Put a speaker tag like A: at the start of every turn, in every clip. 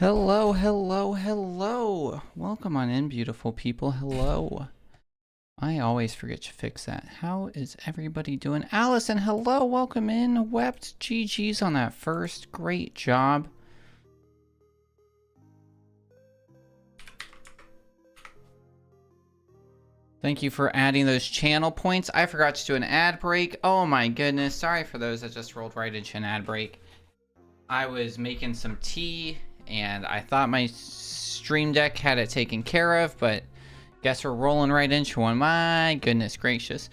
A: Hello, hello, hello. Welcome on in, beautiful people. Hello. I always forget to fix that. How is everybody doing? Allison, hello, welcome in. Wept GG's on that first. Great job. Thank you for adding those channel points. I forgot to do an ad break. Oh my goodness. Sorry for those that just rolled right into an ad break. I was making some tea and I thought my stream deck had it taken care of, but guess we're rolling right into one. My goodness gracious.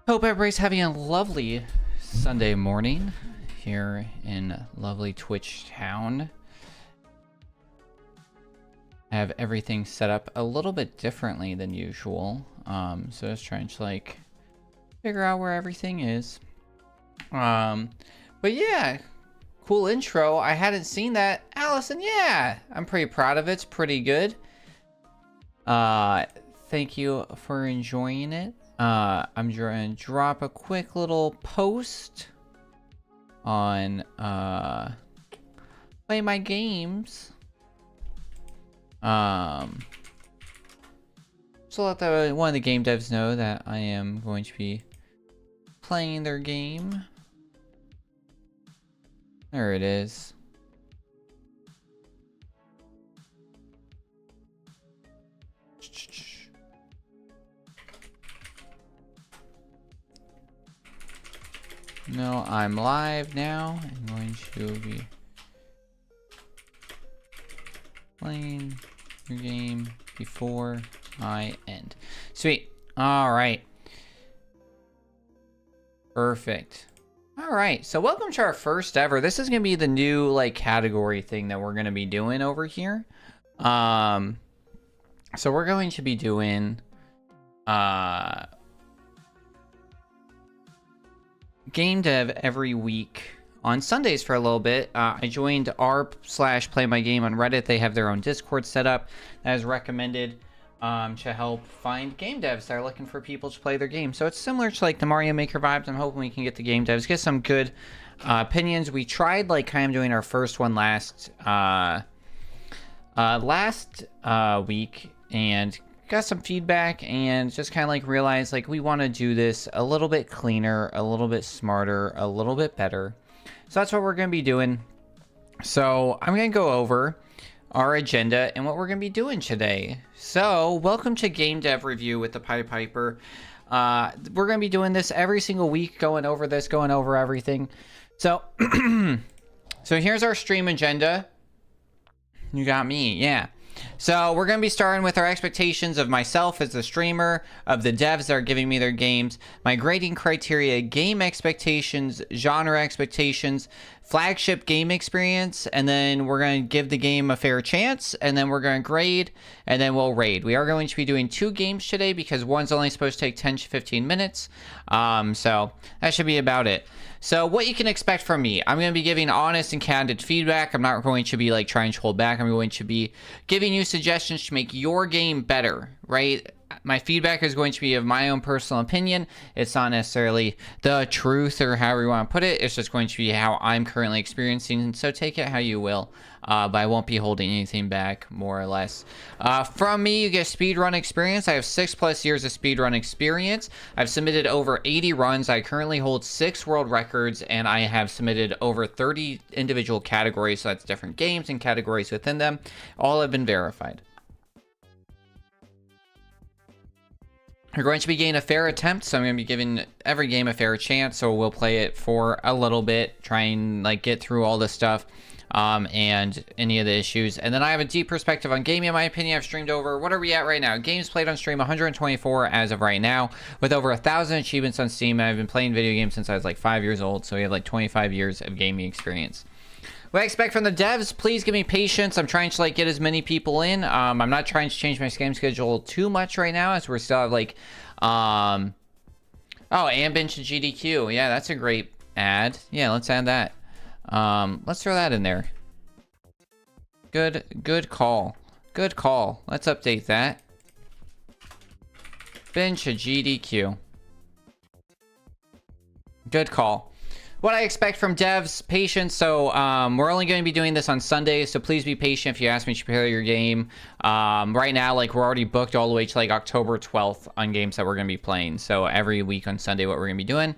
A: Hope everybody's having a lovely Sunday morning here in lovely Twitch town. I have everything set up a little bit differently than usual. So I was trying to like figure out where everything is. But yeah, cool intro. I hadn't seen that. Allison, yeah, I'm pretty proud of it. It's pretty good. Thank you for enjoying it. I'm going to drop a quick little post on Play My Games. So let one of the game devs know that I am going to be playing their game. There it is. No, I'm live now. I'm going to be playing your game before I end. Sweet. All right. Perfect. All right. So welcome to our first ever. This is going to be the new like category thing that we're going to be doing over here. So we're going to be doing game dev every week on Sundays for a little bit. I joined r/playmygame on Reddit. They have their own Discord set up that is recommended to help find game devs that are looking for people to play their game. So it's similar to like the Mario Maker vibes. I'm hoping we can get the game devs, get some good opinions. We tried like kind of doing our first one last week and got some feedback and just kind of like realized like we want to do this a little bit cleaner, a little bit smarter, a little bit better. So that's what we're going to be doing. So I'm going to go over our agenda and what we're going to be doing today. So welcome to Game Dev Review with the Pied Piper. We're going to be doing this every single week, going over this, going over everything. So, so here's our stream agenda. You got me, yeah. So we're going to be starting with our expectations of myself as the streamer, of the devs that are giving me their games, my grading criteria, game expectations, genre expectations, flagship game experience, and then we're going to give the game a fair chance, and then we're going to grade, and then we'll raid. We are going to be doing 2 games today because one's only supposed to take 10 to 15 minutes. So that should be about it. So what you can expect from me, I'm going to be giving honest and candid feedback. I'm not going to be like trying to hold back. I'm going to be giving you suggestions to make your game better, right? My feedback is going to be of my own personal opinion. It's not necessarily the truth or however you want to put it. It's just going to be how I'm currently experiencing. And so take it how you will. But I won't be holding anything back, more or less. From me, you get speedrun experience. I have 6+ years of speedrun experience. I've submitted over 80 runs. I currently hold 6 world records, and I have submitted over 30 individual categories. So that's different games and categories within them. All have been verified. You're going to be getting a fair attempt, so I'm going to be giving every game a fair chance. So we'll play it for a little bit, try and like get through all this stuff. And any of the issues. And then I have a deep perspective on gaming. In my opinion, I've streamed over, what are we at right now? Games played on stream, 124 as of right now, with over 1,000 achievements on Steam. And I've been playing video games since I was like 5 years old, so we have like 25 years of gaming experience. What I expect from the devs, please give me patience. I'm trying to like get as many people in. I'm not trying to change my game schedule too much right now, as we're still have like oh, Ambin to GDQ. Yeah, that's a great ad. Yeah, let's add that. Let's throw that in there. Good call. Good call. Let's update that. Bench a GDQ. Good call. what I expect from devs, patience. So we're only going to be doing this on Sundays, so please be patient if you ask me to prepare your game. Right now, like, we're already booked all the way to like October 12th on games that we're going to be playing. So every week on Sunday, what we're going to be doing.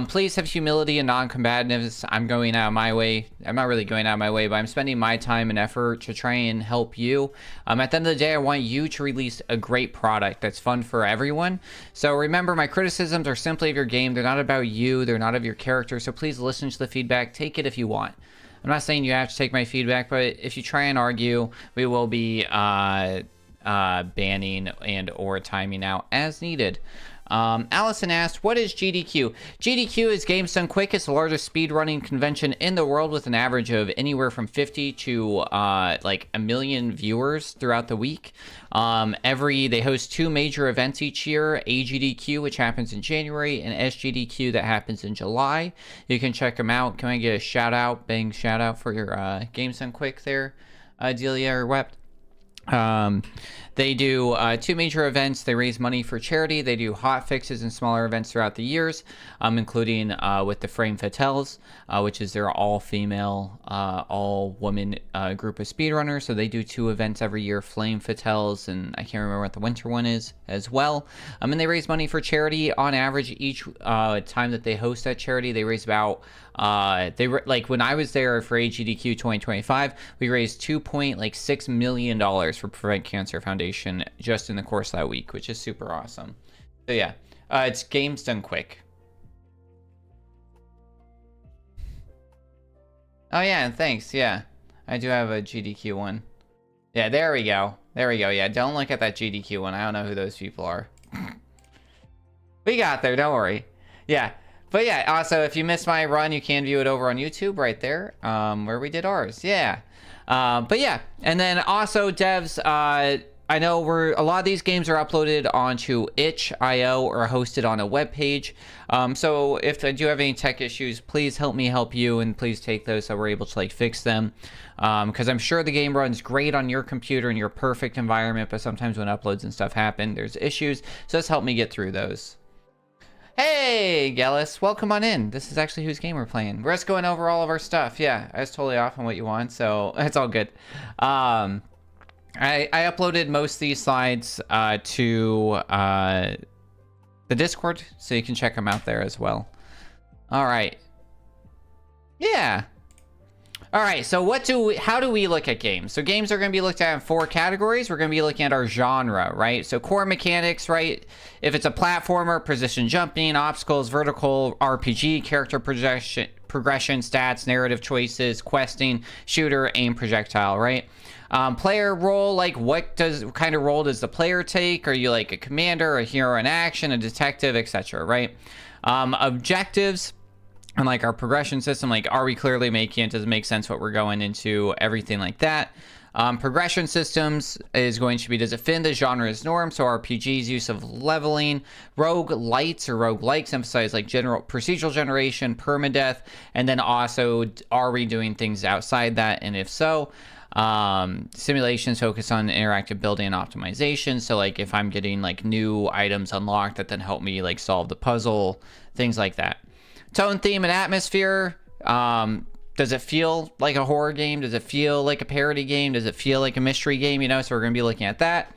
A: Please have humility and non-combativeness. I'm going out of my way. I'm not really going out of my way, but I'm spending my time and effort to try and help you. At the end of the day, I want you to release a great product that's fun for everyone. So remember, my criticisms are simply of your game. They're not about you. They're not of your character. So please listen to the feedback. Take it if you want. I'm not saying you have to take my feedback, but if you try and argue, we will be banning and or timing out as needed. Allison asked, what is GDQ? GDQ is Games Done Quick. It's the largest speedrunning convention in the world with an average of anywhere from 50 to like 1 million viewers throughout the week. They host 2 major events each year, AGDQ, which happens in January, and SGDQ that happens in July. You can check them out. Can I get a shout out, bang shout out for your Games Done Quick there, Delia or Wept? They do 2 major events. They raise money for charity. They do hot fixes and smaller events throughout the years, including with the Frame Fatales, which is their all-female, all-woman group of speedrunners. So they do 2 events every year, Flame Fatales, and I can't remember what the winter one is as well. And they raise money for charity. On average, each time that they host that charity, they raise about like when I was there for AGDQ 2025, we raised $2.6 million for Prevent Cancer Foundation just in the course of that week, which is super awesome. So yeah, it's Games Done Quick. Oh yeah, and thanks. Yeah, I do have a GDQ one. Yeah, there we go. There we go. Yeah, don't look at that GDQ one. I don't know who those people are. We got there. Don't worry. Yeah. But yeah, also, if you missed my run, you can view it over on YouTube right there, where we did ours. Yeah. But yeah, and then also devs, I know a lot of these games are uploaded onto itch.io or hosted on a web page. So if I do have any tech issues, please help me help you, and please take those so we're able to like fix them. Because I'm sure the game runs great on your computer in your perfect environment, but sometimes when uploads and stuff happen, there's issues. So let's help me get through those. Hey, Gallus, welcome on in. This is actually whose game we're playing. We're just going over all of our stuff. Yeah, I was totally off on what you want, so it's all good. I uploaded most of these slides to the Discord, so you can check them out there as well. All right. Yeah. All right, so how do we look at games? So games are going to be looked at in 4 categories. We're going to be looking at our genre, right? So core mechanics, right? If it's a platformer, position jumping, obstacles, vertical, RPG, character progression, stats, narrative choices, questing, shooter, aim, projectile, right? Player role, like what kind of role does the player take? Are you like a commander, a hero in action, a detective, etc., right? Objectives. And like our progression system, like, are we clearly making it? Does it make sense what we're going into? Everything like that. Progression systems is going to be, does it fit in the genre's norm? So RPGs, use of leveling, roguelites or roguelikes emphasize like general procedural generation, permadeath, and then also, are we doing things outside that? And if so, simulations focus on interactive building and optimization. So like if I'm getting like new items unlocked that then help me like solve the puzzle, things like that. Tone, theme, and atmosphere. Does it feel like a horror game? Does it feel like a parody game? Does it feel like a mystery game? You know, so we're going to be looking at that.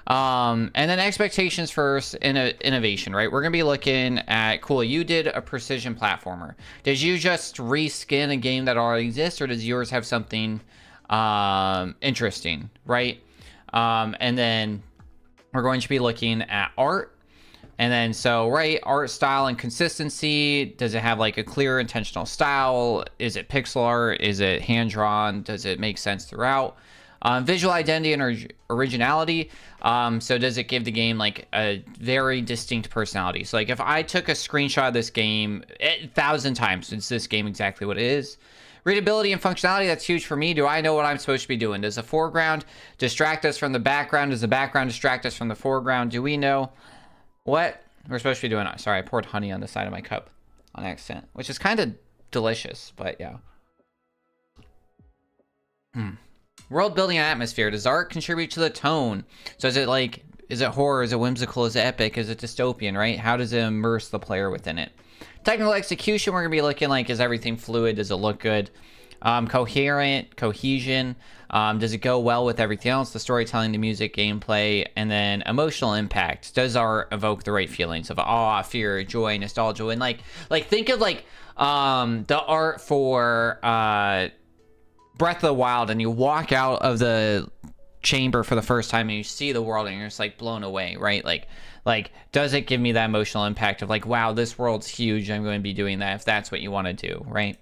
A: And then expectations first, innovation, right? We're going to be looking at, cool, you did a precision platformer. Did you just reskin a game that already exists, or does yours have something interesting, right? And then we're going to be looking at art. And then, so, right, art style and consistency. Does it have like a clear intentional style? Is it pixel art? Is it hand-drawn? Does it make sense throughout? Visual identity and originality. So does it give the game like a very distinct personality? So like if I took a screenshot of this game 1,000 times, is this game exactly what it is? Readability and functionality, that's huge for me. Do I know what I'm supposed to be doing? Does the foreground distract us from the background? Does the background distract us from the foreground? Do we know what we're supposed to be doing? Sorry, I poured honey on the side of my cup on accident, which is kind of delicious, but yeah. World building and atmosphere. Does art contribute to the tone? So is it horror? Is it whimsical? Is it epic? Is it dystopian, right? How does it immerse the player within it? Technical execution, we're gonna be looking like, is everything fluid? Does it look good? Coherent, cohesion, does it go well with everything else? The storytelling, the music, gameplay, and then emotional impact. Does art evoke the right feelings of awe, fear, joy, nostalgia? And like think of like the art for Breath of the Wild, and you walk out of the chamber for the first time and you see the world and you're just like blown away, right? Like does it give me that emotional impact of like, wow, this world's huge, I'm going to be doing that, if that's what you want to do, right?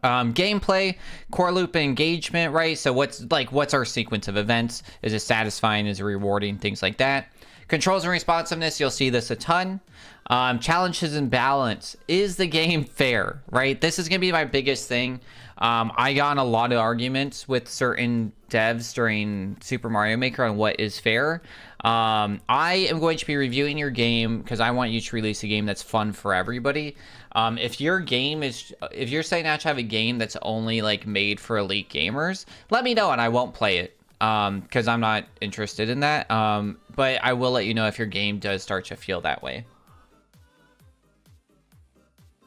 A: Gameplay, core loop engagement, right? So what's our sequence of events? Is it satisfying? Is it rewarding? Things like that. Controls and responsiveness, you'll see this a ton. Challenges and balance. Is the game fair, right? This is going to be my biggest thing. I got in a lot of arguments with certain devs during Super Mario Maker on what is fair. I am going to be reviewing your game because I want you to release a game that's fun for everybody. If you're saying I should have a game that's only like made for elite gamers, let me know and I won't play it. Because I'm not interested in that. But I will let you know if your game does start to feel that way.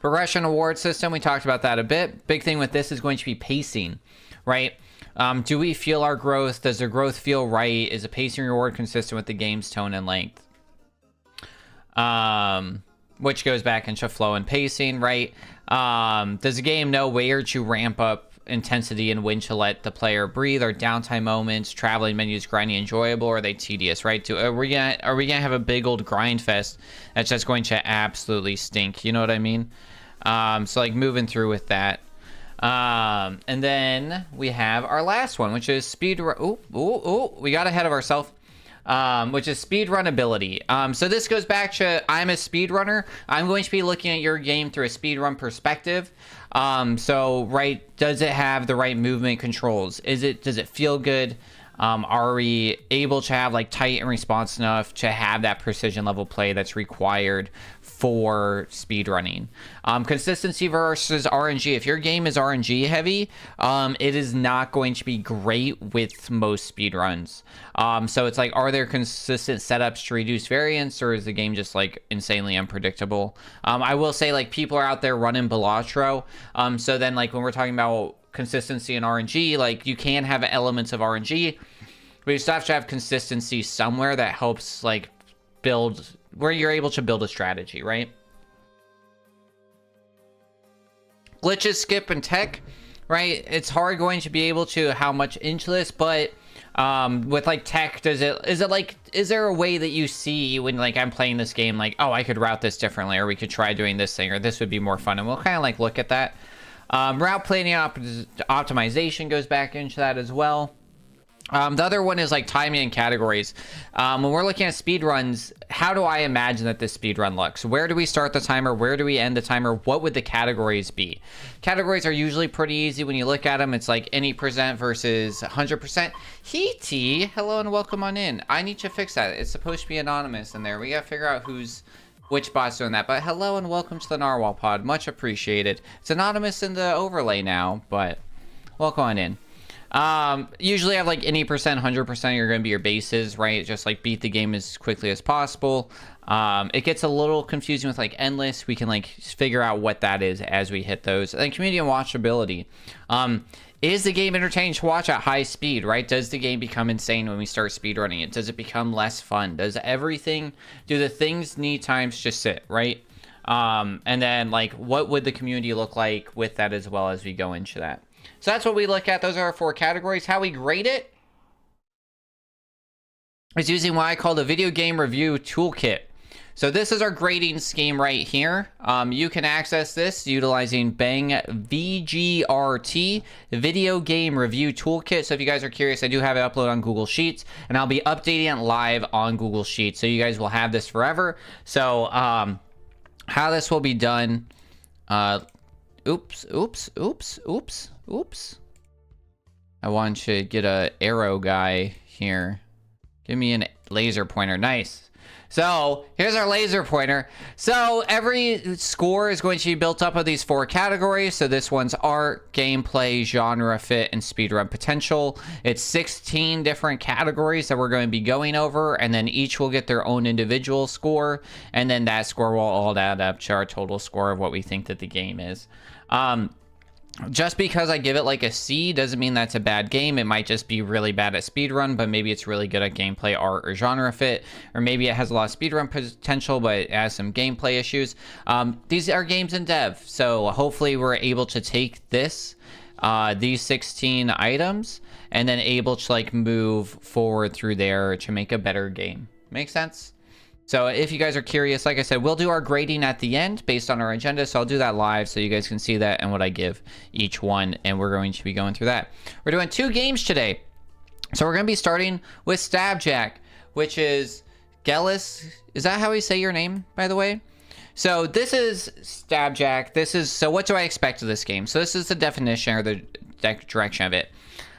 A: Progression award system, we talked about that a bit. Big thing with this is going to be pacing, right? Do we feel our growth? Does the growth feel right? Is the pacing reward consistent with the game's tone and length? Which goes back into flow and pacing, right? Does the game know where to ramp up intensity and when to let the player breathe? Are downtime moments, traveling menus grindy enjoyable, or are they tedious, right? Are we gonna have a big old grind fest that's just going to absolutely stink? You know what I mean? So like moving through with that. And then we have our last one, which is speedrun. We got ahead of ourselves. Which is speedrun ability. So this goes back to, I'm a speedrunner. I'm going to be looking at your game through a speedrun perspective. So right, does it have the right movement controls? Does it feel good? Are we able to have like tight and response enough to have that precision level play that's required for speedrunning? Consistency versus RNG. If your game is RNG heavy, it is not going to be great with most speedruns. So it's like, are there consistent setups to reduce variance, or is the game just like insanely unpredictable? I will say like people are out there running Balatro. So then like when we're talking about consistency and RNG, like you can have elements of RNG, but you still have to have consistency somewhere that helps like build where you're able to build a strategy, right? Glitches, skip, and tech, right? It's hard going to be able to how much into this, but with like tech, is there a way that you see when like I'm playing this game, like, oh, I could route this differently, or we could try doing this thing, or this would be more fun, and we'll kind of like look at that. Route planning optimization goes back into that as well. The other one is like timing and categories. When we're looking at speedruns, how do I imagine that this speedrun looks? Where do we start the timer? Where do we end the timer? What would the categories be? Categories are usually pretty easy when you look at them. It's like any percent versus 100%. Heaty, hello and welcome on in. I need to fix that. It's supposed to be anonymous in there. We gotta figure out which bot's doing that. But hello and welcome to the Narwhal Pod. Much appreciated. It's anonymous in the overlay now, but welcome on in. Usually have like any percent, 100% are going to be your bases, right? Just like beat the game as quickly as possible. It gets a little confusing with like endless. We can like figure out what that is as we hit those. And then community and watchability. Is the game entertaining to watch at high speed, right? Does the game become insane when we start speedrunning it? Does it become less fun? Do the things need times to sit, right? And then like, what would the community look like with that as well as we go into that? So that's what we look at. Those are our 4 categories. How we grade it is using what I call the video game review toolkit. So this is our grading scheme right here. You can access this utilizing Bang VGRT, Video Game Review Toolkit. So if you guys are curious, I do have it uploaded on Google Sheets, and I'll be updating it live on Google Sheets. So you guys will have this forever. So how this will be done. Oops. I want to get a arrow guy here. Give me an laser pointer. Nice. So here's our laser pointer. So every score is going to be built up of these 4 categories. So this one's art, gameplay, genre fit, and speedrun potential. It's 16 different categories that we're going to be going over, and then each will get their own individual score, and then that score will all add up to our total score of what we think that the game is. Just because I give it like a C doesn't mean that's a bad game. It might just be really bad at speedrun, but maybe it's really good at gameplay, art, or genre fit. Or maybe it has a lot of speedrun potential, but it has some gameplay issues. These are games in dev, so hopefully we're able to take this, these 16 items, and then able to like move forward through there to make a better game. Make sense? So if you guys are curious, like I said, we'll do our grading at the end based on our agenda. So I'll do that live so you guys can see that and what I give each one. And we're going to be going through that. We're doing 2 games today. So we're going to be starting with Stabjack, which is Gellis. Is that how we say your name, by the way? So this is Stabjack. So what do I expect of this game? So this is the definition or the direction of it.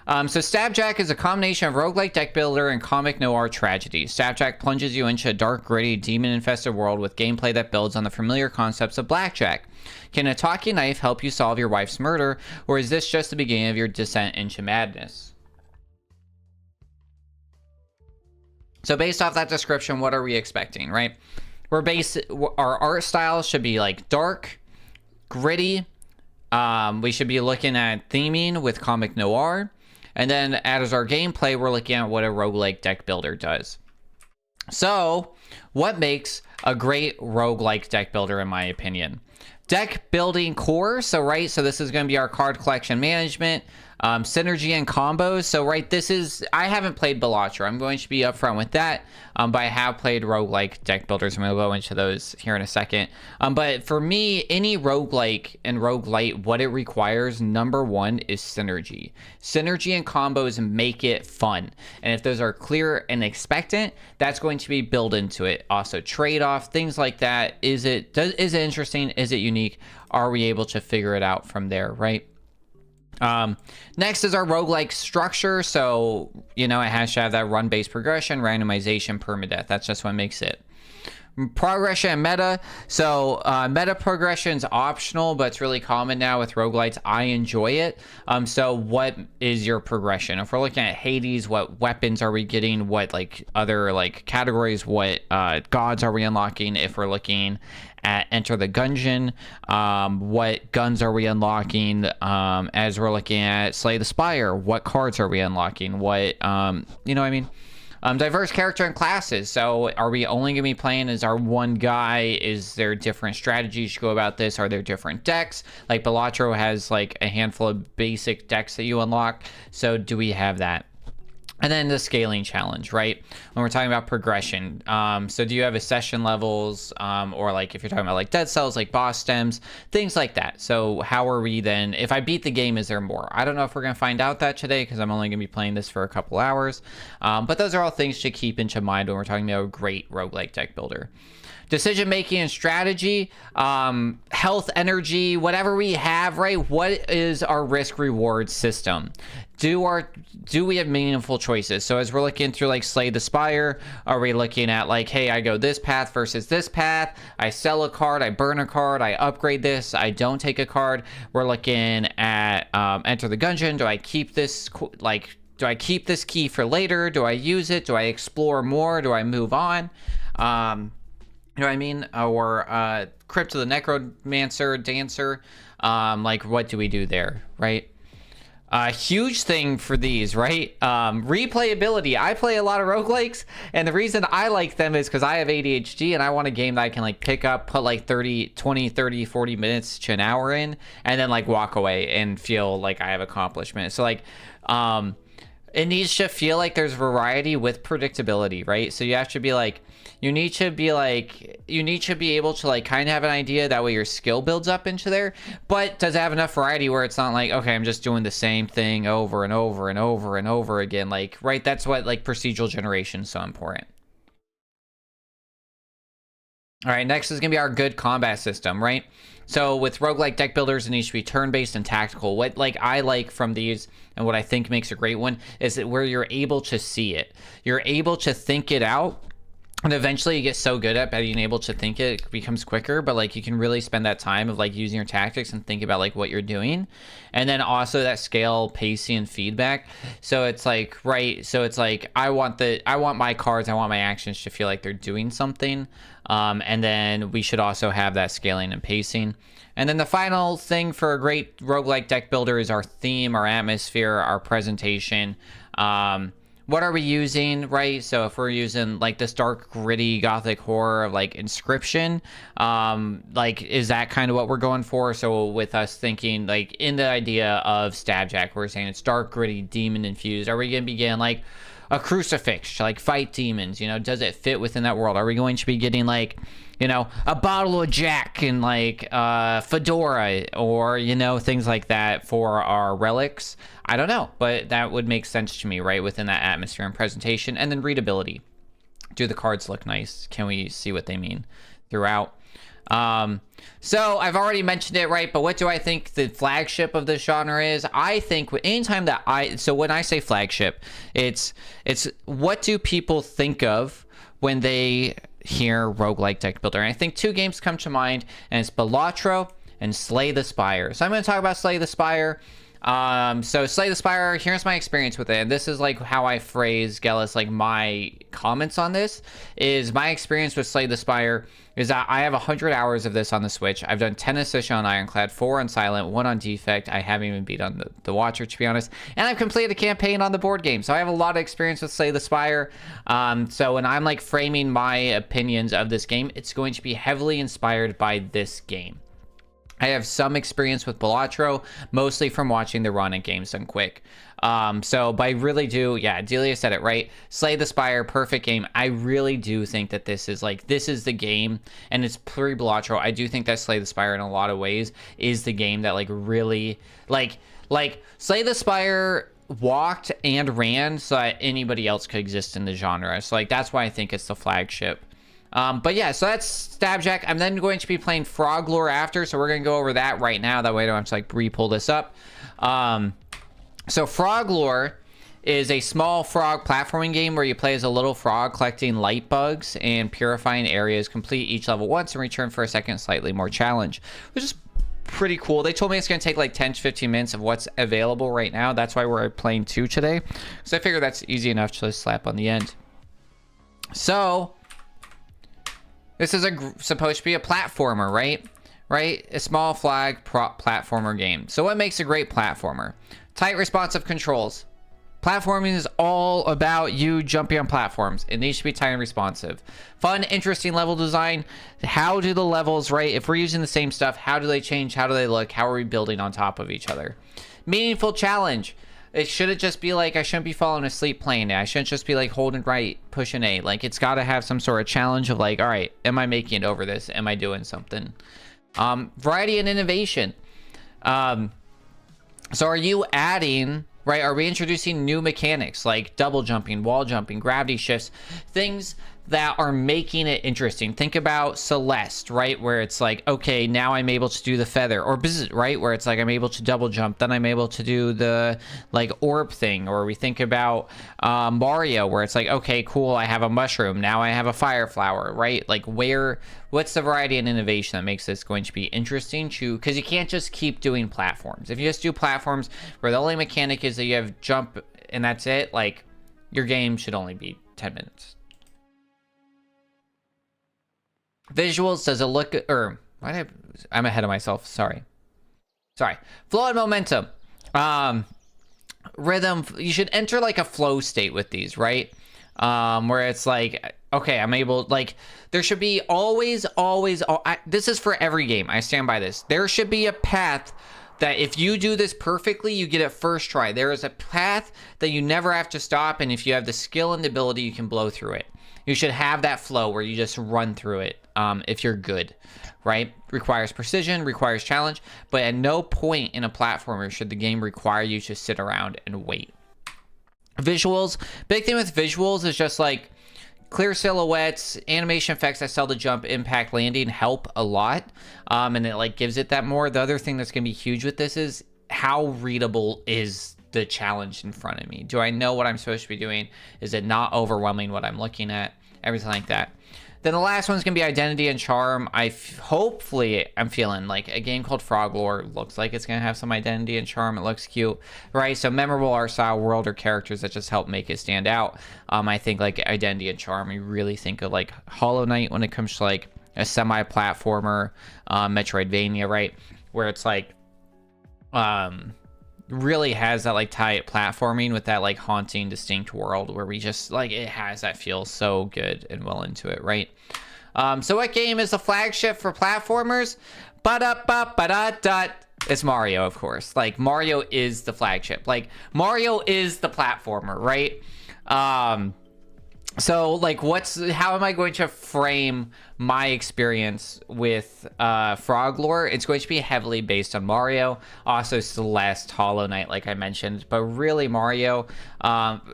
A: So Stabjack is a combination of roguelike deck builder and comic noir tragedy. Stabjack plunges you into a dark, gritty, demon-infested world with gameplay that builds on the familiar concepts of blackjack. Can a talking knife help you solve your wife's murder, or is this just the beginning of your descent into madness? So based off that description, what are we expecting, right? Our art style should be like dark, gritty. We should be looking at theming with comic noir. And then as our gameplay, we're looking at what a roguelike deck builder does. So what makes a great roguelike deck builder, in my opinion? Deck building core. So this is going to be our card collection management, synergy and combos. So I haven't played Balatro. I'm going to be upfront with that. But I have played roguelike deck builders. I'm going to go into those here in a second. But for me, any roguelike and roguelite, what it requires, number one, is synergy. Synergy and combos make it fun. And if those are clear and expectant, that's going to be built into it. Also, trade-off, things like that. Is it interesting? Is it unique? Are we able to figure it out from there, right? Next is our roguelike structure. So, it has to have that run-based progression, randomization, permadeath. That's just what makes it. Progression and meta. So meta progression is optional, but it's really common now with roguelites. I enjoy it. So what is your progression? If we're looking at Hades, what weapons are we getting? What other categories? What gods are we unlocking? If we're looking at Enter the Gungeon, what guns are we unlocking? As we're looking at Slay the Spire, what cards are we unlocking? What you know what I mean? Diverse character and classes. So are we only going to be playing as our one guy? Is there different strategies to go about this? Are there different decks? Like Balatro has a handful of basic decks that you unlock. So do we have that? And then the scaling challenge, right? When we're talking about progression. So do you have accession levels, or if you're talking about dead cells, boss stems, things like that. So how are we then, if I beat the game, is there more? I don't know if we're going to find out that today because I'm only going to be playing this for a couple hours. But those are all things to keep into mind when we're talking about a great roguelike deck builder. Decision making and strategy, health, energy, whatever we have, right? What is our risk reward system? Do we have meaningful choices? So as we're looking through Slay the Spire, are we looking at hey, I go this path versus this path, I sell a card, I burn a card, I upgrade this, I don't take a card. We're looking at Enter the Gungeon. Do I keep this do I keep this key for later? Do I use it? Do I explore more? Do I move on? You know what I mean? Or Crypt of the Necromancer, Dancer. What do we do there, right? Huge thing for these, right? Replayability. I play a lot of roguelikes, and the reason I like them is because I have ADHD, and I want a game that I can pick up, put 20, 30, 40 minutes to an hour in, and then walk away and feel like I have accomplishment. So it needs to feel like there's variety with predictability, right? So you have to be you need to be able to kind of have an idea, that way your skill builds up into there, but does it have enough variety where it's not okay, I'm just doing the same thing over and over and over and over again, right? That's what procedural generation is so important. All right, next is gonna be our good combat system, right? So with roguelike deck builders, it needs to be turn-based and tactical. What I like from these, and what I think makes a great one, is that where you're able to see it. You're able to think it out, And eventually you get so good at being able to think, it becomes quicker, but like you can really spend that time of like using your tactics and think about like what you're doing. And then also that scale, pacing, and feedback. So it's like, right, so it's like I want my cards, I want my actions to feel like they're doing something. And then we should also have that scaling and pacing. And then the final thing for a great roguelike deck builder is our theme, our atmosphere, our presentation. What are we using, right? So if we're using like this dark, gritty, gothic horror, like Inscription, like is that kind of what we're going for? So with us thinking like in the idea of Stabjack, we're saying it's dark, gritty, demon infused. Are we going to be getting like a crucifix to like fight demons? You know, does it fit within that world? Are we going to be getting like, you know, a bottle of Jack and like fedora, or, you know, things like that for our relics? I don't know, but that would make sense to me, right, within that atmosphere and presentation. And then readability. Do the cards look nice? Can we see what they mean throughout? So I've already mentioned it, right? But what do I think the flagship of this genre is? I think anytime that so when I say flagship, it's what do people think of when they hear roguelike deck builder? And I think two games come to mind, and it's Balatro and Slay the Spire. So I'm going to talk about Slay the Spire. So Slay the Spire, here's my experience with it, and this is like how I phrase, Gellis, like my comments on this is my experience with Slay the Spire is that I have 100 hours of this on the Switch. I've done 10 Assistion on Ironclad, 4 on Silent, 1 on Defect. I haven't even beat on the Watcher, to be honest, and I've completed a campaign on the board game, so I have a lot of experience with Slay the Spire. So when I'm like framing my opinions of this game, it's going to be heavily inspired by this game. I have some experience with Balatro, mostly from watching the run at Games Done Quick. But I really do, yeah, Delia said it right. Slay the Spire, perfect game. I really do think that this is the game, and it's pre-Balatro. I do think that Slay the Spire in a lot of ways is the game that like really, like Slay the Spire walked and ran so that anybody else could exist in the genre. So like that's why I think it's the flagship. But yeah, so that's Stabjack. I'm then going to be playing Frog Lore after, so we're going to go over that right now. That way I don't have to like re-pull this up. So Frog Lore is a small frog platforming game where you play as a little frog collecting light bugs and purifying areas. Complete each level once and return for a second slightly more challenge, which is pretty cool. They told me it's going to take like 10 to 15 minutes of what's available right now. That's why we're playing 2 today, so I figure that's easy enough to just slap on the end. So this is supposed to be a platformer, right? Right? A small flag platformer game. So what makes a great platformer? Tight, responsive controls. Platforming is all about you jumping on platforms. It needs to be tight and responsive. Fun, interesting level design. How do the levels, right? If we're using the same stuff, how do they change? How do they look? How are we building on top of each other? Meaningful challenge. It shouldn't just be like, I shouldn't be falling asleep playing it. I shouldn't just be like holding right, pushing A. Like it's got to have some sort of challenge of like, all right, am I making it over this? Am I doing something? Variety and innovation. So are you adding, right? Are we introducing new mechanics like double jumping, wall jumping, gravity shifts, things that are making it interesting? Think about Celeste, right? Where it's like, okay, now I'm able to do the feather, or bzz, right? Where it's like, I'm able to double jump, then I'm able to do the like orb thing. Or we think about Mario, where it's like, okay, cool, I have a mushroom, now I have a fire flower, right? Like what's the variety and innovation that makes this going to be interesting to, because you can't just keep doing platforms. If you just do platforms where the only mechanic is that you have jump and that's it, like your game should only be 10 minutes. Visuals, does it look, or I'm ahead of myself, sorry. Flow and momentum. Rhythm, you should enter like a flow state with these, right? Where it's like, okay, I'm able, like, there should be always, this is for every game, I stand by this. There should be a path that if you do this perfectly, you get it first try. There is a path that you never have to stop, and if you have the skill and the ability, you can blow through it. You should have that flow where you just run through it, if you're good, right? Requires precision, requires challenge, but at no point in a platformer should the game require you to sit around and wait. Visuals, big thing with visuals is just like clear silhouettes, animation effects that sell the jump, impact, landing help a lot, and it like gives it that more. The other thing that's going to be huge with this is how readable is the challenge in front of me. Do I know what I'm supposed to be doing? Is it not overwhelming what I'm looking at? everything like that. Then the last one's gonna be Identity and Charm. Hopefully, I'm feeling like a game called Frog Lore looks like it's gonna have some Identity and Charm. It looks cute, right? So memorable art style, world, or characters that just help make it stand out. I think like Identity and Charm. You really think of like Hollow Knight when it comes to like a semi-platformer, Metroidvania, right? Where it's like, really has that like tight platforming with that like haunting distinct world where we just like it has that feel so good and well into it, right? So what game is the flagship for platformers? It's Mario, of course. Like Mario is the flagship. Like Mario is the platformer, right? So like how am I going to frame my experience with Frog Lore? It's going to be heavily based on Mario, also Celeste, Hollow Knight, like I mentioned, but really Mario.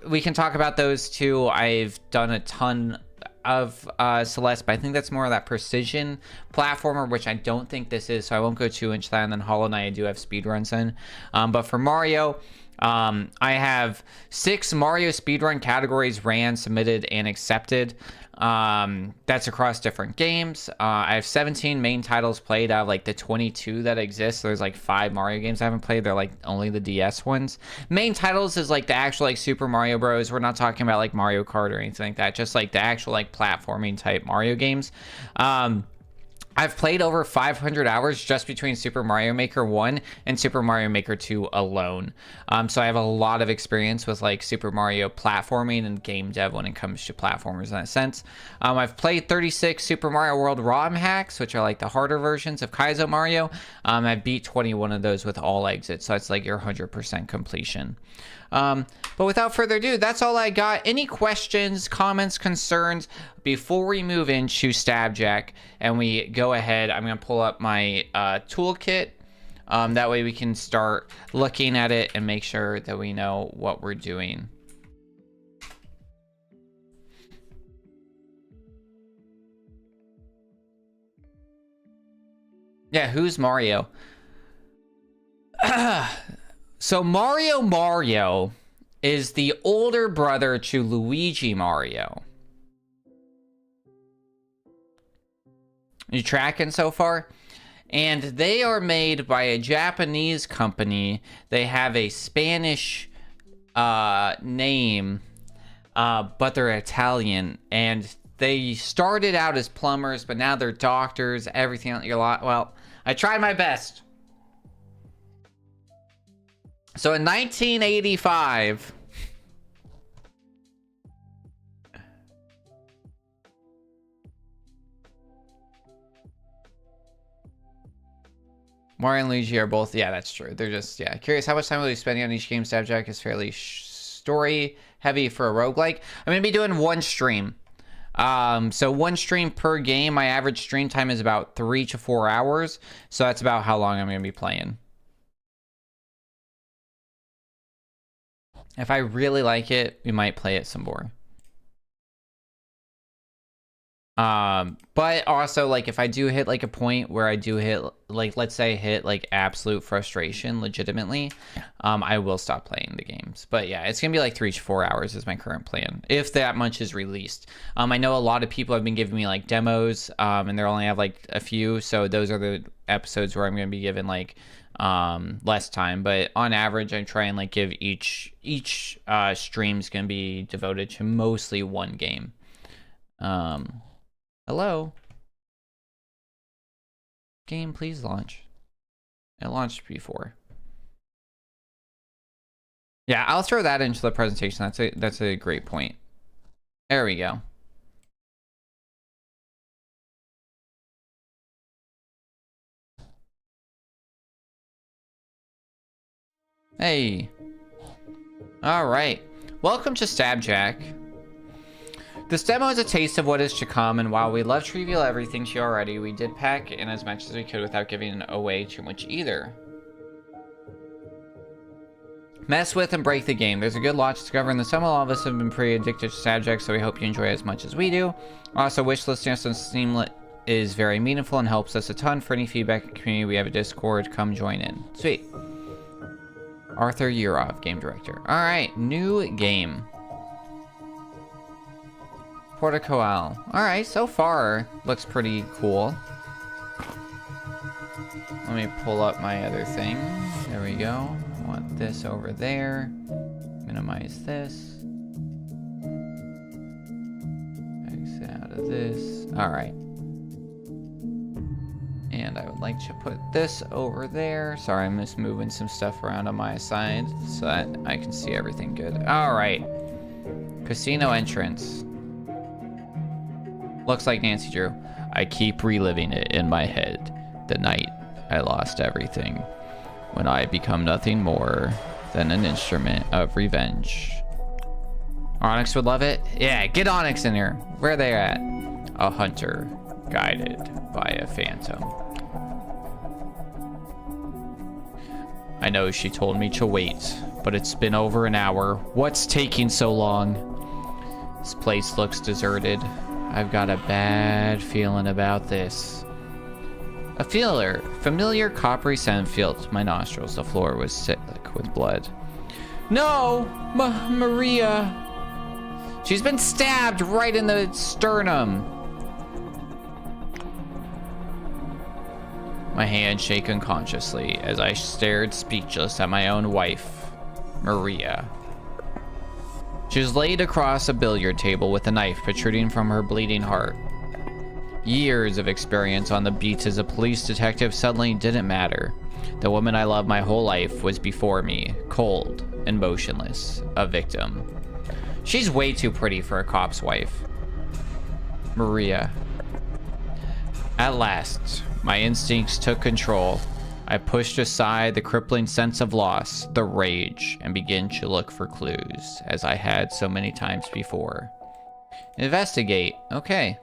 A: We can talk about those two. I've done a ton of Celeste, but I think that's more of that precision platformer, which I don't think this is, so I won't go too into that. And then Hollow Knight I do have speedruns in, but for Mario, I have 6 Mario speedrun categories ran, submitted, and accepted. That's across different games. I have 17 main titles played out of like the 22 that exist. There's like 5 Mario games I haven't played. They're like only the DS ones. Main titles is like the actual like Super Mario Bros. We're not talking about like Mario Kart or anything like that. Just like the actual like platforming type Mario games. I've played over 500 hours just between Super Mario Maker 1 and Super Mario Maker 2 alone. So I have a lot of experience with like Super Mario platforming and game dev when it comes to platformers in that sense. I've played 36 Super Mario World ROM hacks, which are like the harder versions of Kaizo Mario. I beat 21 of those with all exits, so that's like your 100% completion. But without further ado, that's all I got. Any questions, comments, concerns before we move into Stabjack and we go ahead? I'm going to pull up my toolkit. That way we can start looking at it and make sure that we know what we're doing. Yeah, who's Mario? So Mario is the older brother to Luigi Mario. You tracking so far? And they are made by a Japanese company. They have a Spanish name, but they're Italian. And they started out as plumbers, but now they're doctors, everything. Well, I tried my best. So in 1985, Mario and Luigi are both, yeah, that's true. They're just, yeah. Curious, how much time will you be spending on each game? Stabjack is fairly story heavy for a roguelike. I'm going to be doing one stream. So one stream per game. My average stream time is about 3 to 4 hours. So that's about how long I'm going to be playing. If I really like it, we might play it some more. But also, like, if I do hit, like, a point where I do hit, like, let's say I hit, like, absolute frustration, legitimately, I will stop playing the games. But, yeah, it's gonna be, like, 3 to 4 hours is my current plan, if that much is released. I know a lot of people have been giving me, like, demos, and they only have, like, a few, so those are the episodes where I'm gonna be given, like, less time. But on average, I try and, like, give each stream's gonna be devoted to mostly one game. Hello? Game, please launch. It launched before. Yeah, I'll throw that into the presentation. That's a great point. There we go. Hey. All right. Welcome to Stabjack. This demo is a taste of what is to come, and while we love to reveal everything to you already, we did pack in as much as we could without giving away too much either. Mess with and break the game. There's a good lot to discover in the demo. All of us have been pretty addicted to Stabjack, so we hope you enjoy it as much as we do. Also, wishlisting us on Steam is very meaningful and helps us a ton. For any feedback in the community, we have a Discord. Come join in. Sweet. Arthur Yurov, game director. All right, new game. Portico Owl. Alright, so far looks pretty cool. Let me pull up my other thing. There we go. I want this over there. Minimize this. Exit out of this. Alright. And I would like to put this over there. Sorry, I'm just moving some stuff around on my side so that I can see everything good. Alright. Casino entrance. Looks like Nancy Drew. I keep reliving it in my head. The night I lost everything. When I become nothing more than an instrument of revenge. Onyx would love it. Yeah, get Onyx in here. Where are they at? A hunter guided by a phantom. I know she told me to wait, but it's been over an hour. What's taking so long? This place looks deserted. I've got a bad feeling about this. A familiar coppery scent filled my nostrils. The floor was thick with blood. No! Maria! She's been stabbed right in the sternum. My hand shook unconsciously as I stared speechless at my own wife, Maria. She was laid across a billiard table with a knife protruding from her bleeding heart. Years of experience on the beats as a police detective suddenly didn't matter. The woman I loved my whole life was before me, cold and motionless, a victim. She's way too pretty for a cop's wife. Maria. At last, my instincts took control. I pushed aside the crippling sense of loss, the rage, and began to look for clues, as I had so many times before. Investigate. Okay.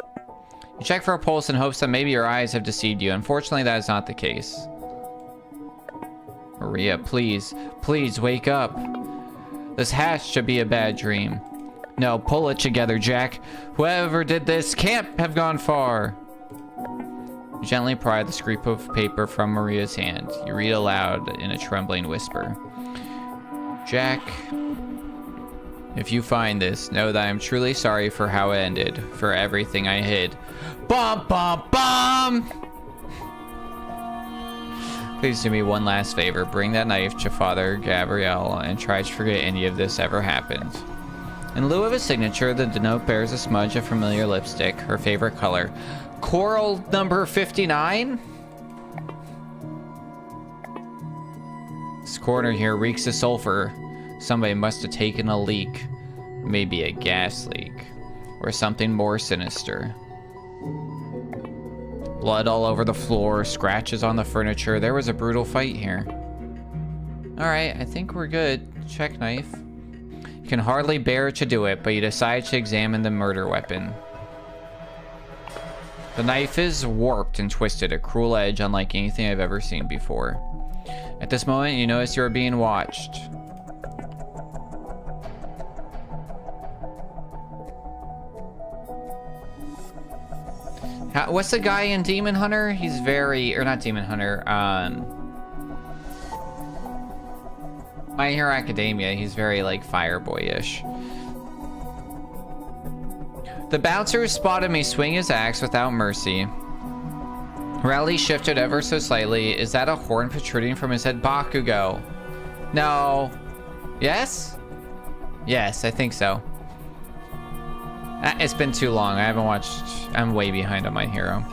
A: You check for a pulse in hopes that maybe your eyes have deceived you. Unfortunately, that is not the case. Maria, please, please wake up. This has to be a bad dream. No, pull it together, Jack. Whoever did this can't have gone far. You gently pry the scrap of paper from Maria's hand. You read aloud in a trembling whisper. Jack, if you find this, know that I am truly sorry for how it ended, for everything I hid. Bum, bum, bum! Please do me one last favor. Bring that knife to Father Gabriel and try to forget any of this ever happened. In lieu of a signature, the note bears a smudge of familiar lipstick, her favorite color. Coral number 59? This corner here reeks of sulfur. Somebody must have taken a leak. Maybe a gas leak. Or something more sinister. Blood all over the floor, scratches on the furniture. There was a brutal fight here. Alright, I think we're good. Check knife. You can hardly bear to do it, but you decide to examine the murder weapon. The knife is warped and twisted, a cruel edge unlike anything I've ever seen before. At this moment, you notice you are being watched. What's the guy in Demon Hunter? He's very, or not Demon Hunter, My Hero Academia, he's very, like, Fireboy-ish. The bouncer spotted me swing his axe without mercy. Rally shifted ever so slightly. Is that a horn protruding from his head? Bakugo. No. Yes? Yes, I think so. It's been too long. I haven't watched... I'm way behind on My Hero.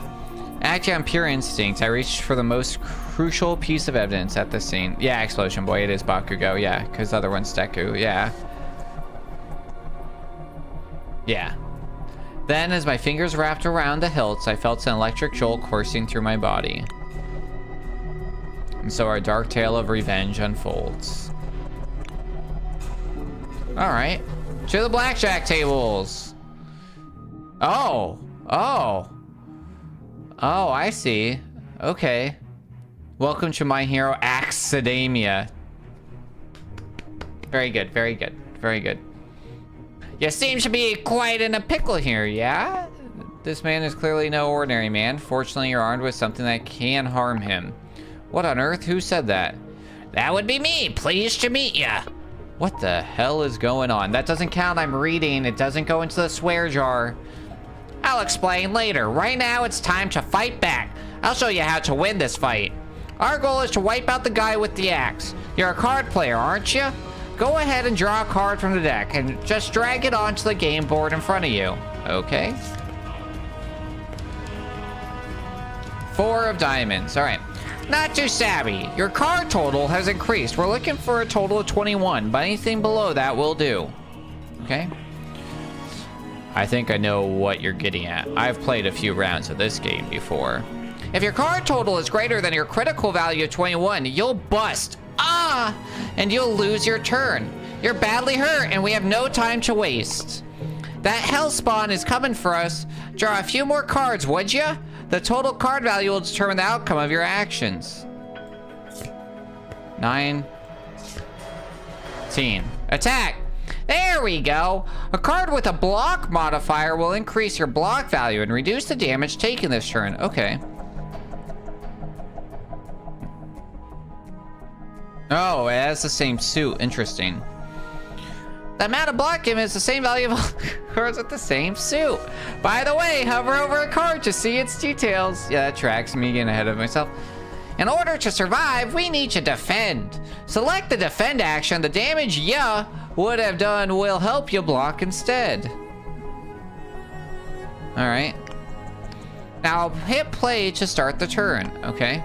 A: Acting on pure instinct, I reached for the most crucial piece of evidence at the scene. Yeah, Explosion Boy, it is Bakugo. Yeah, because the other one's Deku. Yeah. Yeah. Then, as my fingers wrapped around the hilts, I felt an electric jolt coursing through my body. And so our dark tale of revenge unfolds. Alright. To the blackjack tables! Oh! Oh! Oh, I see. Okay. Welcome to My Hero Academia. Very good, very good, very good. You seem to be quite in a pickle here, yeah? This man is clearly no ordinary man. Fortunately, you're armed with something that can harm him. What on earth? Who said that? That would be me. Pleased to meet ya. What the hell is going on? That doesn't count. I'm reading. It doesn't go into the swear jar. I'll explain later. Right now, it's time to fight back. I'll show you how to win this fight. Our goal is to wipe out the guy with the axe. You're a card player, aren't you? Go ahead and draw a card from the deck and just drag it onto the game board in front of you. Okay. 4 of diamonds. All right. Not too savvy. Your card total has increased. We're looking for a total of 21, but anything below that will do. Okay. I think I know what you're getting at. I've played a few rounds of this game before. If your card total is greater than your critical value of 21, you'll bust. And you'll lose your turn. You're badly hurt, and we have no time to waste. That hell spawn is coming for us. Draw a few more cards, would ya? The total card value will determine the outcome of your actions. 19. Attack! There we go! A card with a block modifier will increase your block value and reduce the damage taken this turn. Okay. Oh, it has the same suit. Interesting. The amount of block given is the same value of all cards with the same suit. By the way, hover over a card to see its details. Yeah, that tracks me getting ahead of myself. In order to survive, we need to defend. Select the defend action. The damage ya would have done will help you block instead. Alright. Now hit play to start the turn. Okay.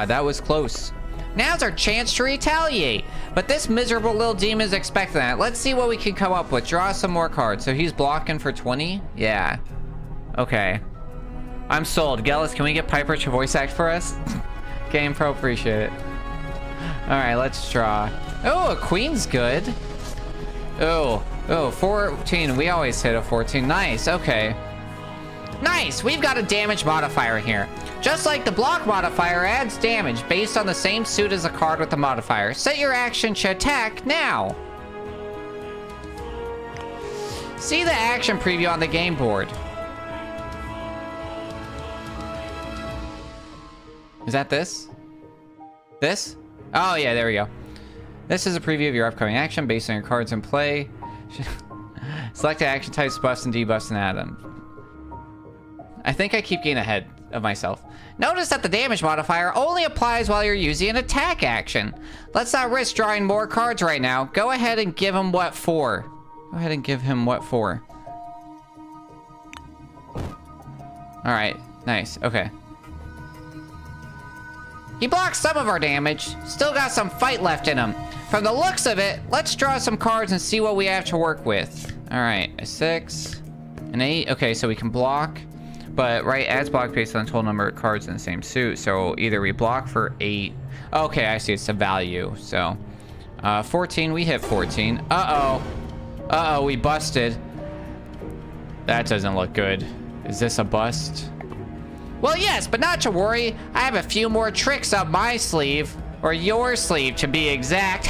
A: That was close. Now's our chance to retaliate. But this miserable little demon is expecting that. Let's see what we can come up with. Draw some more cards. So he's blocking for 20? Yeah. Okay. I'm sold. Gellis, can we get Piper to voice act for us? Game Pro, appreciate it. Alright, let's draw. Oh, a queen's good. Oh, 14. We always hit a 14. Nice, okay. Nice! We've got a damage modifier here. Just like the block modifier adds damage based on the same suit as a card with the modifier. Set your action to attack now. See the action preview on the game board. Is that this? This? Oh yeah, there we go. This is a preview of your upcoming action based on your cards in play. Select the action types, buffs and debuffs, and add them. I think I keep getting ahead of myself. Notice that the damage modifier only applies while you're using an attack action. Let's not risk drawing more cards right now. Go ahead and give him what for. Go ahead and give him what for. Alright, nice, okay. He blocks some of our damage. Still got some fight left in him. From the looks of it, let's draw some cards and see what we have to work with. Alright, a 6, an 8. Okay, so we can block. But, right, adds block based on the total number of cards in the same suit. So, either we block for 8. Okay, I see. It's the value. So, 14. We hit 14. Uh-oh. Uh-oh, we busted. That doesn't look good. Is this a bust? Well, yes, but not to worry. I have a few more tricks up my sleeve. Or your sleeve, to be exact.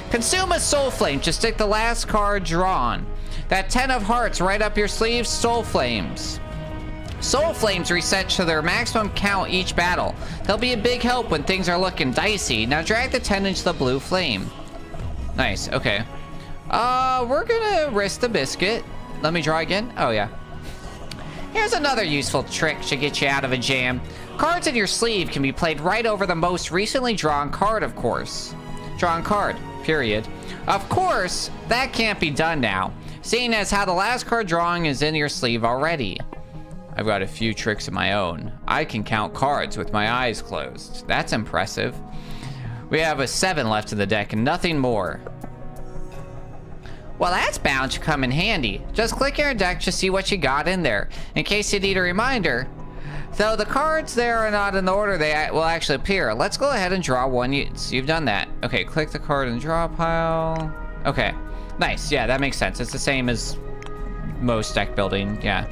A: Consume a soul flame to stick the last card drawn. That 10 of hearts right up your sleeve, soul flames. Soul flames reset to their maximum count each battle. They'll be a big help when things are looking dicey. Now drag the 10 into the blue flame. Nice, okay. We're gonna risk the biscuit. Let me draw again. Oh, yeah. Here's another useful trick to get you out of a jam. Cards in your sleeve can be played right over the most recently drawn card, of course. Drawn card, period. Of course, that can't be done now, seeing as how the last card drawing is in your sleeve already. I've got a few tricks of my own. I can count cards with my eyes closed. That's impressive. We have a 7 left in the deck and nothing more. Well, that's bound to come in handy. Just click your deck to see what you got in there, in case you need a reminder. Though the cards there are not in the order they will actually appear. Let's go ahead and draw one. So you've done that. Okay, click the card in the draw pile. Okay, nice. Yeah, that makes sense. It's the same as most deck building. Yeah,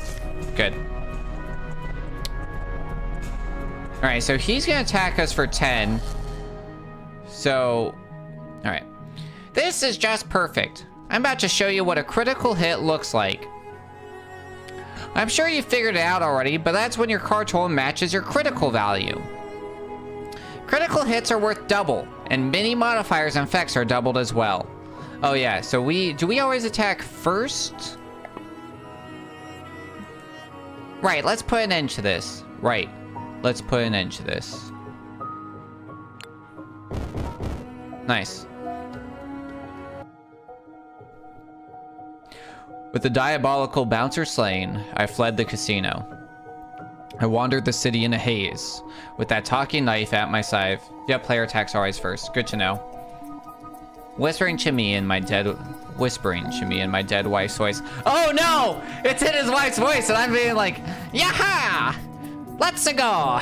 A: good. All right, so he's gonna attack us for 10. So, all right. This is just perfect. I'm about to show you what a critical hit looks like. I'm sure you figured it out already, but that's when your car total matches your critical value. Critical hits are worth double, and mini modifiers and effects are doubled as well. Oh yeah, so do we always attack first? Right, let's put an end to this. Right, let's put an end to this. Nice. With the diabolical bouncer slain, I fled the casino. I wandered the city in a haze, with that talking knife at my side. Yep, player attacks always first. Good to know. Whispering to me in my dead wife's voice. Oh no! It's in his wife's voice, and I'm being like, yaha! Let's go!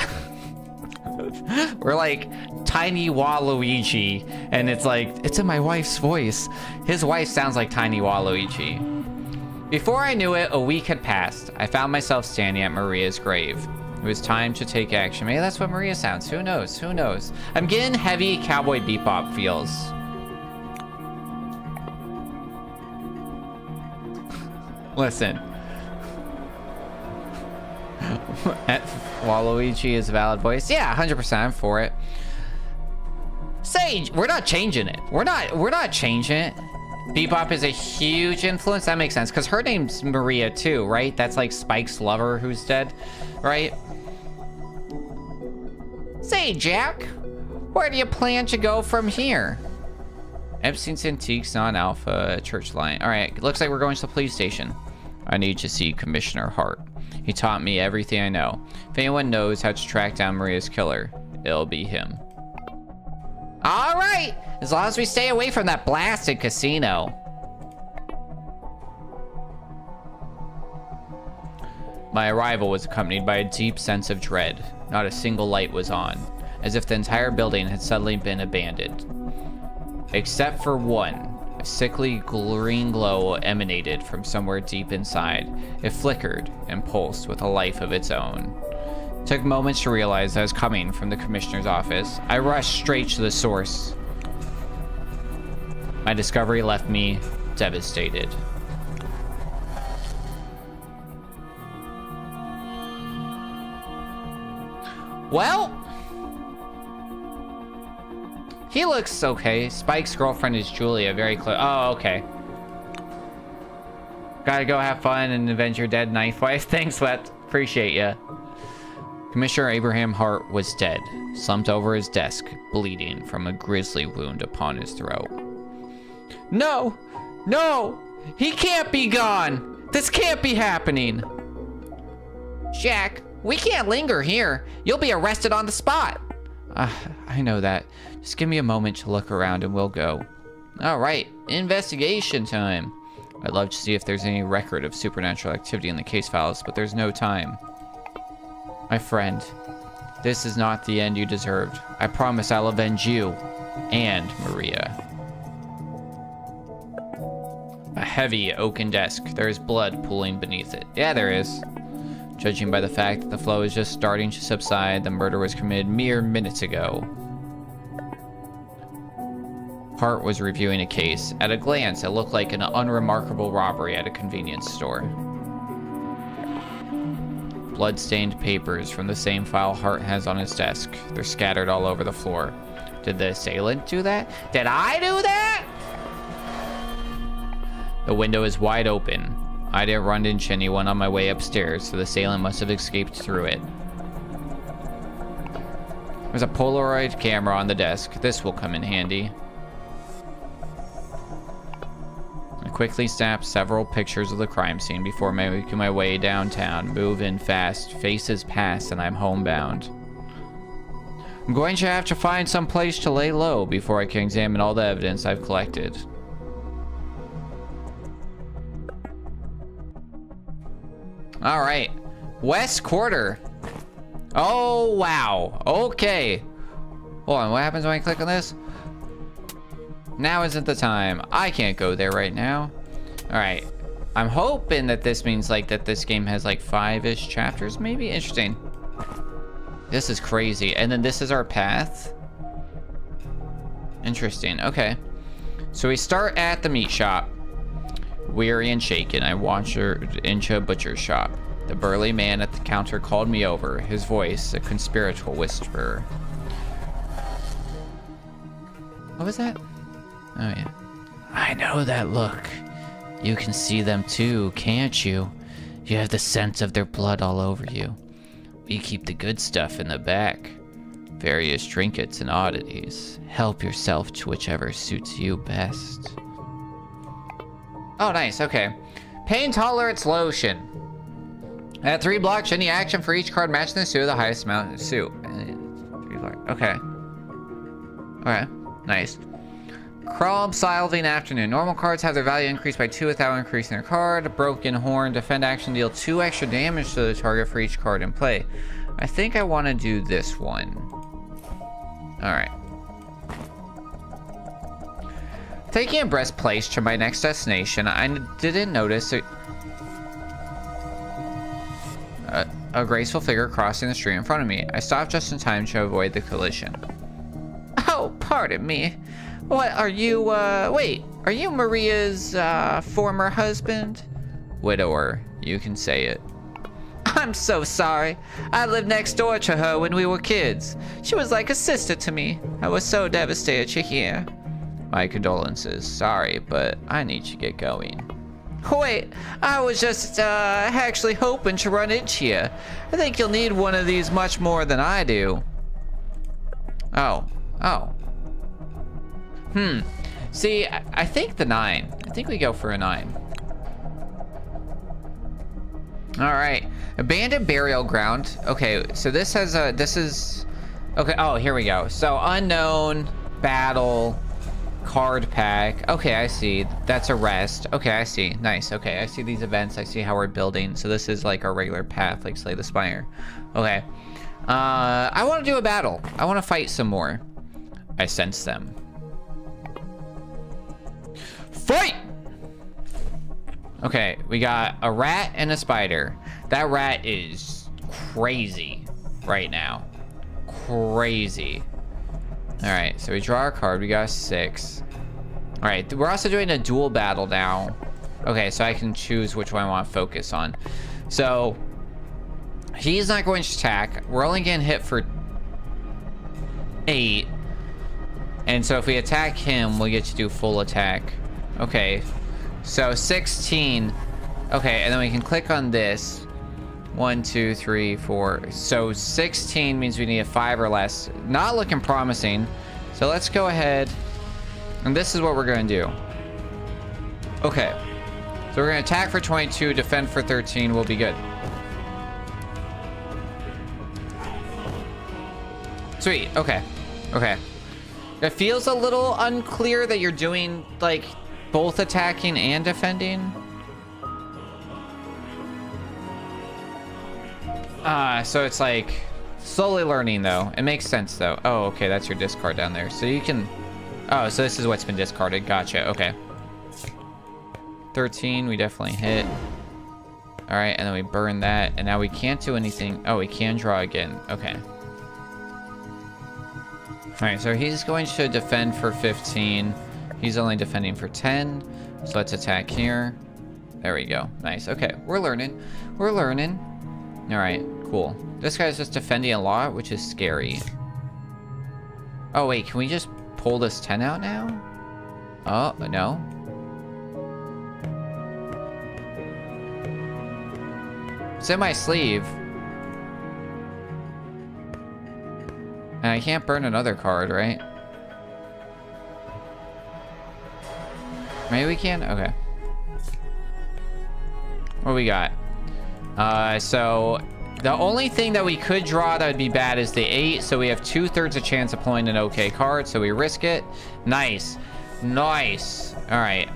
A: We're like Tiny Waluigi, and it's like, it's in my wife's voice. His wife sounds like Tiny Waluigi. Before I knew it, a week had passed. I found myself standing at Maria's grave. It was time to take action. Maybe that's what Maria sounds. Who knows? Who knows? I'm getting heavy Cowboy Bebop feels. Listen. Waluigi is a valid voice. Yeah, 100%. I'm for it. Sage, we're not changing it. We're not changing it. Bebop is a huge influence. That makes sense, because her name's Maria too, right? That's like Spike's lover who's dead, right? Say, Jack, where do you plan to go from here? Epstein's Antiques, non-alpha, church line. All right, looks like we're going to the police station. I need to see Commissioner Hart. He taught me everything I know. If anyone knows how to track down Maria's killer, it'll be him. All right, as long as we stay away from that blasted casino. My arrival was accompanied by a deep sense of dread. Not a single light was on, as if the entire building had suddenly been abandoned. Except for one. A sickly green glow emanated from somewhere deep inside. It flickered and pulsed with a life of its own. It took moments to realize I was coming from the commissioner's office. I rushed straight to the source. My discovery left me devastated. Well, he looks okay. Spike's girlfriend is Julia, very close. Oh, okay. Gotta go have fun and avenge your dead knife wife. Thanks, Wet. Appreciate ya. Commissioner Abraham Hart was dead, slumped over his desk, bleeding from a grisly wound upon his throat. No! No! He can't be gone! This can't be happening! Jack, we can't linger here. You'll be arrested on the spot. I know that. Just give me a moment to look around and we'll go. All right, investigation time. I'd love to see if there's any record of supernatural activity in the case files, but there's no time. My friend, this is not the end you deserved. I promise I'll avenge you and Maria. A heavy oaken desk. There is blood pooling beneath it. Yeah, there is. Judging by the fact that the flow is just starting to subside, the murder was committed mere minutes ago. Hart was reviewing a case. At a glance, it looked like an unremarkable robbery at a convenience store. Blood-stained papers from the same file Hart has on his desk. They're scattered all over the floor. Did the assailant do that? Did I do that? The window is wide open. I didn't run into anyone on my way upstairs, so the assailant must have escaped through it. There's a Polaroid camera on the desk. This will come in handy. I quickly snapped several pictures of the crime scene before making my way downtown. Move in fast, faces pass, and I'm homebound. I'm going to have to find some place to lay low before I can examine all the evidence I've collected. All right, West Quarter. Oh, wow. Okay. Hold on, what happens when I click on this? Now isn't the time. I can't go there right now. All right. I'm hoping that this means like that this game has like 5-ish chapters, maybe? Interesting. This is crazy. And then this is our path. Interesting. Okay. So we start at the meat shop. Weary and shaken, I wandered into a butcher's shop. The burly man at the counter called me over, his voice a conspiratorial whisper. What was that? Oh, yeah. I know that look. You can see them too, can't you? You have the scent of their blood all over you. We keep the good stuff in the back. Various trinkets and oddities. Help yourself to whichever suits you best. Oh, nice. Okay. Pain tolerance lotion. At 3 blocks, any action for each card matching the suit of the highest amount of suit. 3 blocks. Okay. Okay. Nice. Chrome Salving Afternoon. Normal cards have their value increased by 2 without increasing their card. Broken Horn. Defend action. Deal 2 extra damage to the target for each card in play. I think I want to do this one. Alright. Taking a breast place to my next destination, I didn't notice a graceful figure crossing the street in front of me. I stopped just in time to avoid the collision. Oh, pardon me. What are you, wait, are you Maria's, former husband? Widower, you can say it. I'm so sorry. I lived next door to her when we were kids. She was like a sister to me. I was so devastated to hear. My condolences. Sorry, but I need to get going. Wait, I was just, actually hoping to run into you. I think you'll need one of these much more than I do. Oh. See, I think the 9. I think we go for a 9. Alright. Abandoned burial ground. Okay, so this has a, this is, okay, oh, here we go. So, unknown, battle, card pack. Okay, I see. That's a rest. Okay, I see. Nice. Okay, I see these events. I see how we're building. So this is like our regular path, like Slay the Spire. Okay. I want to do a battle. I want to fight some more. I sense them. Fight! Okay, we got a rat and a spider. That rat is crazy right now. Crazy. Alright, so we draw our card. We got a 6. Alright, we're also doing a dual battle now. Okay, so I can choose which one I want to focus on. So, he's not going to attack. We're only getting hit for 8. And so if we attack him, we'll get to do full attack. Okay, so 16. Okay, and then we can click on this. 1, 2, 3, 4. So 16 means we need a 5 or less. Not looking promising. So let's go ahead. And this is what we're going to do. Okay. So we're going to attack for 22, defend for 13. We'll be good. Sweet. Okay. Okay. It feels a little unclear that you're doing, like, both attacking and defending. So it's like slowly learning though. It makes sense though. Oh, okay, that's your discard down there. So you can, oh, so this is what's been discarded. Gotcha. Okay. 13, we definitely hit. All right, and then we burn that, and now we can't do anything. Oh, we can draw again. Okay. All right, so he's going to defend for 15. He's only defending for 10. So let's attack here. There we go. Nice. Okay, we're learning. We're learning. All right, cool. This guy's just defending a lot, which is scary. Oh, wait, can we just pull this 10 out now? Oh, no. It's in my sleeve. And I can't burn another card, right? Maybe we can? Okay. What we got? So the only thing that we could draw that would be bad is the 8. So we have 2/3 a chance of pulling an okay card. So we risk it. Nice. Nice. All right.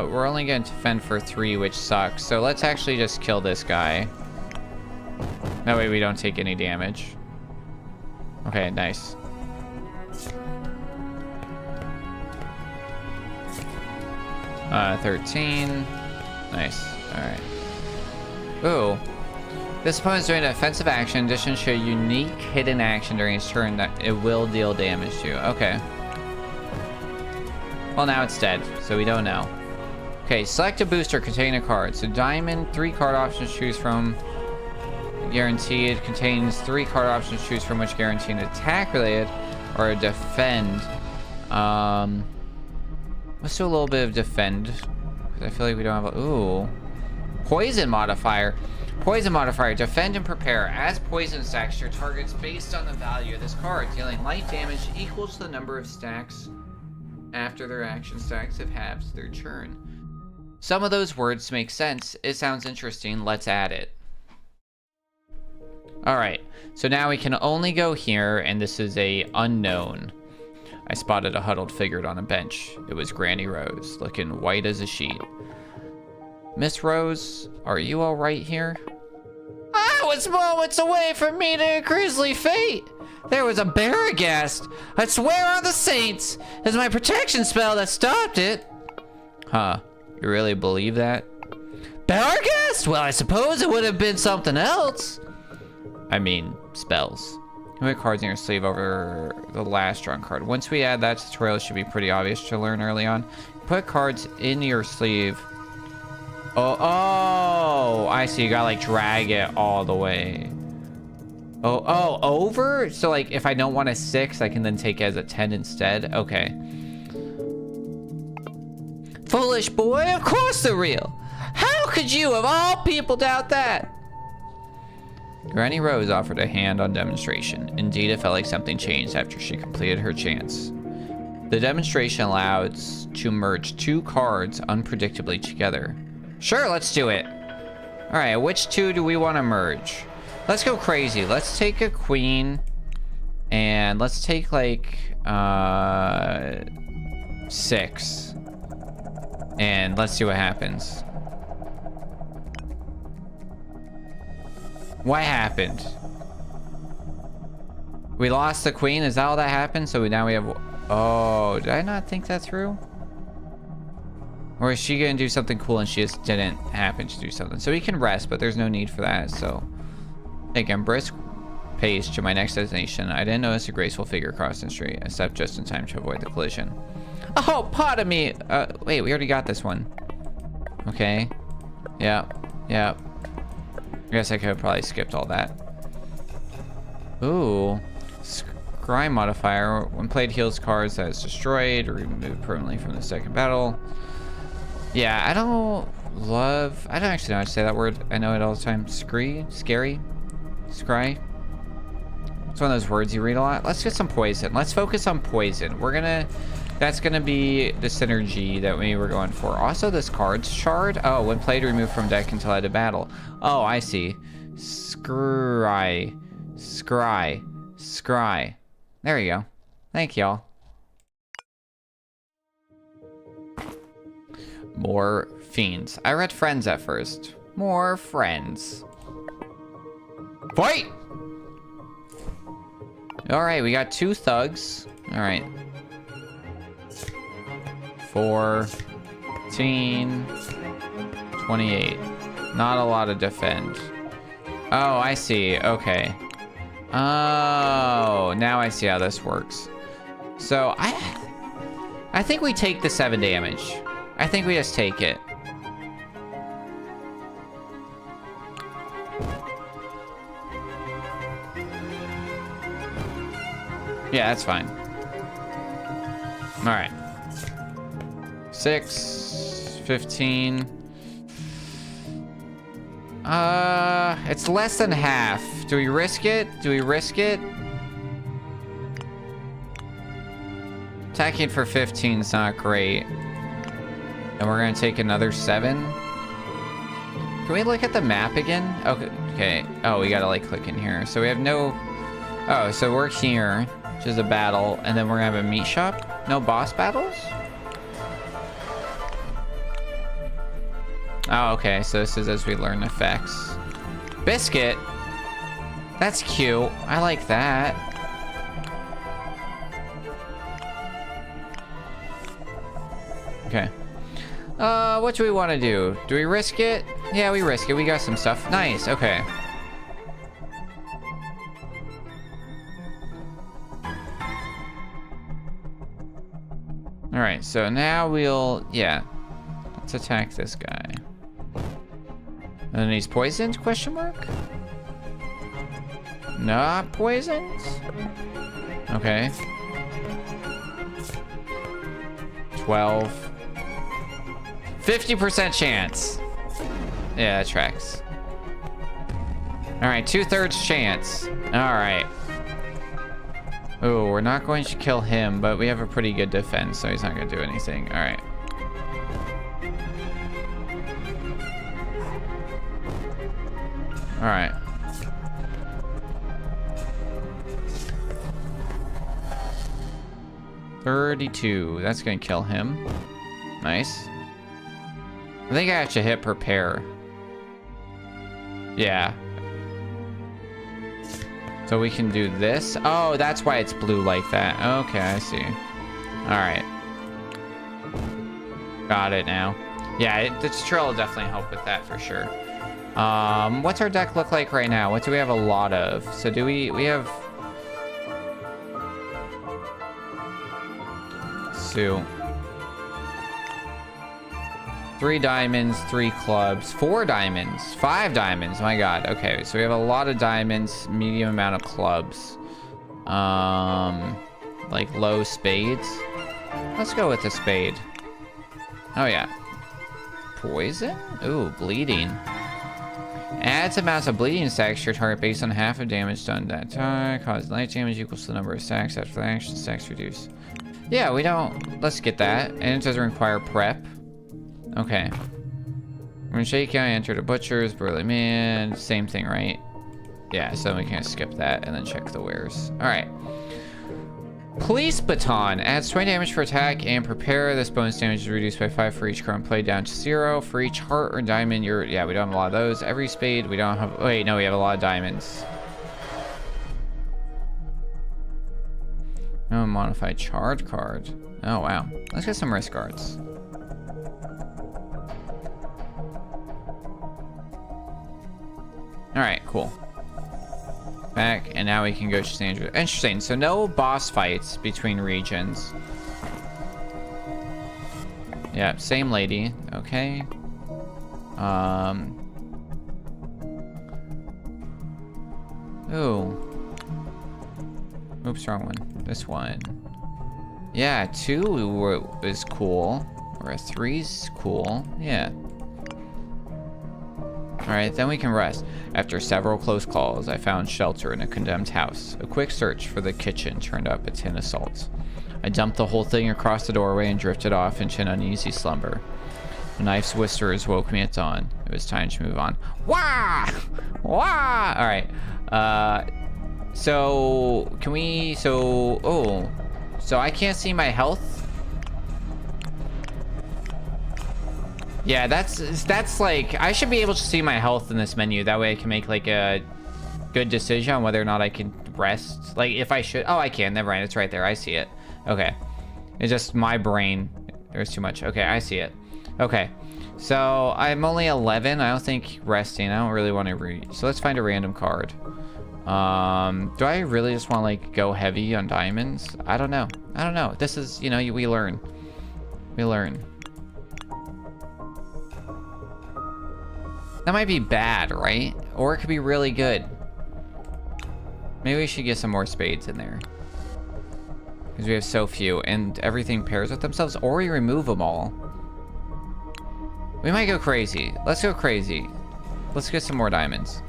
A: We're only going to defend for 3, which sucks. So let's actually just kill this guy. That way we don't take any damage. Okay, nice. Uh, 13. Nice. All right. Ooh. This opponent's doing an offensive action. In addition to a unique hidden action during his turn that it will deal damage to. Okay. Well, now it's dead, so we don't know. Okay, select a booster containing a card. So diamond, 3 card options to choose from. Guaranteed contains 3 card options to choose from, which guarantee an attack related or a defend. Let's do a little bit of defend, because I feel like we don't have a... Ooh. Poison modifier. Poison modifier. Defend and prepare. As poison stacks your targets based on the value of this card. Dealing light damage equals the number of stacks after their action stacks have halved their turn. Some of those words make sense. It sounds interesting. Let's add it. Alright. So now we can only go here, and this is a unknown. I spotted a huddled figure on a bench. It was Granny Rose, looking white as a sheet. Miss Rose, are you all right here? I was moments away from meeting a grisly fate. There was a Barragast. I swear on the saints, it's my protection spell that stopped it. Huh, you really believe that? Barragast? Well, I suppose it would have been something else. I mean, spells. Put cards in your sleeve over the last drawn card. Once we add that tutorial, it should be pretty obvious to learn early on. Put cards in your sleeve. Oh, I see. You gotta like drag it all the way. Oh, over? So like if I don't want a 6, I can then take it as a 10 instead. Okay. Foolish boy, of course they're real. How could you of all people doubt that? Granny Rose offered a hand on demonstration. Indeed, it felt like something changed after she completed her chance. The demonstration allows to merge 2 cards unpredictably together. Sure, let's do it. All right, which 2 do we want to merge? Let's go crazy. Let's take a queen, and let's take like 6, and let's see what happens. What happened? We lost the queen. Is that all that happened? So now we have... Oh, did I not think that through? Or is she gonna do something cool and she just didn't happen to do something? So we can rest, but there's no need for that. So again, brisk pace to my next destination. I didn't notice a graceful figure crossing the street. I stepped just in time to avoid the collision. Oh, pardon me. Wait, we already got this one. Okay. Yeah. I guess I could have probably skipped all that. Ooh. Scry modifier. When played, heals cards that is destroyed or removed permanently from the second battle. Yeah, I don't actually know how to say that word. I know it all the time. Scary? Scry? It's one of those words you read a lot. Let's get some poison. Let's focus on poison. That's gonna be the synergy that we were going for. Also, this card's shard. Oh, when played, removed from deck until end of battle. Oh, I see. Scry. There you go. Thank y'all. More fiends. I read friends at first. More friends. Fight! Alright, we got 2 thugs. Alright. 14, 28. Not a lot of defend. Oh, I see. Okay. Oh, now I see how this works. So I think we take the 7 damage. I think we just take it. Yeah, that's fine. All right. 6, 15. It's less than half. Do we risk it? Attacking for 15 is not great. And we're gonna take another 7. Can we look at the map again? Okay. Oh, we gotta like click in here. So we have no... Oh, so we're here, which is a battle, and then we're gonna have a meat shop. No boss battles? Oh, okay. So this is as we learn effects. Biscuit. That's cute. I like that. Okay. What do we want to do? Do we risk it? Yeah, we risk it. We got some stuff. Nice. Okay. All right. So now we'll, yeah. Let's attack this guy. And then he's poisoned, question mark? Not poisoned? Okay. 12. 50% chance. Yeah, that tracks. Alright, 2/3 chance. Alright. Oh, we're not going to kill him, but we have a pretty good defense, so he's not going to do anything. Alright. Alright. $32. That's gonna kill him. Nice. I think I have to hit prepare. Yeah. So we can do this. Oh, that's why it's blue like that. Okay, I see. Alright. Got it now. Yeah, the tutorial will definitely help with that for sure. What's our deck look like right now? What do we have a lot of? So do we have... Sue. 3 diamonds, 3 clubs, 4 diamonds, 5 diamonds. My god. Okay, so we have a lot of diamonds, medium amount of clubs. Like low spades. Let's go with the spade. Oh yeah. Poison? Ooh, bleeding. Adds amounts of bleeding stacks to your target based on half of damage done that time. Cause light damage equals to the number of stacks after the action. Stacks reduce. Yeah, we don't... Let's get that. And it doesn't require prep. Okay. When shaky, I enter the butcher's, burly man. Same thing, right? Yeah, so we can skip that and then check the wares. Alright. Police baton. Adds 20 damage for attack and prepare. This bonus damage is reduced by 5 for each card played down to 0. For each heart or diamond, you're... Yeah, we don't have a lot of those. Every spade, we don't have... Wait, no, we have a lot of diamonds. Oh, modified charge card. Oh, wow. Let's get some risk cards. Alright, cool. Back, and now we can go to standard. Interesting, so no boss fights between regions. Yeah, same lady. Okay. Ooh. Oops, wrong one. This one. Yeah, 2 is cool. Or a 3's cool. Yeah. Alright, then we can rest. After several close calls, I found shelter in a condemned house. A quick search for the kitchen turned up a tin of salt. I dumped the whole thing across the doorway and drifted off into an uneasy slumber. The knife's whispers woke me at dawn. It was time to move on. Wah! Wah! Alright. So, can we... So... Oh. So I can't see my health? Yeah, that's like... I should be able to see my health in this menu. That way I can make, like, a good decision on whether or not I can rest. Like, if I should... Oh, I can. Never mind. It's right there. I see it. Okay. It's just my brain. There's too much. Okay, I see it. Okay. So, I'm only 11. I don't think resting. I don't really want to read. So, let's find a random card. Do I really just want to, like, go heavy on diamonds? I don't know. I don't know. This is, you know, we learn. We learn. That might be bad, right? Or it could be really good. Maybe we should get some more spades in there. Because we have so few, and everything pairs with themselves, or we remove them all. We might go crazy. Let's go crazy. Let's get some more diamonds.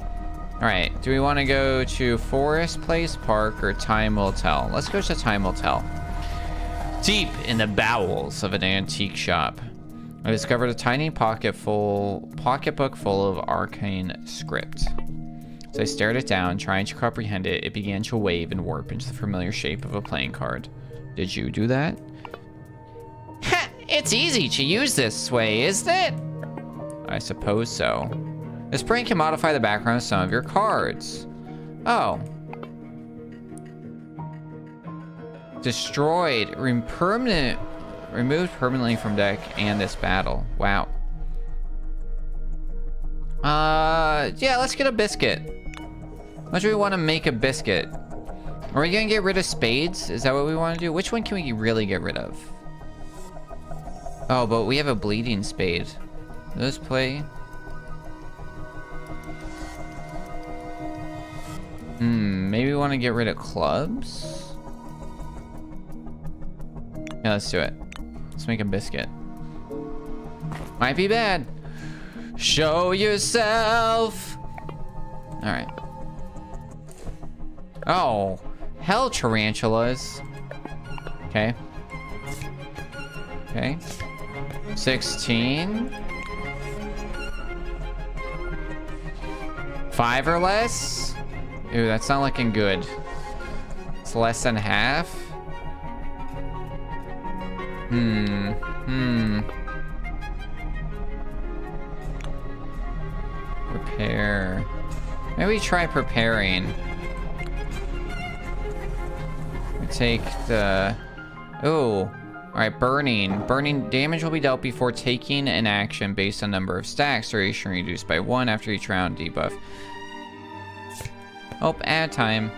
A: Alright, do we want to go to Forest Place Park or Time Will Tell? Let's go to Time Will Tell. Deep in the bowels of an antique shop, I discovered a tiny pocketbook full of arcane script. As I stared it down, trying to comprehend it, it began to wave and warp into the familiar shape of a playing card. Did you do that? Ha! It's easy to use this way, isn't it? I suppose so. This brain can modify the background of some of your cards. Oh. Destroyed. Removed permanently from deck and this battle. Wow. Yeah, let's get a biscuit. How do we want to make a biscuit? Are we gonna get rid of spades? Is that what we want to do? Which one can we really get rid of? Oh, but we have a bleeding spade. Let's play. Maybe we want to get rid of clubs? Yeah, let's do it. Let's make a biscuit. Might be bad. Show yourself. All right. Oh, hell tarantulas. Okay. Okay. 16. 5 or less? Ooh, that's not looking good. It's less than half. Prepare. Maybe try preparing. We take the... Ooh. Alright, burning. Burning damage will be dealt before taking an action based on number of stacks. Duration reduced by 1 after each round debuff. Oh, ad time.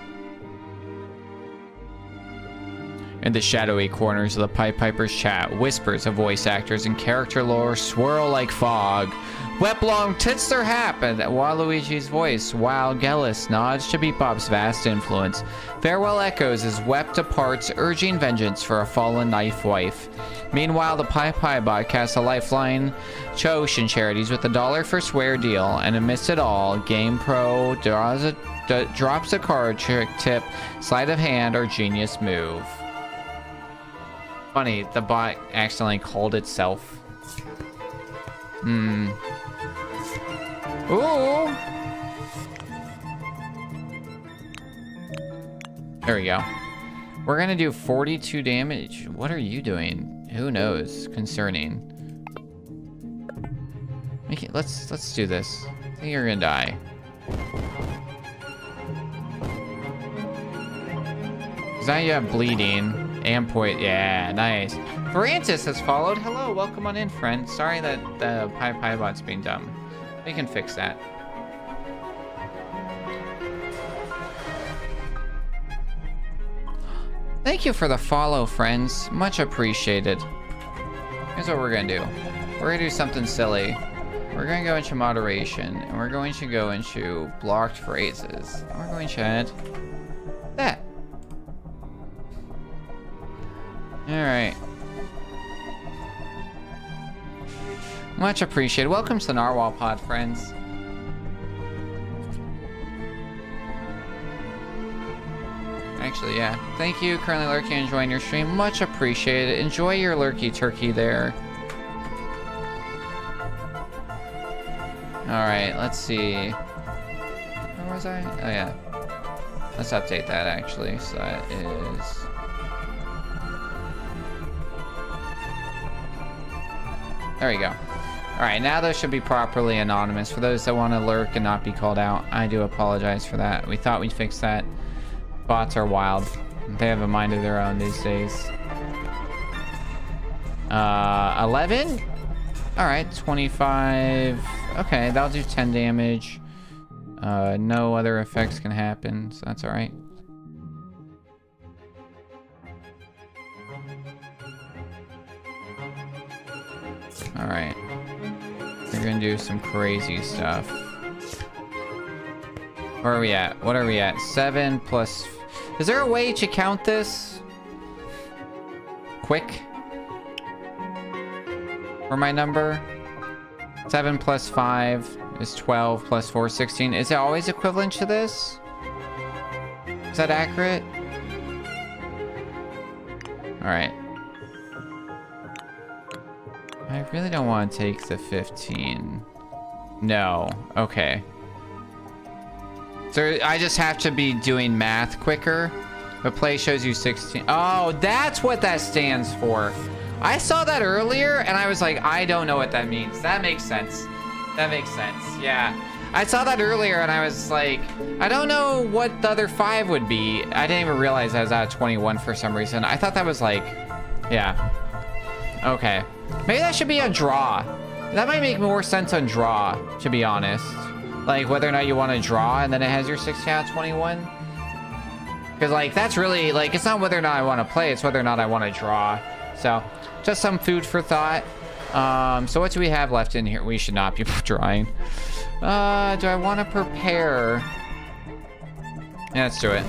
A: In the shadowy corners of the Pied Piper's chat, whispers of voice actors and character lore swirl like fog. Weplong tits their hat at Waluigi's voice, while Gellis nods to Bebop's vast influence. Farewell echoes as Wep departs, urging vengeance for a fallen knife wife. Meanwhile, the Bot casts a lifeline to Ocean Charities with $1 for swear deal, and amidst it all, Game Pro drops a card trick tip, sleight of hand, or genius move. Funny, the bot accidentally called itself. Ooh! There we go. We're gonna do 42 damage. What are you doing? Who knows? Concerning. Let's do this. I think you're gonna die. Cause now you have bleeding. And point, yeah, nice. Francis has followed. Hello, welcome on in, friend. Sorry that the Piebot's being dumb. We can fix that. Thank you for the follow, friends. Much appreciated. Here's what we're gonna do. We're gonna do something silly. We're gonna go into moderation, and we're going to go into blocked phrases. And we're going to add that. Alright. Much appreciated. Welcome to the Narwhal Pod, friends. Actually, yeah. Thank you, currently lurking and enjoying your stream. Much appreciated. Enjoy your lurky turkey there. Alright, let's see. Where was I? Oh, yeah. Let's update that, actually. So that is... There we go. Alright, now those should be properly anonymous. For those that want to lurk and not be called out, I do apologize for that. We thought we'd fix that. Bots are wild. They have a mind of their own these days. 11? Alright, 25. Okay, that'll do 10 damage. No other effects can happen, so that's alright. Alright. We're gonna do some crazy stuff. Where are we at? What are we at? 7 plus... Is there a way to count this? Quick? For my number? 7 plus 5 is 12 plus 4 is 16. Is it always equivalent to this? Is that accurate? Alright. I really don't want to take the 15. No. Okay. So I just have to be doing math quicker. But play shows you 16. Oh, that's what that stands for. I saw that earlier and I was like, I don't know what that means. That makes sense. That makes sense. Yeah. I saw that earlier and I was like, I don't know what the other 5 would be. I didn't even realize I was at 21 for some reason. I thought that was like, yeah. Okay. Maybe that should be a draw. That might make more sense on draw, to be honest. Like, whether or not you want to draw and then it has your 16 out of 21. Because, like, that's really, like, it's not whether or not I want to play, it's whether or not I want to draw. So, just some food for thought. So what do we have left in here? We should not be drawing. Do I want to prepare? Yeah, let's do it.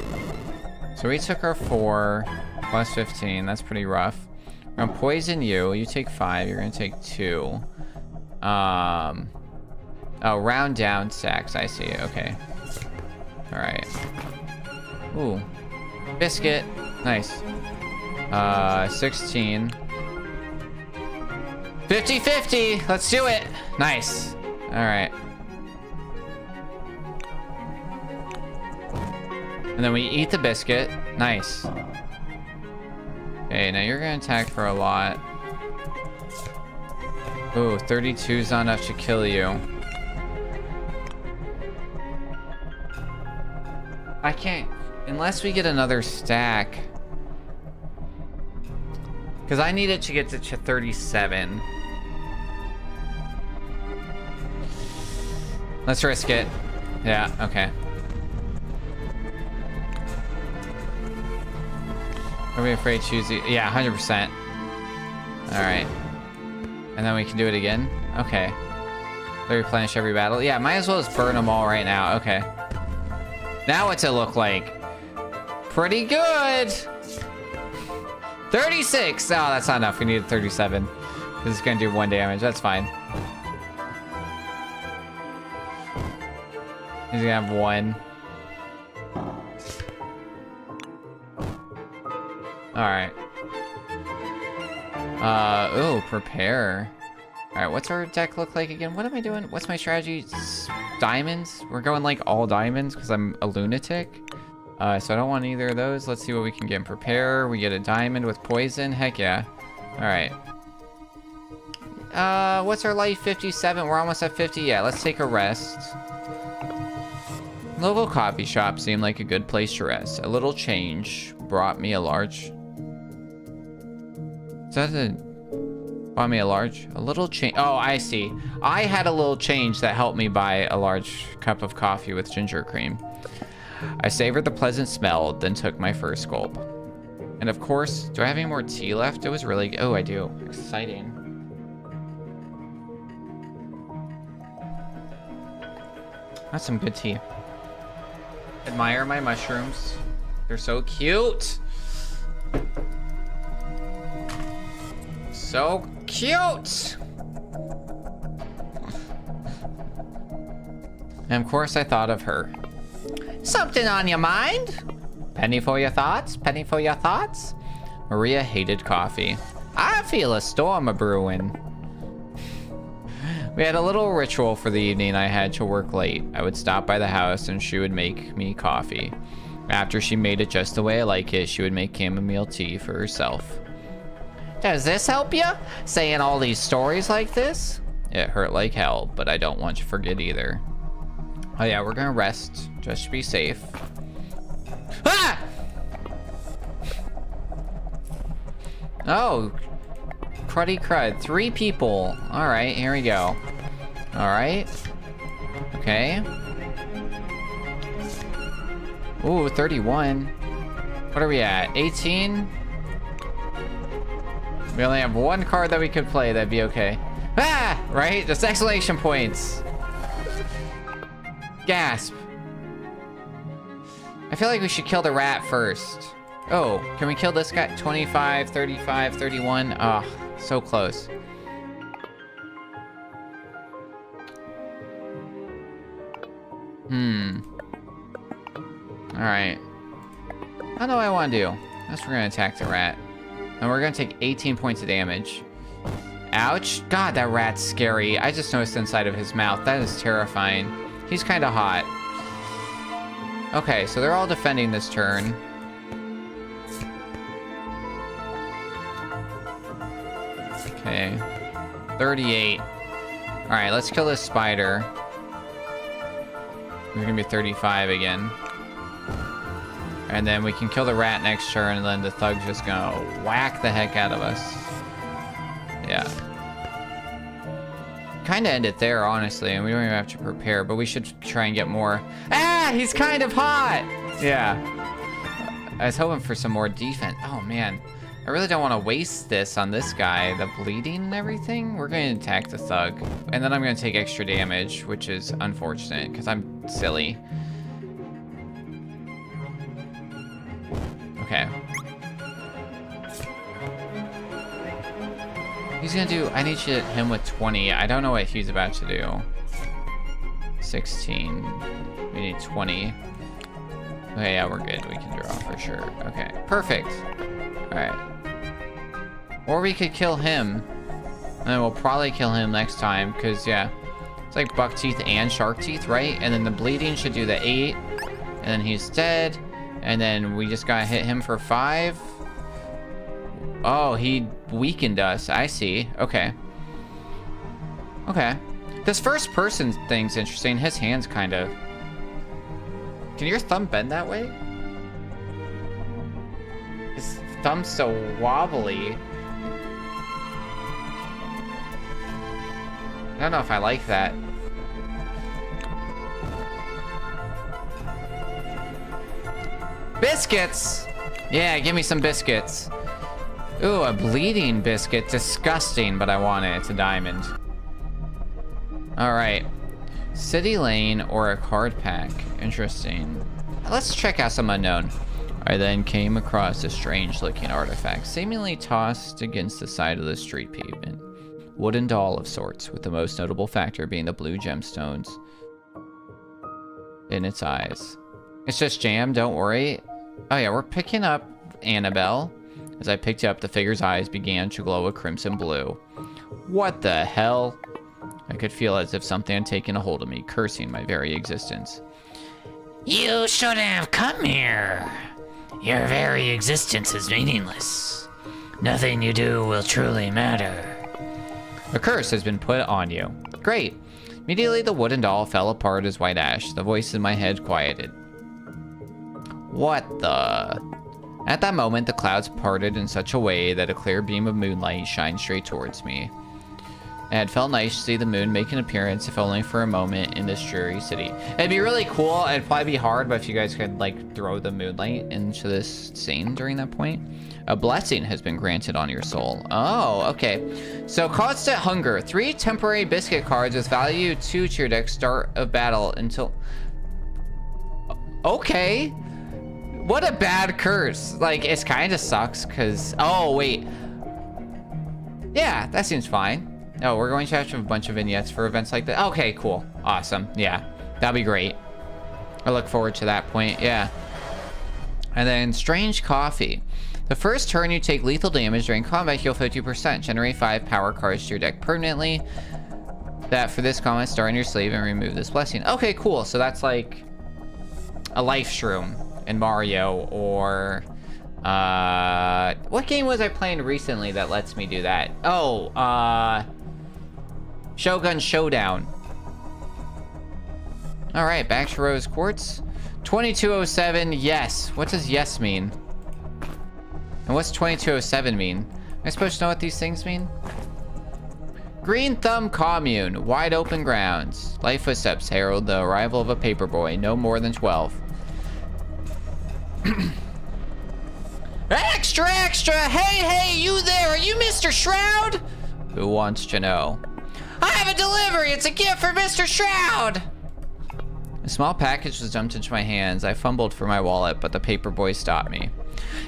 A: So we took our 4 plus 15. That's pretty rough. We're gonna poison you. You take 5. You're gonna take 2. Oh, round down stacks. I see. Okay. All right. Ooh, biscuit. Nice. 16. 50-50. Let's do it. Nice. All right. And then we eat the biscuit. Nice. Okay, now you're gonna attack for a lot. Ooh, 32's not enough to kill you. I can't, unless we get another stack. Because I need it to get to 37. Let's risk it. Yeah, okay. Are we afraid to choose it? Yeah, 100%. Alright. And then we can do it again? Okay. They replenish every battle? Yeah, might as well just burn them all right now. Okay. Now what's it look like? Pretty good! 36! Oh, that's not enough. We need 37. This is gonna do 1 damage. That's fine. He's gonna have 1. Alright. Ooh, prepare. Alright, what's our deck look like again? What am I doing? What's my strategy? Diamonds? We're going like all diamonds because I'm a lunatic. So I don't want either of those. Let's see what we can get in prepare. We get a diamond with poison. Heck yeah. Alright. What's our life? 57. We're almost at 50. Yeah, let's take a rest. Local coffee shop seemed like a good place to rest. A little change brought me a large... Is that a... Bought me a large... A little change... Oh, I see. I had a little change that helped me buy a large cup of coffee with ginger cream. I savored the pleasant smell, then took my first gulp. And of course, do I have any more tea left? It was really... Oh, I do. Exciting. That's some good tea. Admire my mushrooms. They're so cute. So cute. And of course I thought of her. Something on your mind? Penny for your thoughts? Penny for your thoughts? Maria hated coffee. I feel a storm a-brewing. We had a little ritual for the evening. I had to work late. I would stop by the house and she would make me coffee. After she made it just the way I like it, she would make chamomile tea for herself. Does this help you? Saying all these stories like this? It hurt like hell, but I don't want you to forget either. Oh yeah, we're gonna rest, just to be safe. Ah! Oh, cruddy crud. 3 people. All right, here we go. All right. Okay. Ooh, 31. What are we at? 18? We only have 1 card that we could play. That'd be okay. Ah! Right? Just exclamation points. Gasp. I feel like we should kill the rat first. Oh, can we kill this guy? 25, 35, 31. Oh, so close. Alright. I don't know what I want to do. I guess we're going to attack the rat. And we're going to take 18 points of damage. Ouch. God, that rat's scary. I just noticed inside of his mouth. That is terrifying. He's kind of hot. Okay, so they're all defending this turn. Okay. 38. Alright, let's kill this spider. We're gonna be 35 again. And then we can kill the rat next turn, and then the thug's just gonna whack the heck out of us. Yeah. Kind of end it there, honestly, and we don't even have to prepare, but we should try and get more. Ah, he's kind of hot! Yeah. I was hoping for some more defense. Oh, man. I really don't want to waste this on this guy. The bleeding and everything. We're going to attack the thug. And then I'm going to take extra damage, which is unfortunate because I'm silly. Okay. He's going to do... I need to hit him with 20. I don't know what he's about to do. 16. We need 20. Okay, yeah, we're good. We can draw for sure. Okay, perfect. All right. Or we could kill him. And then we'll probably kill him next time, because, yeah. It's like buck teeth and shark teeth, right? And then the bleeding should do the 8. And then he's dead. And then we just gotta hit him for 5. Oh, he weakened us. I see. Okay. Okay. This first person thing's interesting. His hands kind of... Can your thumb bend that way? His thumb's so wobbly. I don't know if I like that. Biscuits! Yeah, give me some biscuits. Ooh, a bleeding biscuit. Disgusting, but I want it. It's a diamond. Alright. City Lane or a card pack. Interesting. Let's check out some unknown. I then came across a strange-looking artifact, seemingly tossed against the side of the street pavement. Wooden doll of sorts, with the most notable factor being the blue gemstones in its eyes. It's just jam, don't worry. Oh yeah, we're picking up Annabelle. As I picked up, the figure's eyes began to glow a crimson blue. What the hell? I could feel as if something had taken a hold of me, cursing my very existence.
B: You shouldn't have come here. Your very existence is meaningless. Nothing you do will truly matter.
A: A curse has been put on you. Great. Immediately the wooden doll fell apart as white ash. The voice in my head quieted. What the... At that moment, the clouds parted in such a way that a clear beam of moonlight shined straight towards me. It had felt nice to see the moon make an appearance, if only for a moment, in this dreary city. It'd be really cool. It'd probably be hard, but if you guys could, like, throw the moonlight into this scene during that point. A blessing has been granted on your soul. Oh, okay. So, constant hunger. 3 temporary biscuit cards with value 2 to your deck. Start of battle until... Okay. What a bad curse. Like, it kind of sucks, because... Oh, wait. Yeah, that seems fine. Oh, we're going to have a bunch of vignettes for events like that. Okay, cool. Awesome. Yeah, that'll be great. I look forward to that point. Yeah. And then strange coffee. The first turn you take lethal damage during combat, heal 50%. Generate 5 power cards to your deck permanently. That for this comment, start in your sleeve and remove this blessing. Okay, cool. So that's like a life shroom in Mario, or what game was I playing recently that lets me do that? Oh, Shogun Showdown. All right, back to Rose Quartz. 2207, yes. What does yes mean? And what's 2207 mean? Am I supposed to know what these things mean? Green Thumb Commune, wide open grounds. Light footsteps herald the arrival of a paperboy, no more than 12. Extra, extra! Hey, you there! Are you Mr. Shroud? Who wants to know? I have a delivery! It's a gift for Mr. Shroud! A small package was dumped into my hands. I fumbled for my wallet, but the paperboy stopped me.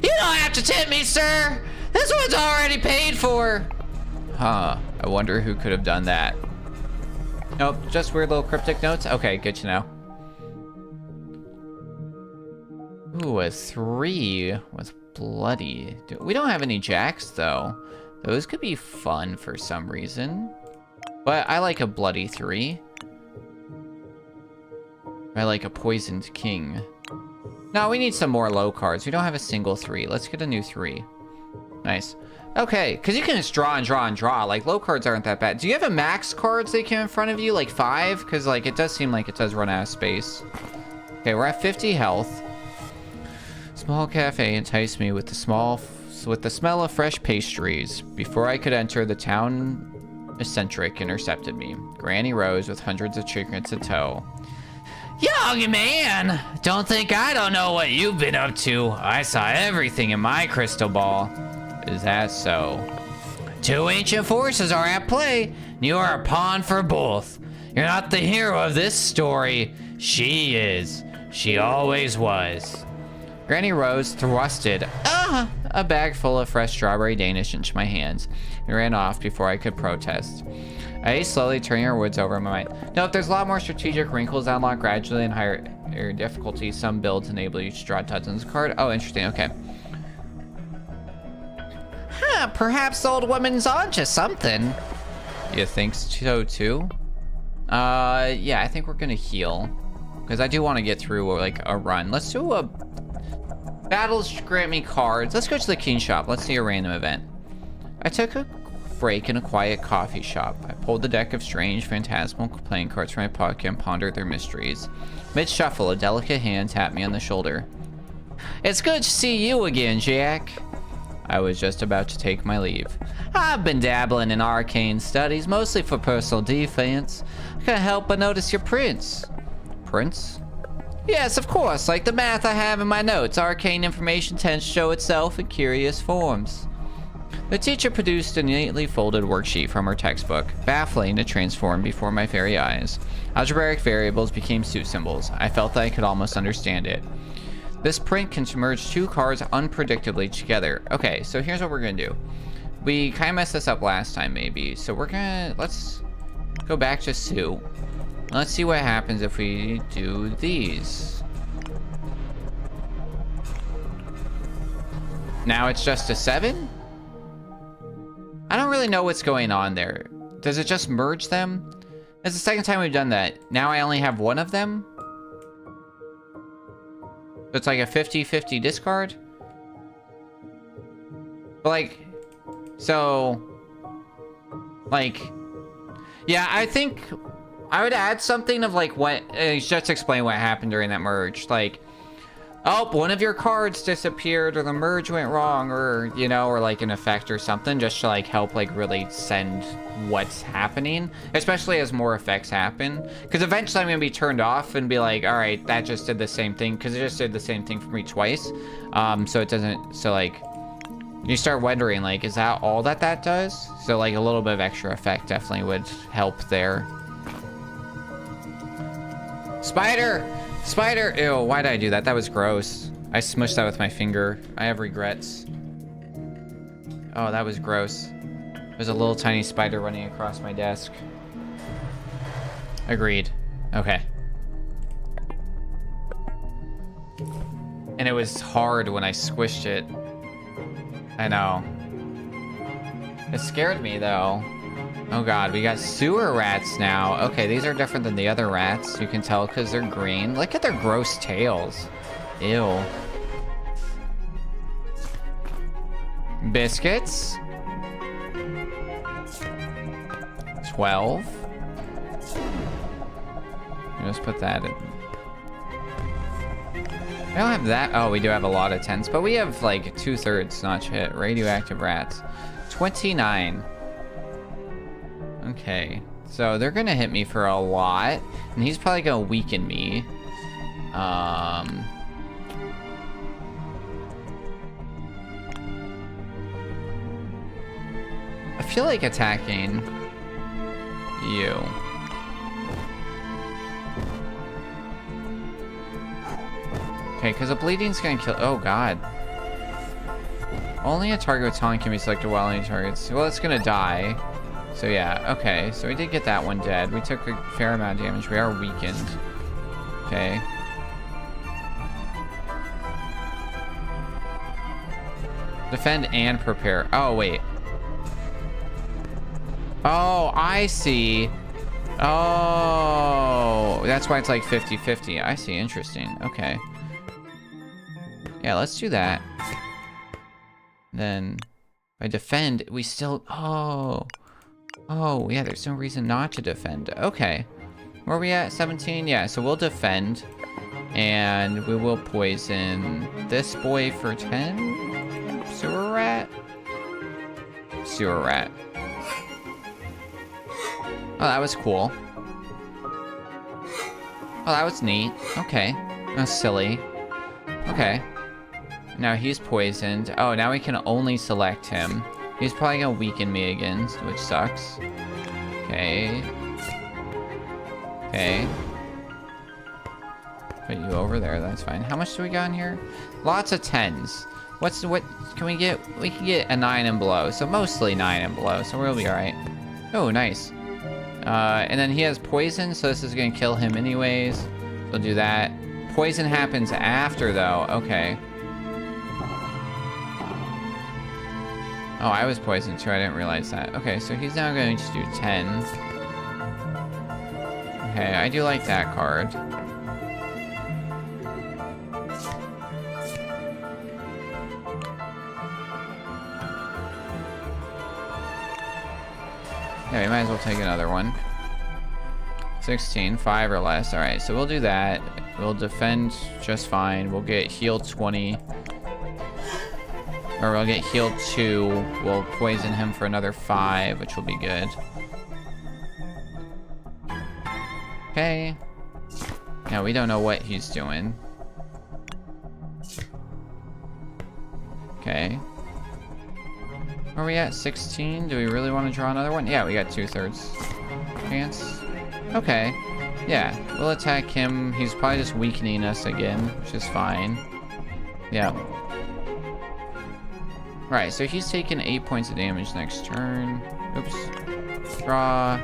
A: You don't have to tip me, sir! This one's already paid for! Huh. I wonder who could have done that. Nope, just weird little cryptic notes? Okay, good to know. Ooh, a 3 with bloody. We don't have any jacks, though. Those could be fun for some reason. But I like a bloody 3. I like a poisoned king. No, we need some more low cards. We don't have a single 3. Let's get a new 3. Nice. Okay, because you can just draw and draw and draw. Like, low cards aren't that bad. Do you have a max cards that came in front of you? Like 5? Because, like, it does seem like it does run out of space. Okay, we're at 50 health. Small cafe enticed me with the smell of fresh pastries. Before I could enter, the town eccentric intercepted me. Granny Rose with hundreds of trinkets in tow. Young man, don't think I don't know what you've been up to. I saw everything in my crystal ball. Is that so?
B: Two ancient forces are at play. You are a pawn for both. You're not the hero of this story. She is. She always was.
A: Granny Rose thrusted a bag full of fresh strawberry Danish into my hands and ran off before I could protest. I ate slowly, turning our words over in my mind. Note, there's a lot more strategic wrinkles that unlock gradually and higher difficulty. Some builds enable you to draw dozens of cards. Oh, interesting. Okay.
B: Huh, perhaps the old woman's onto something.
A: You think so too? Yeah, I think we're gonna heal. Because I do want to get through like a run. Let's do a battles grant me cards. Let's go to the King shop. Let's see a random event. I took a break in a quiet coffee shop. I pulled the deck of strange, phantasmal playing cards from my pocket and pondered their mysteries. Mid-shuffle, a delicate hand tapped me on the shoulder.
B: It's good to see you again, Jack.
A: I was just about to take my leave.
B: I've been dabbling in arcane studies, mostly for personal defense. I can't help but notice your prints.
A: Prints?
B: Yes, of course. Like the math I have in my notes, arcane information tends to show itself in curious forms.
A: The teacher produced a neatly folded worksheet from her textbook, baffling to transform before my very eyes. Algebraic variables became suit symbols. I felt that I could almost understand it. This print can merge two cards unpredictably together. Okay, so here's what we're gonna do. We kind of messed this up last time, maybe. So let's go back to Sue. Let's see what happens if we do these. Now it's just a 7? I don't really know what's going on there. Does it just merge them? It's the second time we've done that. Now I only have one of them? So it's like a 50-50 discard? But like, so, like, yeah, I think I would add something of like what, just explain what happened during that merge. Like, oh, one of your cards disappeared or the merge went wrong or, you know, or like an effect or something just to like help like really send what's happening, especially as more effects happen. Because eventually I'm going to be turned off and be like, all right, that just did the same thing because it just did the same thing for me twice. So it doesn't, so like, you start wondering like, is that all that does? So like a little bit of extra effect definitely would help there. Spider! Spider! Ew, why did I do that? That was gross. I smushed that with my finger. I have regrets. Oh, that was gross. There's a little tiny spider running across my desk. Agreed. Okay. And it was hard when I squished it. I know. It scared me though. Oh god, we got sewer rats now. Okay, these are different than the other rats. You can tell because they're green. Look at their gross tails. Ew. Biscuits. 12. Let's put that in. I don't have that. Oh, we do have a lot of 10s, but we have like 2/3 notch hit. Radioactive rats. 29. Okay, so they're gonna hit me for a lot, and he's probably gonna weaken me. I feel like attacking you. Okay, because the bleeding's gonna kill. Oh god. Only a target with taunt can be selected while any targets. Well, it's gonna die. So yeah, okay, so we did get that one dead. We took a fair amount of damage. We are weakened. Okay. Defend and prepare. Oh, wait. Oh, I see. Oh, that's why it's like 50-50. I see, interesting. Okay. Yeah, let's do that. Then, if I defend, we still... Oh, yeah, there's no reason not to defend. Okay. Where are we at? 17? Yeah, so we'll defend. And we will poison this boy for 10. Sewer rat? Sewer rat. Oh, that was cool. Oh, that was neat. Okay. That's silly. Okay. Now he's poisoned. Oh, now we can only select him. He's probably gonna weaken me again, which sucks. Okay. Okay. Put you over there, that's fine. How much do we got in here? Lots of 10s. What can we get? We can get a 9 and below, so mostly 9 and below, so we'll be alright. Oh, nice. And then he has poison, so this is gonna kill him anyways. We'll do that. Poison happens after, though. Okay. Oh, I was poisoned too. I didn't realize that. Okay, so he's now going to do 10. Okay, I do like that card. Yeah, we might as well take another one. 16, 5 or less. Alright, so we'll do that. We'll defend just fine. We'll get healed 20. Or we'll get healed 2. We'll poison him for another 5, which will be good. Okay. Yeah, we don't know what he's doing. Okay. Where are we at? 16? Do we really want to draw another one? Yeah, we got 2/3 chance. Okay. Yeah, we'll attack him. He's probably just weakening us again, which is fine. Yeah. Right, so he's taking 8 points of damage next turn. Oops. Draw.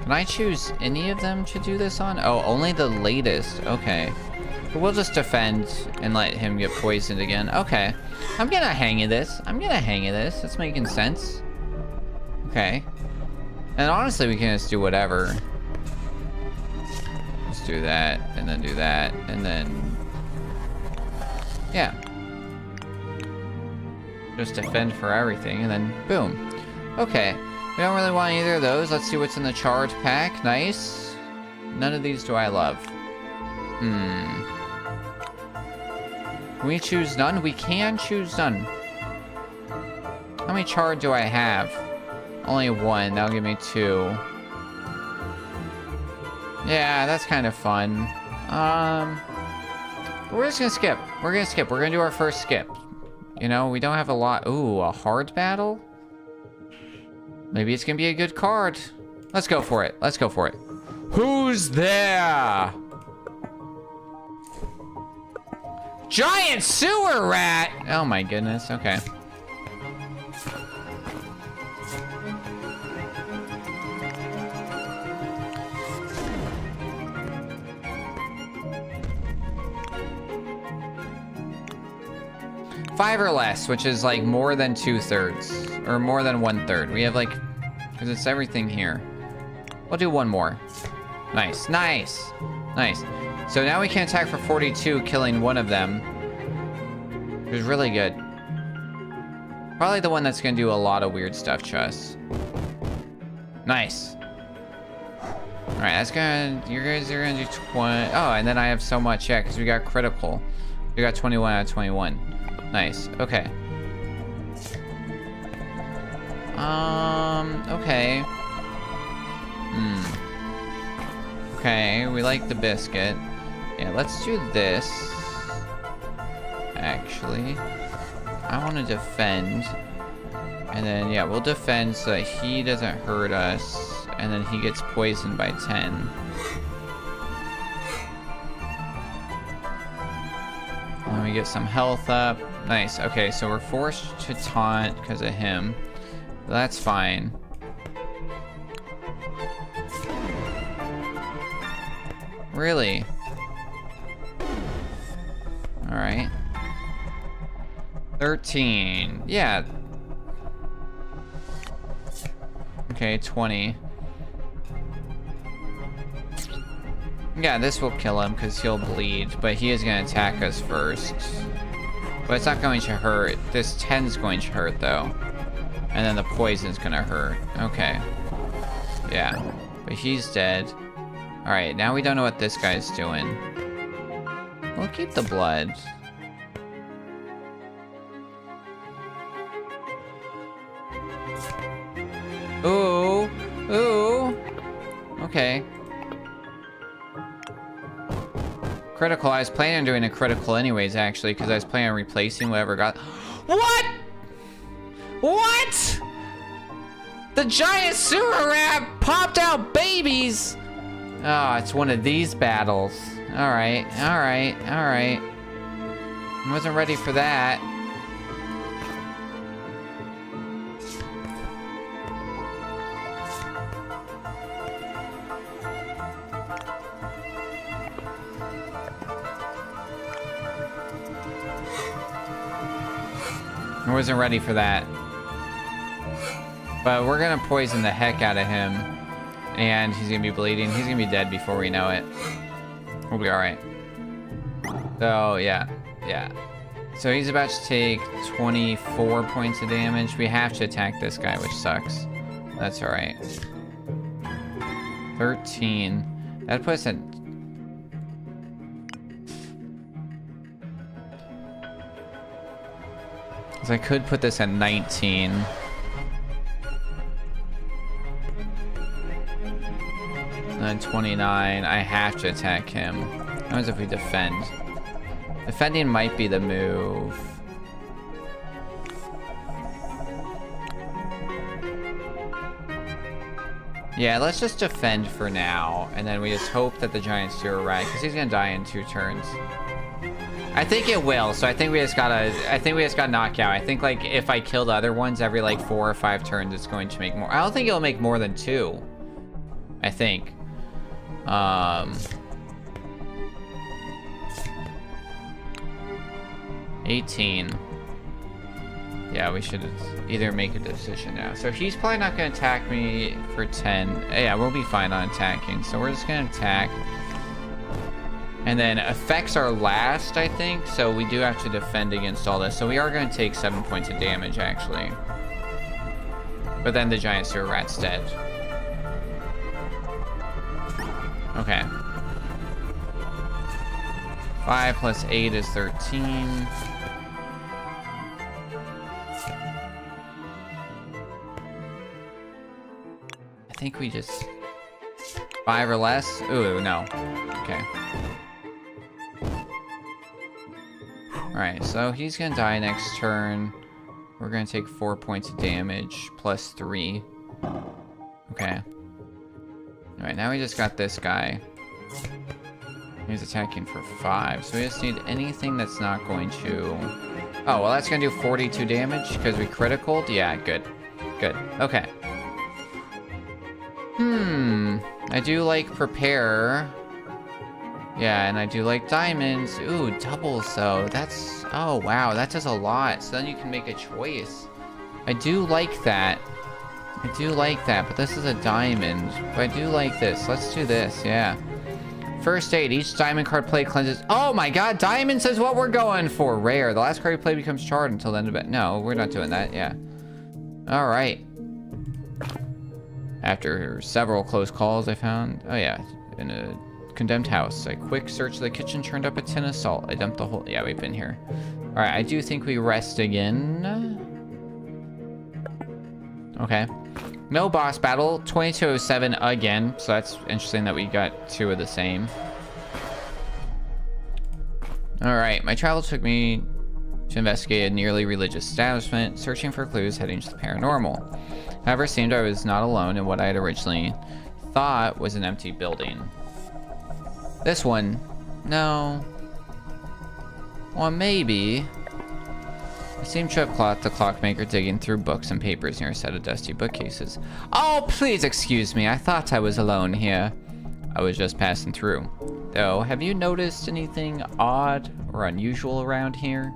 A: Can I choose any of them to do this on? Oh, only the latest. Okay. But we'll just defend and let him get poisoned again. Okay. I'm getting a hang of this. It's making sense. Okay. And honestly, we can just do whatever. Just do that, and then do that, and then... yeah. Just defend for everything, and then boom. Okay. We don't really want either of those. Let's see what's in the charge pack. Nice. None of these do I love. Can we choose none? We can choose none. How many charge do I have? Only 1. That'll give me 2. Yeah, that's kind of fun. We're just gonna skip. We're gonna do our first skip. You know, we don't have a lot. Ooh, a hard battle? Maybe it's gonna be a good card. Let's go for it. Who's there? Giant sewer rat! Oh my goodness, okay. Five or less, which is like more than 2/3, or more than 1/3. We have like, because it's everything here. We'll do one more. Nice. So now we can attack for 42, killing one of them. Which is really good. Probably the one that's gonna do a lot of weird stuff to us. Nice. Alright, that's gonna, you guys are gonna do 20. Oh, and then I have so much, yeah, because we got critical. We got 21 out of 21. Nice, okay. Okay. Okay, we like the biscuit. Yeah, let's do this. Actually, I want to defend. And then, yeah, we'll defend so that he doesn't hurt us. And then he gets poisoned by 10. And then we get some health up. Nice. Okay, so we're forced to taunt because of him. That's fine. Really? Alright. 13. Yeah. Okay, 20. Yeah, this will kill him because he'll bleed, but he is going to attack us first. But it's not going to hurt. This 10's going to hurt, though. And then the poison's going to hurt. Okay. Yeah. But he's dead. Alright, now we don't know what this guy's doing. We'll keep the blood. Ooh. Ooh. Okay. critical. I was planning on doing a critical anyways, actually, because I was planning on replacing whatever got... What? What? The giant sewer rat popped out babies. Oh, it's one of these battles. All right, all right, all right. I wasn't ready for that. I wasn't ready for that. But we're gonna poison the heck out of him. And he's gonna be bleeding. He's gonna be dead before we know it. We'll be alright. So, yeah. Yeah. So he's about to take 24 points of damage. We have to attack this guy, which sucks. That's alright. 13. That puts it... So I could put this at 19. And then 29. I have to attack him. What happens if we defend? Defending might be the move. Yeah, let's just defend for now. And then we just hope that the giant sewer rat, because he's gonna die in 2 turns. I think it will, so I think we just gotta knock out. I think, like, if I kill the other ones every, like, 4 or 5 turns, it's going to make more. I don't think it'll make more than 2. I think. 18. Yeah, we should either make a decision now. So he's probably not gonna attack me for 10. Yeah, we'll be fine on attacking. So we're just gonna attack. And then effects are last, I think, so we do have to defend against all this. So we are going to take 7 points of damage, actually. But then the giant sewer rat's dead. Okay. 5 plus 8 is 13. I think we just... 5 or less? Ooh, no. Okay. Alright, so he's gonna die next turn. We're gonna take 4 points of damage, plus 3. Okay. Alright, now we just got this guy. He's attacking for 5, so we just need anything that's not going to... Oh, well that's gonna do 42 damage, because we criticaled? Yeah, good. Good. Okay. I do like prepare. Yeah, and I do like diamonds. Ooh, doubles though. That's... Oh, wow. That does a lot. So then you can make a choice. I do like that. I do like that, but this is a diamond. But I do like this. Let's do this, yeah. First aid. Each diamond card play cleanses... Oh my god, diamonds is what we're going for. Rare. The last card you play becomes charred until the end of it. No, we're not doing that, yeah. Alright. After several close calls, I found... Oh yeah, in a... condemned house. A quick search of the kitchen turned up a tin of salt. I dumped the whole... Yeah, we've been here. Alright, I do think we rest again. Okay. No boss battle. 2207 again. So that's interesting that we got 2 of the same. Alright, my travel took me to investigate a nearly religious establishment, searching for clues heading to the paranormal. However, it seemed I was not alone in what I had originally thought was an empty building. This one. No. Or maybe. I seemed to have caught the clockmaker digging through books and papers near a set of dusty bookcases. Oh, please excuse me. I thought I was alone here. I was just passing through. Though, have you noticed anything odd or unusual around here?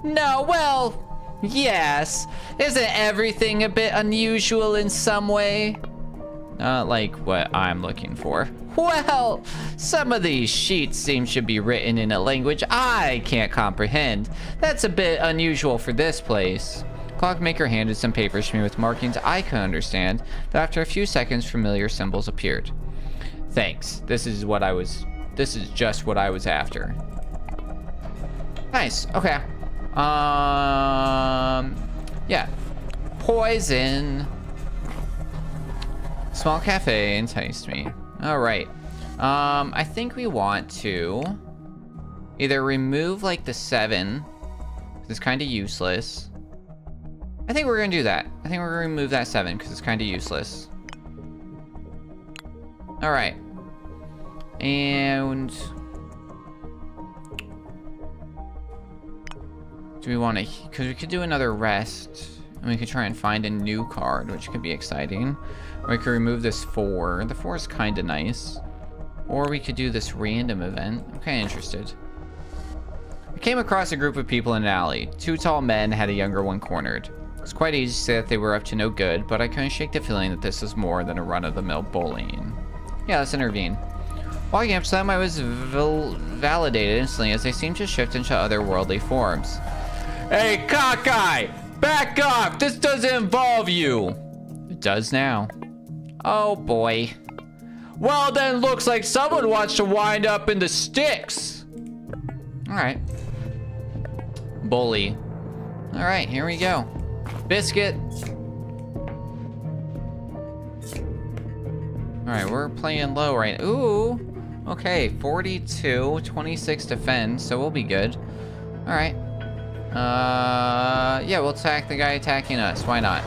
A: No, well, yes. Isn't everything a bit unusual in some way? Not like what I'm looking for. Well, some of these sheets seem to be written in a language I can't comprehend. That's a bit unusual for this place. Clockmaker handed some papers to me with markings I could understand, but after a few seconds, familiar symbols appeared. Thanks. This is just what I was after. Nice. Okay. Yeah. Poison. Small cafe enticed me. All right. I think we want to Either remove like the 7. It's kind of useless. I think we're gonna do that. I think we're gonna remove that 7 because it's kind of useless. All right. And do we want to? Because we could do another rest, and we could try and find a new card, which could be exciting. Or we could remove this 4. The 4 is kind of nice. Or we could do this random event. I'm kind of interested. I came across a group of people in an alley. 2 tall men had a younger one cornered. It's quite easy to say that they were up to no good, but I couldn't shake the feeling that this was more than a run-of-the-mill bullying. Yeah, let's intervene. Walking up to them, I was validated instantly as they seemed to shift into otherworldly forms. Hey, cockeye! Back off! This doesn't involve you! It does now. Oh, boy. Well, then looks like someone wants to wind up in the sticks. Alright. Bully. Alright, here we go. Biscuit. Alright, we're playing low right now. Ooh. Okay, 42, 26 defense, so we'll be good. Alright. Yeah, we'll attack the guy attacking us. Why not?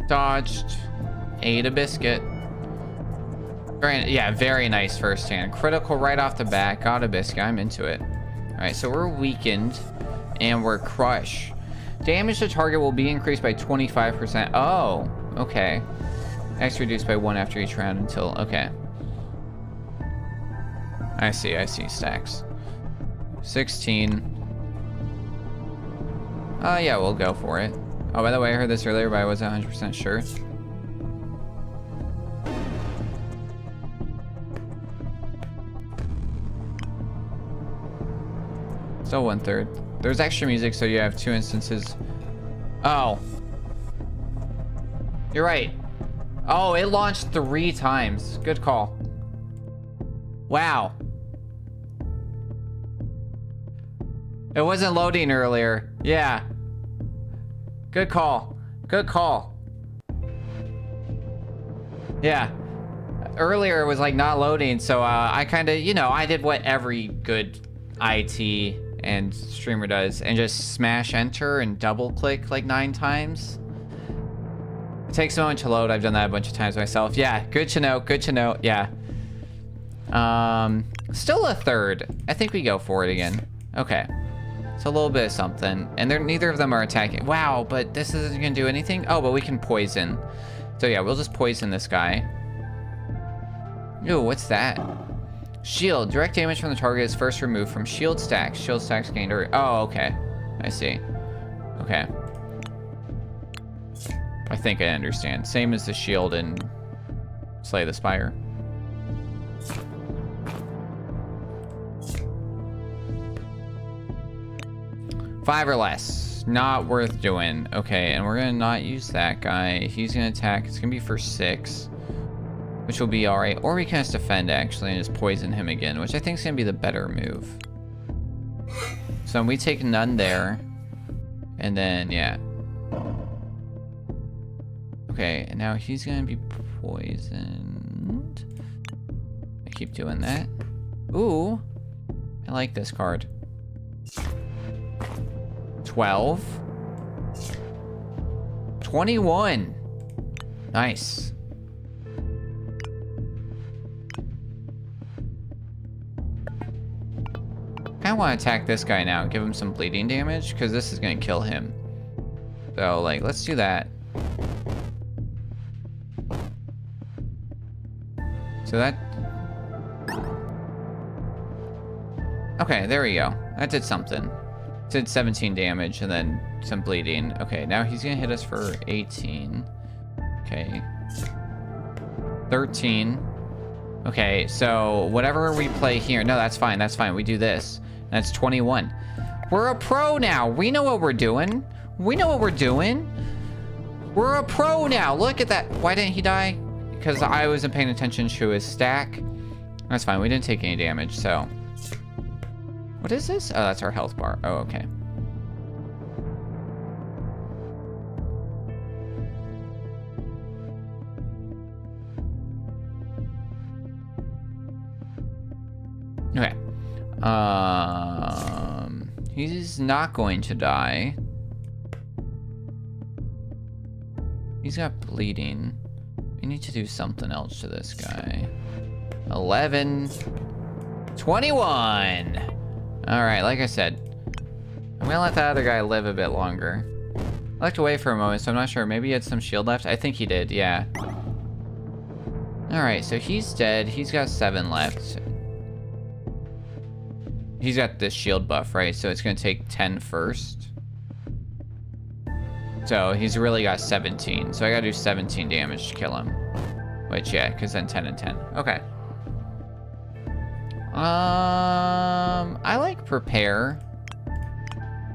A: Dodged. Ate a biscuit. Yeah, very nice first hand. Critical right off the bat. Got a biscuit. I'm into it. Alright, so we're weakened. And we're crush. Damage to target will be increased by 25%. Oh, okay. X reduced by 1 after each round until... Okay. I see. Stacks. 16. Yeah, we'll go for it. Oh, by the way, I heard this earlier, but I wasn't 100% sure. Still 1/3. There's extra music, so you have 2 instances. Oh. You're right. Oh, it launched 3 times. Good call. Wow. It wasn't loading earlier. Yeah. Good call. Good call. Yeah. Earlier it was like not loading, so I kind of, you know, I did what every good IT and streamer does and just smash enter and double click like 9 times. It takes a moment to load. I've done that a bunch of times myself. Yeah, good to know. Good to know. Yeah. Still a 3rd. I think we go for it again. Okay. It's a little bit of something. And neither of them are attacking. Wow, but this isn't gonna do anything? Oh, but we can poison. So yeah, we'll just poison this guy. Ooh, what's that? Shield. Direct damage from the target is first removed from shield stacks. Shield stacks gained. Oh, okay. I see. Okay. I think I understand. Same as the shield in Slay the Spire. Five or less. Not worth doing. Okay, and we're gonna not use that guy. He's gonna attack. It's gonna be for 6. Which will be alright. Or we can just defend, actually, and just poison him again, which I think is going to be the better move. So we take none there. And then, yeah. Okay, and now he's going to be poisoned. I keep doing that. Ooh. I like this card. 12. 21. Nice. I want to attack this guy now, give him some bleeding damage, because this is going to kill him. So, like, let's do that. So that... Okay, there we go. That did something. It did 17 damage and then some bleeding. Okay, now he's going to hit us for 18. Okay. 13. Okay, so whatever we play here... No, that's fine. That's fine. We do this. That's 21. We're a pro now. We know what we're doing. We know what we're doing. We're a pro now. Look at that. Why didn't he die? Because I wasn't paying attention to his stack. That's fine. We didn't take any damage, so... What is this? Oh, that's our health bar. Oh, okay. Okay. He's not going to die. He's got bleeding. We need to do something else to this guy. 11. 21. All right, like I said, I'm gonna let that other guy live a bit longer. I looked away for a moment, so I'm not sure. Maybe he had some shield left. I think he did, yeah. All right, so he's dead. He's got 7 left. He's got this shield buff, right? So it's gonna take 10 first. So he's really got 17. So I gotta do 17 damage to kill him. Which, yeah, because then 10 and 10. Okay. I like prepare.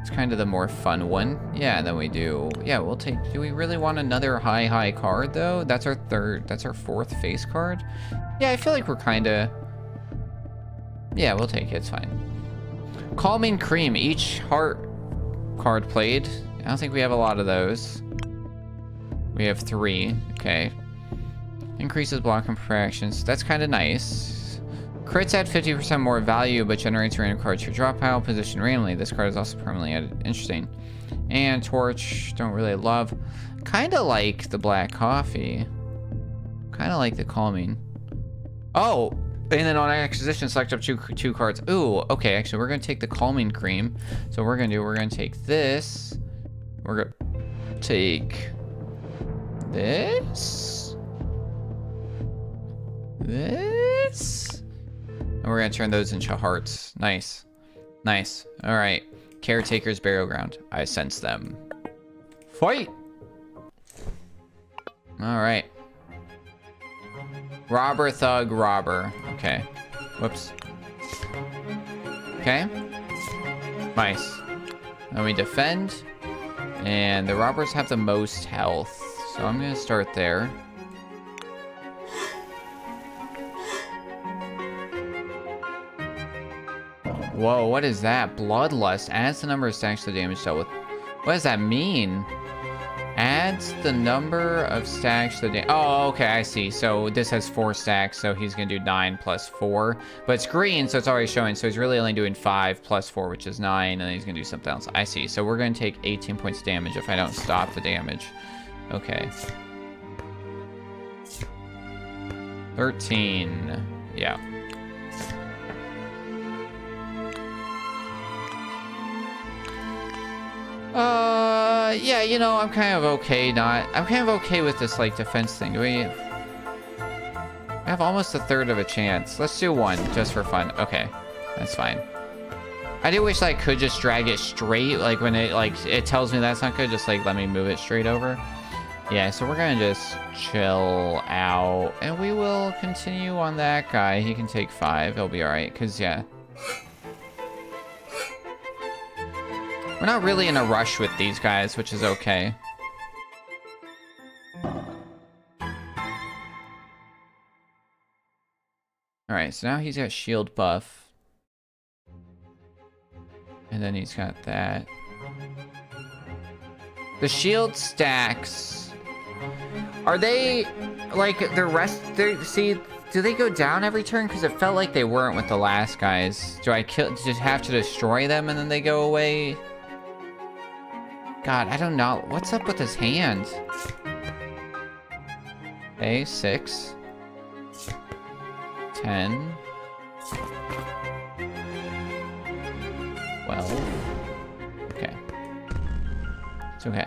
A: It's kind of the more fun one. Yeah, then we do. Yeah, we'll take. Do we really want another high card though? That's our 4th face card. Yeah, I feel like we're kind of. Yeah, we'll take it. It's fine. Calming Cream. Each heart card played. I don't think we have a lot of those. We have 3. Okay. Increases block and protections. That's kind of nice. Crits add 50% more value, but generates random cards to your drop pile, positioned randomly. This card is also permanently added. Interesting. And Torch, don't really love. Kind of like the black coffee. Kind of like the calming. Oh, and then on acquisition, select up two cards. Ooh, okay, actually, we're going to take the calming cream. So we're going to take this. We're going to take this. This. And we're going to turn those into hearts. Nice. Nice. All right. Caretaker's burial ground. I sense them. Fight! All right. Robber, thug, robber. Okay. Whoops. Okay. Nice. Then we defend. And the robbers have the most health. So I'm going to start there. Whoa, what is that? Bloodlust adds the number of stacks to the damage dealt with. What does that mean? Adds the number of stacks to the damage. Oh, okay, I see. So this has 4 stacks, so he's going to do 9 plus 4. But it's green, so it's already showing. So he's really only doing 5 plus 4, which is 9, and then he's going to do something else. I see. So we're going to take 18 points damage if I don't stop the damage. Okay. 13. Yeah. Yeah, you know, I'm kind of okay with this, like, defense thing. Do we have almost a third of a chance? Let's do 1, just for fun. Okay, that's fine. I do wish I could just drag it straight, like, when it tells me that's not good, just, like, let me move it straight over. Yeah, so we're gonna just chill out, and we will continue on that guy. He can take 5, he'll be alright, because, yeah. We're not really in a rush with these guys, which is okay. Alright, so now he's got shield buff. And then he's got that. The shield stacks. Are they, like, see, do they go down every turn? Because it felt like they weren't with the last guys. Do I just have to destroy them and then they go away? God, I don't know. What's up with his hand? Okay, 6. 10. 12. Okay. It's okay.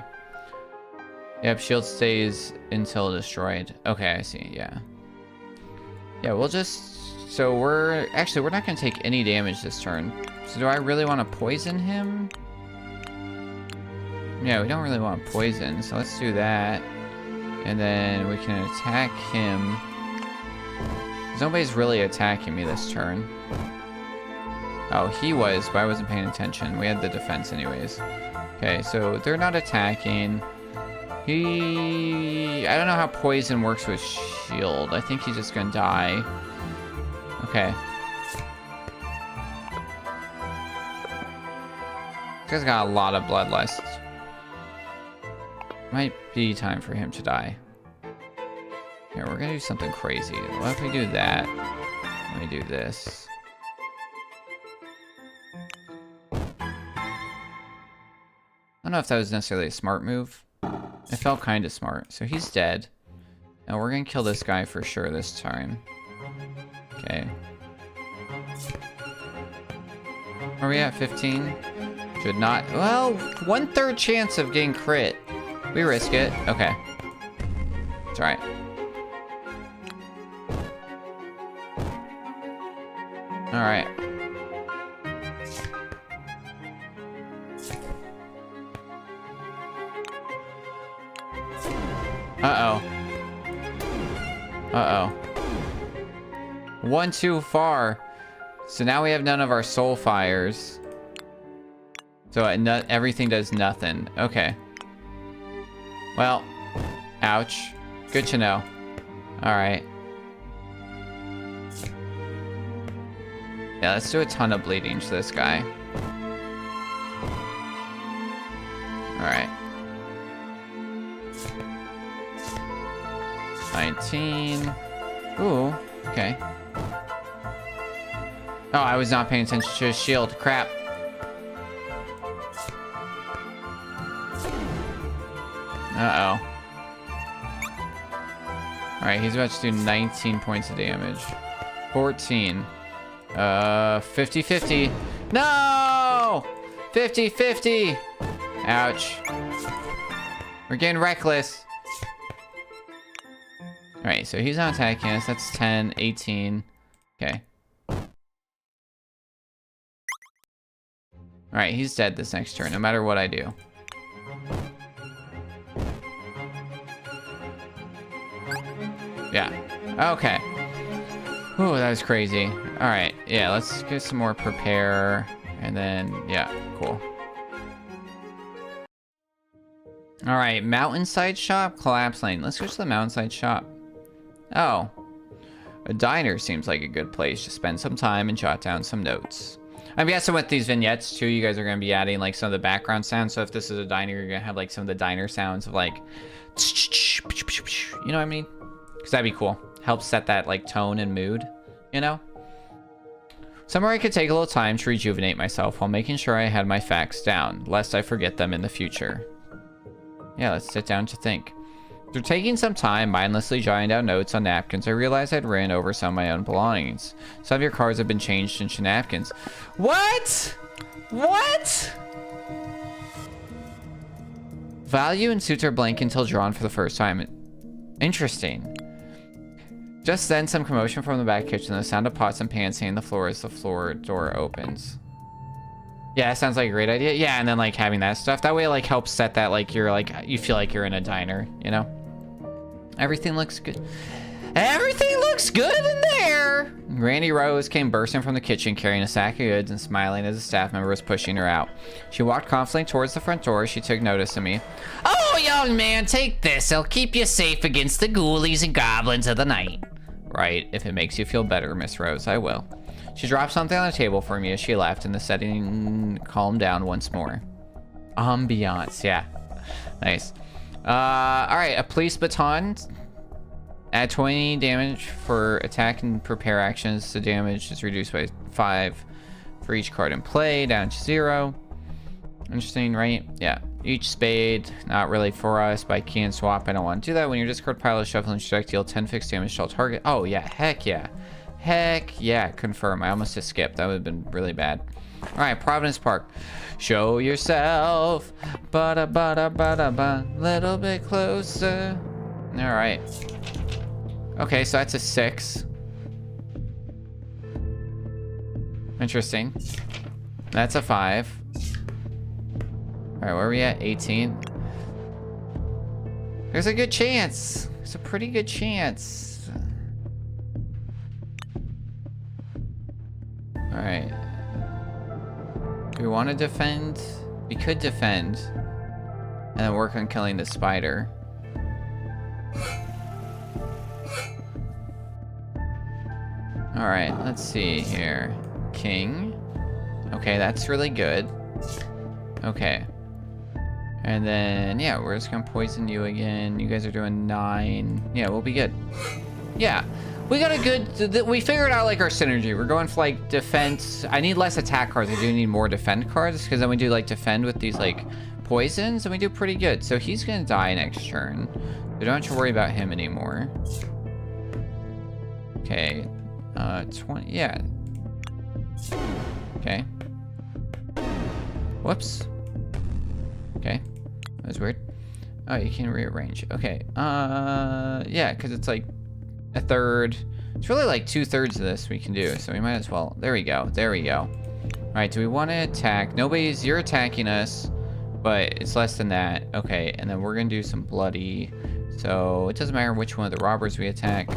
A: Yep, shield stays until destroyed. Okay, I see, yeah. Yeah, we'll just... So we're... Actually, we're not going to take any damage this turn. So do I really want to poison him? Yeah, we don't really want poison, so let's do that. And then we can attack him. Nobody's really attacking me this turn. Oh, he was, but I wasn't paying attention. We had the defense anyways. Okay, so they're not attacking. I don't know how poison works with shield. I think he's just gonna die. Okay. This guy's got a lot of bloodlust. Might be time for him to die. Here, we're gonna do something crazy. What if we do that? Let me do this. don't know if that was necessarily a smart move. It felt kind of smart. So he's dead. Now we're gonna kill this guy for sure this time. Okay. Are we at 15? Should not. Well, 1/3 chance of getting crit. We risk it. Okay. It's alright. Alright. Uh-oh. Uh-oh. One too far. So now we have none of our soul fires. So everything does nothing. Okay. Well. Ouch. Good to know. Alright. Yeah, let's do a ton of bleeding to this guy. Alright. 19. Ooh, okay. Oh, I was not paying attention to his shield. Crap. Uh-oh. Alright, he's about to do 19 points of damage. 14. 50-50. No! 50-50! Ouch. We're getting reckless. Alright, so he's not attacking us. That's 10, 18. Okay. Alright, he's dead this next turn, no matter what I do. Yeah. Okay. Ooh, that was crazy. Alright, yeah, let's get some more prepare. And then, yeah, cool. Alright, mountainside shop, collapse lane. Let's go to the mountainside shop. Oh. A diner seems like a good place to spend some time and jot down some notes. I'm guessing with these vignettes, too, you guys are going to be adding, like, some of the background sounds. So if this is a diner, you're going to have, like, some of the diner sounds of, like... You know what I mean? Because that'd be cool. Helps set that, like, tone and mood, you know? Somewhere I could take a little time to rejuvenate myself while making sure I had my facts down, lest I forget them in the future. Yeah, let's sit down to think. After taking some time mindlessly jotting down notes on napkins, I realized I'd written over some of my own belongings. Some of your cards have been changed into napkins. What? What? Value and suits are blank until drawn for the first time. Interesting. Just then, some commotion from the back kitchen, the sound of pots and pans hitting the floor as the floor door opens. Yeah, that sounds like a great idea. Yeah, and then, like, having that stuff. That way it, like, helps set that, like, you're, like, you feel like you're in a diner, you know? Everything looks good. Everything looks good in there! Randy Rose came bursting from the kitchen carrying a sack of goods and smiling as a staff member was pushing her out. She walked confidently towards the front door. She took notice of me.
B: Oh, young man, take this. It'll keep you safe against the ghoulies and goblins of the night.
A: Right, if it makes you feel better, Miss Rose, I will. She dropped something on the table for me as she left, and the setting calmed down once more. Ambiance, yeah. Nice. Alright, a police baton. Add 20 damage for attack and prepare actions. The damage is reduced by 5 for each card in play, down to 0. Interesting, right? Yeah. Each spade, not really for us, but I can swap. I don't want to do that. When your discard pile is shuffling, strike, deal 10 fixed damage to all target. Oh, yeah. Heck yeah. Heck yeah. Confirm. I almost just skipped. That would have been really bad. All right, Providence Park. Show yourself. Ba-da-ba-da-ba-da-ba. Little bit closer. All right. Okay, so that's a 6. Interesting. That's a 5. All right, where are we at? 18. There's a good chance. It's a pretty good chance. All right. Do we want to defend? We could defend. And then work on killing the spider. All right, let's see here. King. Okay, that's really good. Okay. And then, yeah, we're just gonna poison you again. You guys are doing 9. Yeah, we'll be good. Yeah, we got a good, we figured out, like, our synergy. We're going for, like, defense. I need less attack cards. I do need more defend cards, because then we do, like, defend with these, like, poisons, and we do pretty good. So he's gonna die next turn. We don't have to worry about him anymore. Okay. 20, yeah. Okay. Whoops. Okay. That was weird. Oh, you can rearrange. Okay. Yeah, because it's like a third. It's really like 2/3 of this we can do, so we might as well. There we go. There we go. All right, do we want to attack? You're attacking us, but it's less than that. Okay, and then we're going to do some bloody. So it doesn't matter which one of the robbers we attack.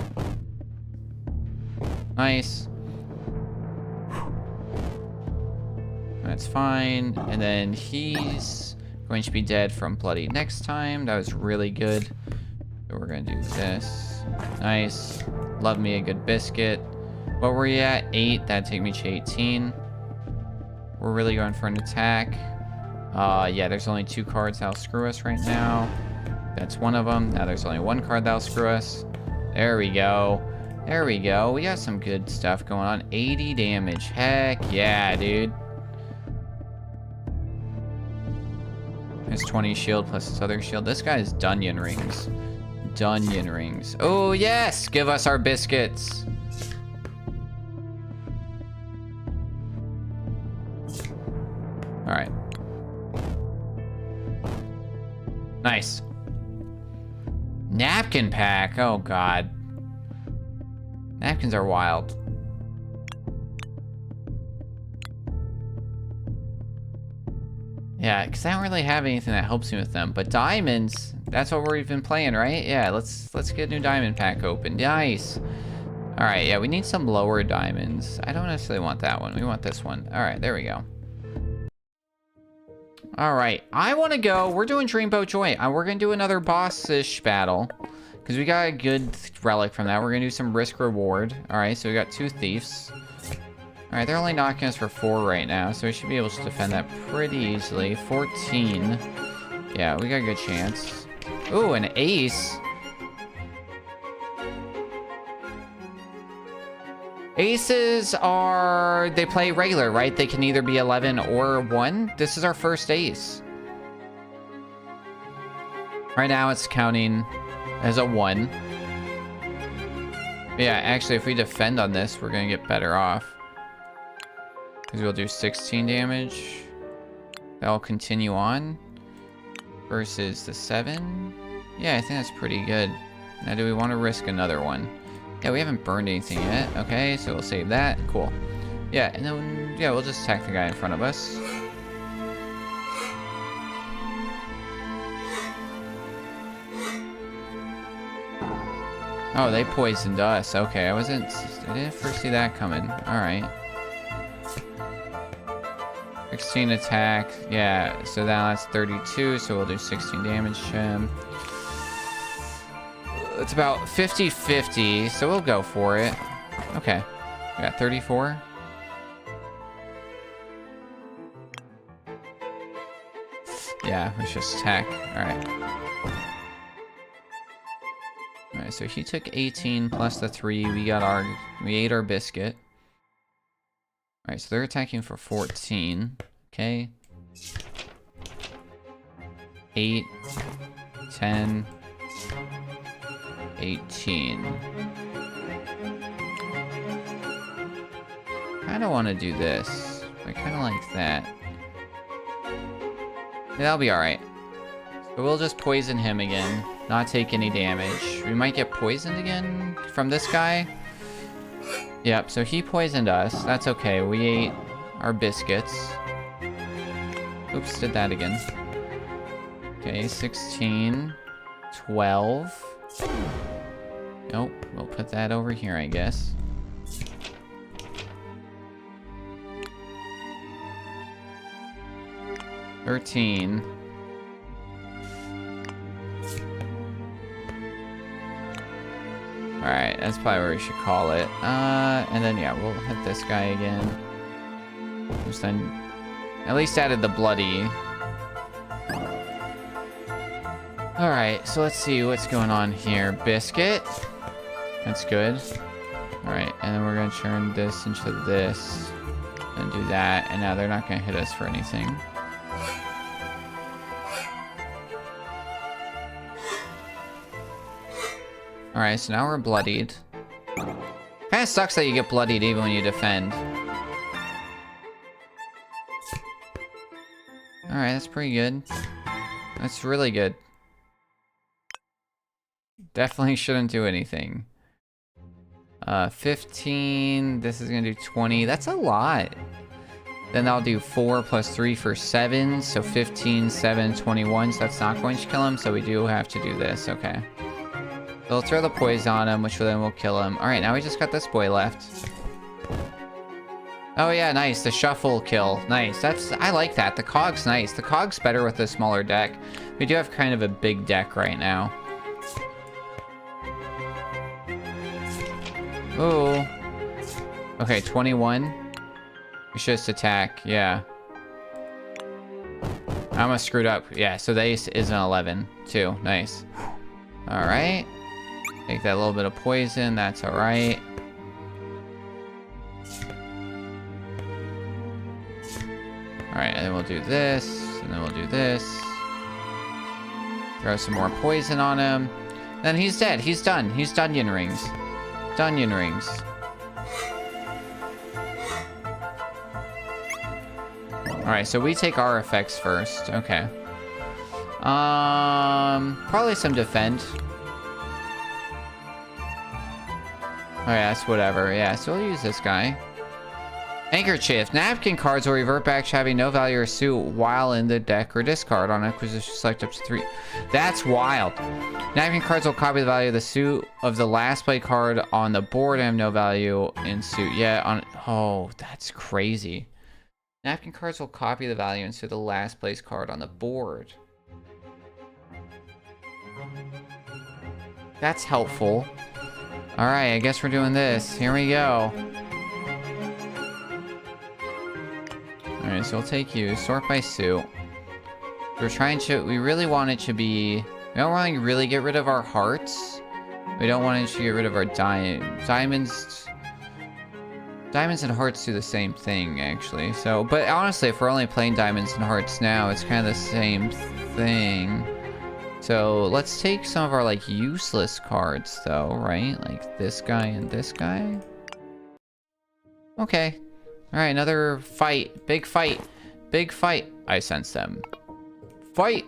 A: Nice. That's fine. And then he's going to be dead from bloody next time. That was really good. So we're going to do this. Nice. Love me a good biscuit. What were you at? 8. That'd take me to 18. We're really going for an attack. Yeah, there's only 2 cards that'll screw us right now. That's one of them. Now there's only 1 card that'll screw us. There we go. There we go. We got some good stuff going on. 80 damage. Heck yeah, dude. His 20 shield plus his other shield. This guy is Dunyan Rings. Dunyan Rings. Oh, yes! Give us our biscuits. Alright. Nice. Napkin pack. Oh, God. Napkins are wild. Yeah, because I don't really have anything that helps me with them. But diamonds, that's what we've been playing, right? Yeah, let's get a new diamond pack open. Nice. All right, yeah, we need some lower diamonds. I don't necessarily want that one. We want this one. All right, there we go. All right, I want to go. We're doing Dreamboat Joy. We're going to do another boss-ish battle because we got a good relic from that. We're going to do some risk reward. All right, so we got 2 thieves. All right, they're only knocking us for 4 right now, so we should be able to defend that pretty easily. 14. Yeah, we got a good chance. Ooh, an ace. Aces are, they play regular, right? They can either be 11 or 1. This is our first ace. Right now it's counting as a 1. Yeah, actually, if we defend on this, we're going to get better off. Because we'll do 16 damage. That'll continue on. Versus the 7. Yeah, I think that's pretty good. Now, do we want to risk another one? Yeah, we haven't burned anything yet. Okay, so we'll save that. Cool. Yeah, and then, yeah, we'll just attack the guy in front of us. Oh, they poisoned us. Okay, I didn't first see that coming. Alright. 16 attack. Yeah, so now that's 32, so we'll do 16 damage to him. It's about 50-50, so we'll go for it. Okay. We got 34. Yeah, let's just attack. Alright. Alright, so he took 18 plus the 3. We ate our biscuit. Alright, so they're attacking for 14. Okay. 8, 10, 18. I don't want to do this. I kind of like that. Yeah, that'll be alright. So we'll just poison him again. Not take any damage. We might get poisoned again from this guy. Yep, so he poisoned us. That's okay. We ate our biscuits. Oops, did that again. Okay, 16. 12. Nope, we'll put that over here, I guess. $13. Alright, that's probably where we should call it. And then, yeah, we'll hit this guy again. Just then, at least added the bloody. Alright, so let's see what's going on here. Biscuit. That's good. Alright, and then we're going to turn this into this. And do that. And now they're not going to hit us for anything. Alright, so now we're bloodied. Kinda sucks that you get bloodied even when you defend. Alright, that's pretty good. That's really good. Definitely shouldn't do anything. 15. This is gonna do 20. That's a lot. Then I'll do 4 plus 3 for 7. So 15, 7, 21. So that's not going to kill him. So we do have to do this. Okay. So we'll throw the poison on him, which then will kill him. Alright, now we just got this boy left. Oh yeah, nice. The shuffle kill. Nice. I like that. The cog's nice. The cog's better with a smaller deck. We do have kind of a big deck right now. Oh. Okay, 21. We should just attack. Yeah. I almost screwed up. Yeah, so the ace is an 11 too. Nice. Alright. Take that little bit of poison. That's alright. Alright, and then we'll do this. And then we'll do this. Throw some more poison on him. Then he's dead. He's done. He's Dungeon Rings. Dungeon Rings. Alright, so we take our effects first. Okay. Probably some defend. Oh yeah, that's whatever. Yeah, so we'll use this guy. Handkerchief. Napkin cards will revert back to having no value or suit while in the deck or discard. On acquisition, select up to 3. That's wild. Napkin cards will copy the value of the suit of the last play card on the board and have no value in suit. Yeah, oh, that's crazy. Napkin cards will copy the value into the last place card on the board. That's helpful. Alright, I guess we're doing this. Here we go. Alright, so we'll take you. Sort by suit. We really want it to be... We don't want to really get rid of our hearts. We don't want to get rid of our diamonds. Diamonds and hearts do the same thing, actually. So, but honestly, if we're only playing diamonds and hearts now, it's kind of the same thing. So, let's take some of our, like, useless cards, though, right? Like this guy and this guy. Okay. Alright, another fight. Big fight. Big fight. I sense them. Fight!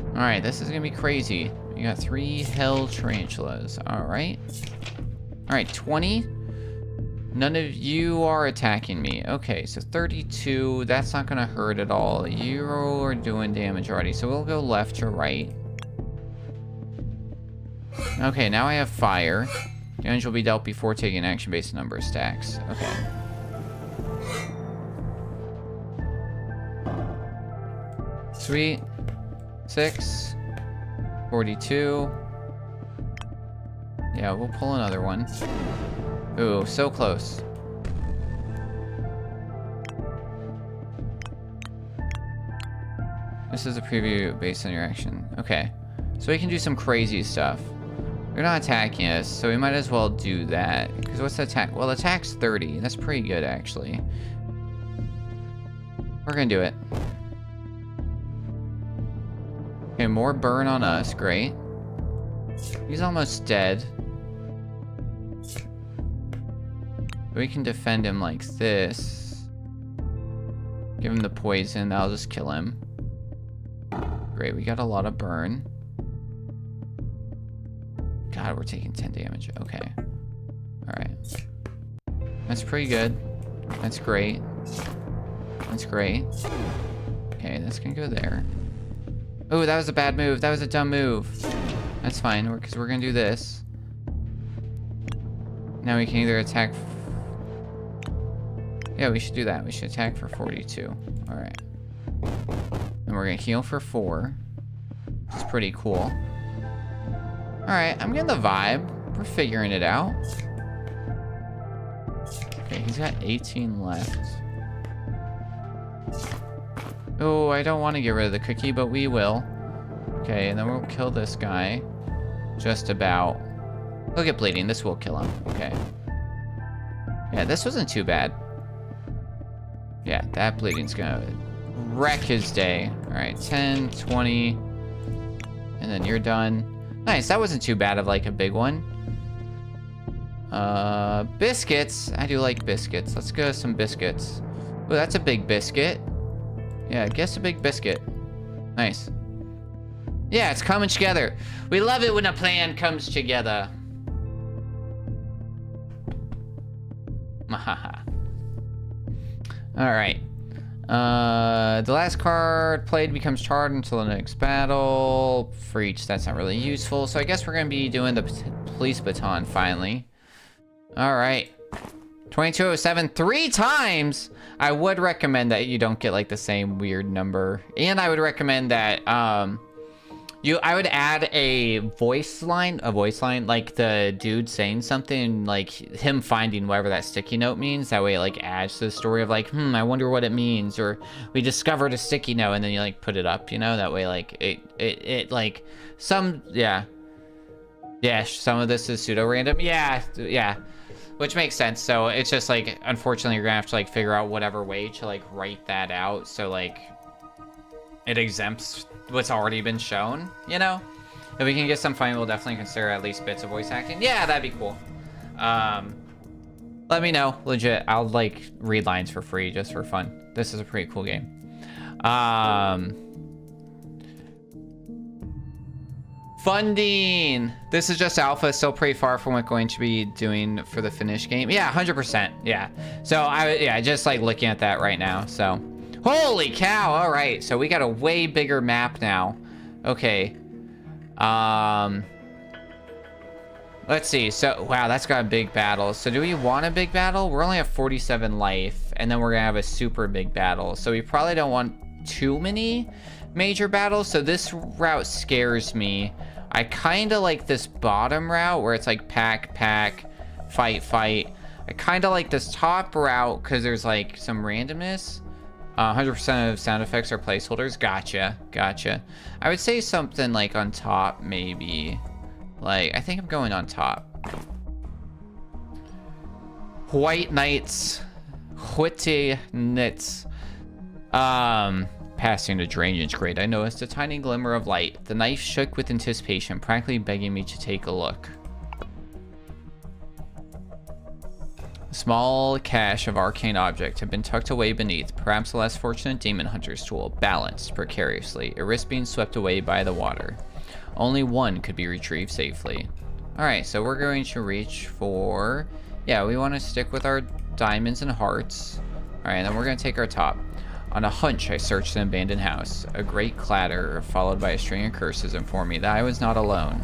A: Alright, this is gonna be crazy. You got 3 hell tarantulas. Alright. Alright, 20. None of you are attacking me. Okay, so 32. That's not gonna hurt at all. You are doing damage already, so we'll go left to right. Okay, now I have fire. Damage will be dealt before taking action based on number of stacks. Okay. Sweet. 6. 42. Yeah, we'll pull another one. Ooh, so close. This is a preview based on your action. Okay. So we can do some crazy stuff. They're not attacking us, so we might as well do that. Because what's the attack? Well, attack's 30. That's pretty good, actually. We're gonna do it. Okay, more burn on us. Great. He's almost dead. We can defend him like this. Give him the poison. That'll just kill him. Great, we got a lot of burn. God, we're taking 10 damage. Okay. Alright. That's pretty good. That's great. That's great. Okay, that's gonna go there. Oh, that was a bad move. That was a dumb move. That's fine, because we're gonna do this. Now we can either attack... Yeah, we should do that. We should attack for 42. Alright. And we're gonna heal for 4. Which is pretty cool. Alright, I'm getting the vibe. We're figuring it out. Okay, he's got 18 left. Oh, I don't want to get rid of the cookie, but we will. Okay, and then we'll kill this guy. Just about. He'll get bleeding. This will kill him. Okay. Yeah, this wasn't too bad. Yeah, that bleeding's gonna wreck his day. Alright, 10, 20. And then you're done. Nice, that wasn't too bad of like a big one. Biscuits. I do like biscuits. Let's go with some biscuits. Oh, that's a big biscuit. Yeah, I guess a big biscuit. Nice. Yeah, it's coming together. We love it when a plan comes together. Mahaha. Alright. The last card played becomes charred until the next battle. For each, that's not really useful. So I guess we're going to be doing the police baton finally. Alright. 2207 3 times. I would recommend that you don't get like the same weird number. And I would recommend that I would add a voice line, like the dude saying something, like him finding whatever that sticky note means. That way it like adds to the story of like, I wonder what it means, or we discovered a sticky note, and then you like put it up, you know, that way like it like some, yeah, some of this is pseudo random, yeah, which makes sense. So it's just like, unfortunately, you're gonna have to like figure out whatever way to like write that out, so like it exempts what's already been shown, you know? If we can get some fun, we'll definitely consider at least bits of voice acting. Yeah, that'd be cool. Let me know, legit. I'll like read lines for free just for fun. This is a pretty cool game. Funding. This is just alpha, still pretty far from what we're going to be doing for the finished game. Yeah, 100%. Yeah. So just like looking at that right now. So, holy cow. All right. So we got a way bigger map now. Okay. Let's see. So, wow, that's got a big battle. So do we want a big battle? We're only at 47 life, and then we're gonna have a super big battle. So we probably don't want too many major battles. So this route scares me. I kind of like this bottom route where it's like pack, fight. I kind of like this top route because there's like some randomness. 100% of sound effects are placeholders. Gotcha. I would say something like on top, maybe. Like, I think I'm going on top. White Knights. Whitty Knits. Passing the drainage grate, I noticed a tiny glimmer of light. The knife shook with anticipation, practically begging me to take a look. A small cache of arcane objects had been tucked away beneath, perhaps a less fortunate demon hunter's tool, balanced precariously. It risked being swept away by the water. Only one could be retrieved safely. Alright, so we're going to reach for... Yeah, we want to stick with our diamonds and hearts. Alright, then we're going to take our top. On a hunch, I searched an abandoned house. A great clatter, followed by a string of curses, informed me that I was not alone.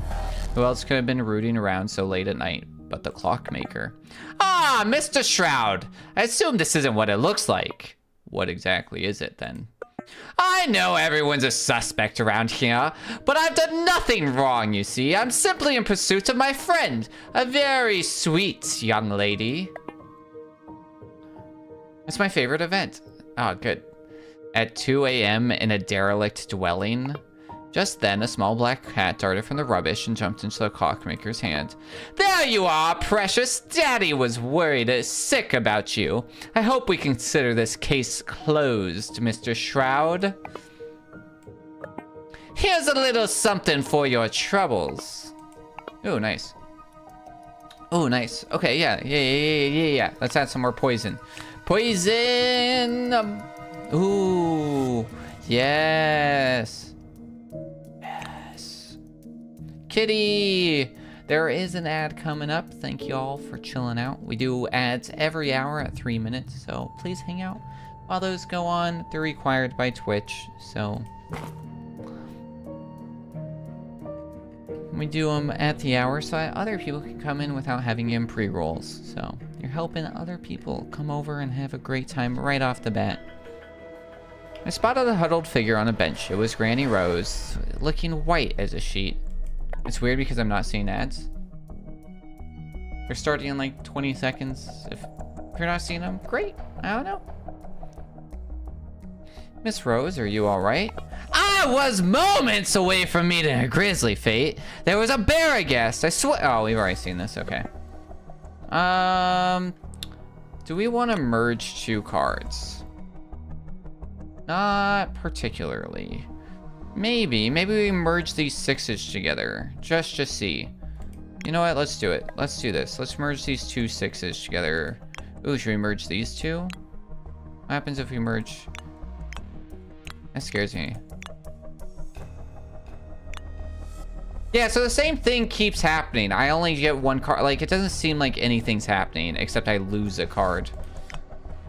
A: Who else could have been rooting around so late at night but the clockmaker? Ah, Mr. Shroud! I assume this isn't what it looks like. What exactly is it, then? I know everyone's a suspect around here, but I've done nothing wrong, you see. I'm simply in pursuit of my friend, a very sweet young lady. It's my favorite event. Oh, good. At 2 a.m. in a derelict dwelling. Just then, a small black cat darted from the rubbish and jumped into the clockmaker's hand. There you are, precious! Daddy was worried sick about you. I hope we consider this case closed, Mr. Shroud. Here's a little something for your troubles. Ooh, nice. Oh, nice. Okay, yeah. Let's add some more poison. Poison! Ooh, yes. Kitty! There is an ad coming up. Thank you all for chilling out. We do ads every hour at 3 minutes, so please hang out while those go on. They're required by Twitch, so we do them at the hour so that other people can come in without having in pre-rolls. So you're helping other people come over and have a great time right off the bat. I spotted a huddled figure on a bench. It was Granny Rose, looking white as a sheet. It's weird because I'm not seeing ads. They're starting in like 20 seconds. If you're not seeing them, great. I don't know. Miss Rose, are you all right? I was moments away from meeting a grisly fate. There was a bear, I guess. I swear. Oh, we've already seen this. Okay. Do we want to merge two cards? Not particularly. Maybe we merge these 6s together. Just to see. You know what? Let's do it. Let's do this. Let's merge these 2 6s together. Ooh, should we merge these 2? What happens if we merge? That scares me. Yeah, so the same thing keeps happening. I only get 1 card. Like, it doesn't seem like anything's happening, except I lose a card.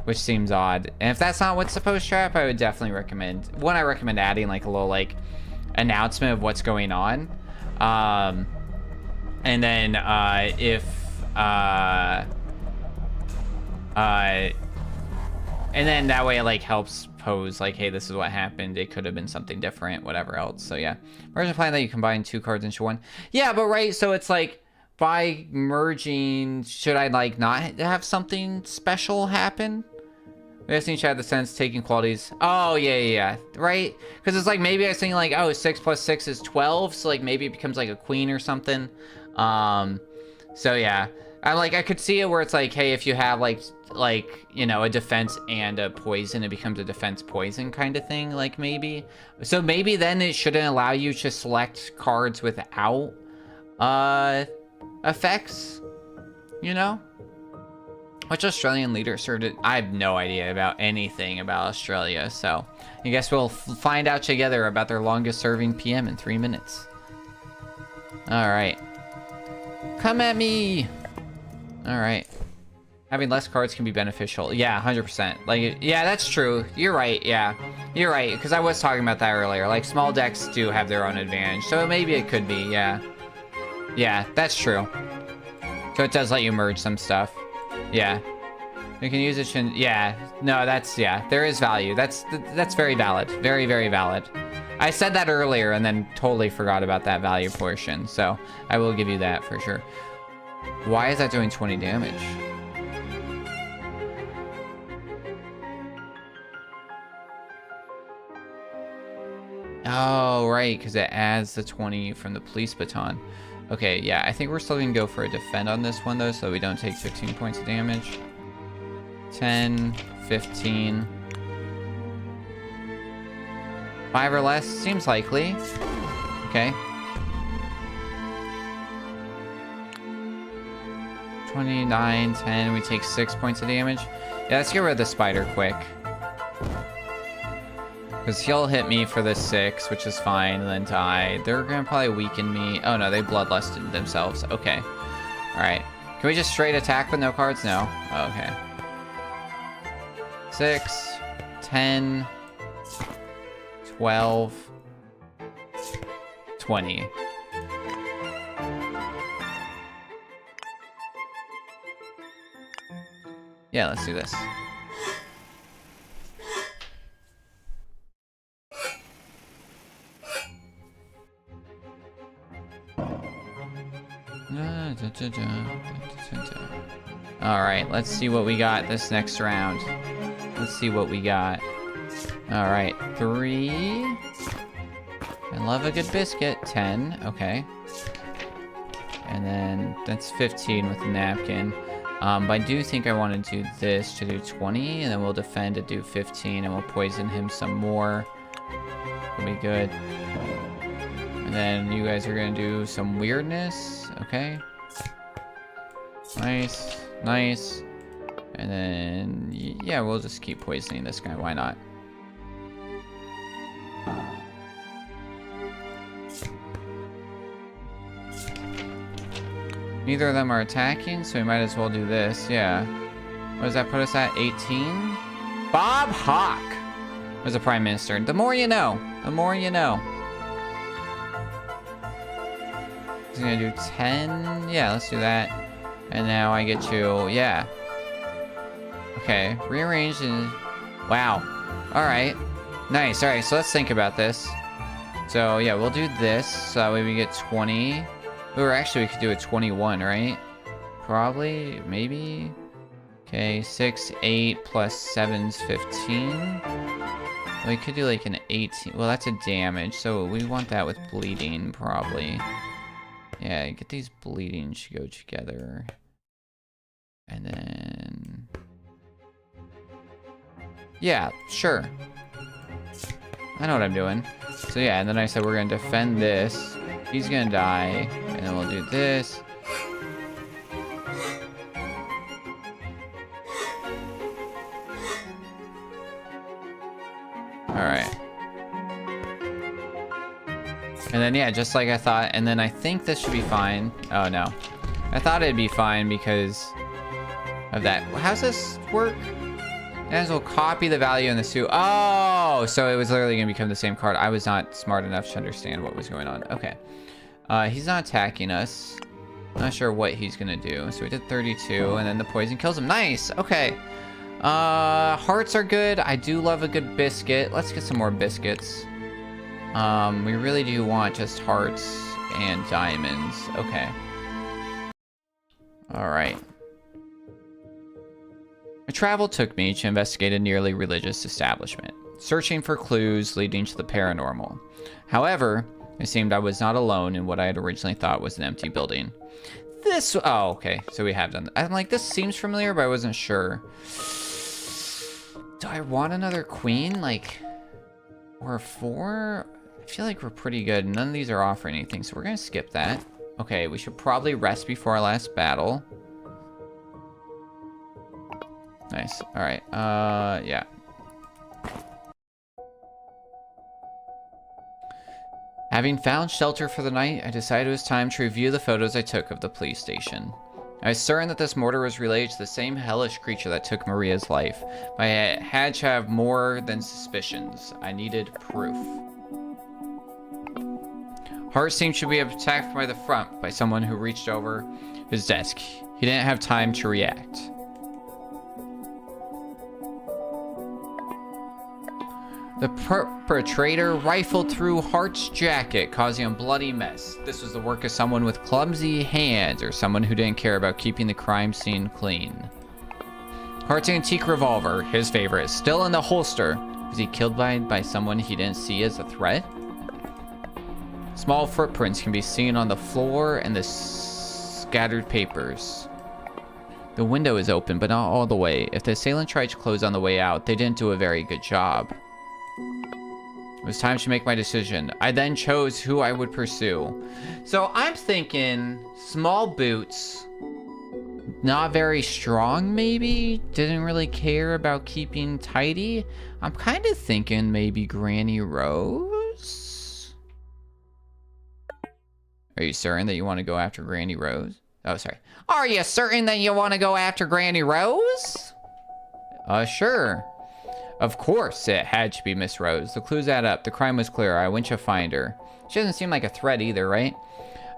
A: Which seems odd. And if that's not what's supposed to happen, I would definitely recommend... I recommend adding, like, a little, like, announcement of what's going on. And then, and then that way it, like, helps pose, like, hey, this is what happened. It could have been something different, whatever else. So, yeah. Merge plan that you combine 2 cards into 1. Yeah, but, right, so it's, like... By merging, should I, like, not have something special happen? We just need to add the sense taking qualities. Oh, yeah. Right? Because it's like, maybe I was thinking, like, oh, 6 plus 6 is 12. So, like, maybe it becomes, like, a queen or something. So, yeah. I could see it where it's like, hey, if you have, like, you know, a defense and a poison, it becomes a defense poison kind of thing, like, maybe. So, maybe then it shouldn't allow you to select cards without, effects, you know? Which Australian leader served it? I have no idea about anything about Australia, so I guess we'll find out together about their longest serving PM in 3 minutes. Alright. Come at me! Alright. Having less cards can be beneficial. Yeah, 100%. Like, yeah, that's true. You're right, yeah. You're right, because I was talking about that earlier. Like, small decks do have their own advantage, so maybe it could be, yeah. Yeah, that's true. So it does let you merge some stuff. Yeah. You can use it. Yeah. No, that's, yeah. There is value. That's very valid. Very, very valid. I said that earlier and then totally forgot about that value portion. So I will give you that for sure. Why is that doing 20 damage? Oh, right. Because it adds the 20 from the police baton. Okay, yeah, I think we're still gonna go for a defend on this one, though, so we don't take 15 points of damage. 10, 15. 5 or less seems likely. Okay. 29, 10, we take 6 points of damage. Yeah, let's get rid of the spider quick. Because he'll hit me for the 6, which is fine, and then die. They're going to probably weaken me. Oh, no, they bloodlusted themselves. Okay. Alright. Can we just straight attack with no cards? No. Oh, okay. 6, 10, 12, 20. Yeah, let's do this. Alright, let's see what we got this next round. Let's see what we got. Alright, 3. I love a good biscuit. 10, okay. And then that's 15 with the napkin. But I do think I want to do this to do 20, and then we'll defend to do 15, and we'll poison him some more. It'll be good. And then you guys are gonna do some weirdness, okay? Nice, nice. And then, yeah, we'll just keep poisoning this guy, why not? Neither of them are attacking, so we might as well do this, yeah. What does that put us at, 18? Bob Hawke was the Prime Minister. The more you know, the more you know. He's gonna do 10, yeah, let's do that. And now I get you, yeah. Okay, rearrange and, wow. All right, nice, all right, so let's think about this. So yeah, we'll do this, so that way we get 20. Or actually we could do a 21, right? Probably, maybe. Okay, 6, 8 plus 7's 15. We could do like an 18. Well, that's a damage, so we want that with bleeding, probably. Yeah, get these bleeding to go together. And then... yeah, sure. I know what I'm doing. So yeah, and then I said we're gonna defend this. He's gonna die, and then we'll do this. Alright. And then yeah, just like I thought, and then I think this should be fine. Oh no. I thought it'd be fine because of that. How's this work? As will copy the value in the suit. Oh, so it was literally gonna become the same card. I was not smart enough to understand what was going on. Okay. He's not attacking us. Not sure what he's gonna do. So we did 32, and then the poison kills him. Nice. Okay. Hearts are good. I do love a good biscuit. Let's get some more biscuits. We really do want just hearts and diamonds. Okay. All right. My travel took me to investigate a nearly religious establishment, searching for clues leading to the paranormal. However, it seemed I was not alone in what I had originally thought was an empty building. Oh, okay, so we have done that. I'm like, this seems familiar, but I wasn't sure. Do I want another queen, like, or 4? I feel like we're pretty good. None of these are offering anything, so we're gonna skip that. Okay, we should probably rest before our last battle. Nice. All right. Yeah. Having found shelter for the night, I decided it was time to review the photos I took of the police station. I was certain that this mortar was related to the same hellish creature that took Maria's life, but I had to have more than suspicions. I needed proof. Hart seemed to be attacked by the front by someone who reached over his desk. He didn't have time to react. The perpetrator rifled through Hart's jacket, causing a bloody mess. This was the work of someone with clumsy hands, or someone who didn't care about keeping the crime scene clean. Hart's antique revolver, his favorite, still in the holster. Was he killed by someone he didn't see as a threat? Small footprints can be seen on the floor and the scattered papers. The window is open, but not all the way. If the assailant tried to close on the way out, they didn't do a very good job. It was time to make my decision. I then chose who I would pursue. So I'm thinking small boots, not very strong maybe, didn't really care about keeping tidy. I'm kind of thinking maybe Granny Rose? Are you certain that you want to go after Granny Rose? Oh, sorry. Are you certain that you want to go after Granny Rose? Sure. Of course, it had to be Miss Rose. The clues add up. The crime was clear. I went to find her. She doesn't seem like a threat either, right?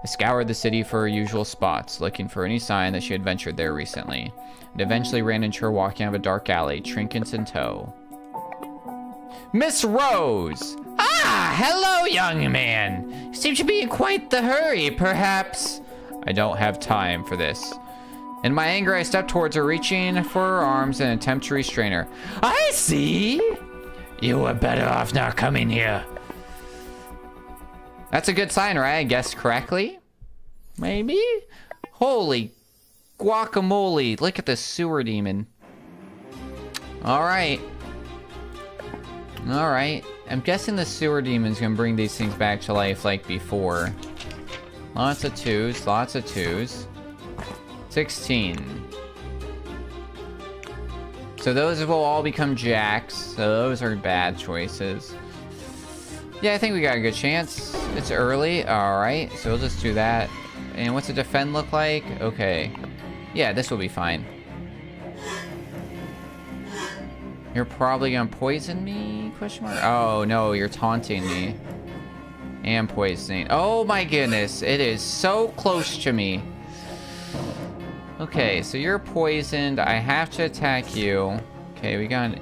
A: I scoured the city for her usual spots, looking for any sign that she had ventured there recently, and eventually ran into her walking out of a dark alley, trinkets in tow. Miss Rose!
B: Ah, hello, young man. You seem to be in quite the hurry, perhaps.
A: I don't have time for this. In my anger, I stepped towards her, reaching for her arms in an attempt to restrain her.
B: I see. You were better off not coming here.
A: That's a good sign, right? I guessed correctly? Maybe? Holy guacamole. Look at this sewer demon. Alright. Alright. I'm guessing the sewer demon's gonna bring these things back to life like before. Lots of twos, lots of twos. 16. So those will all become jacks. So those are bad choices. Yeah, I think we got a good chance. It's early. Alright, so we'll just do that. And what's the defend look like? Okay. Yeah, this will be fine. You're probably gonna poison me? Question mark? Oh, no, you're taunting me. And poisoning. Oh my goodness, it is so close to me. Okay, so you're poisoned. I have to attack you. Okay, we got an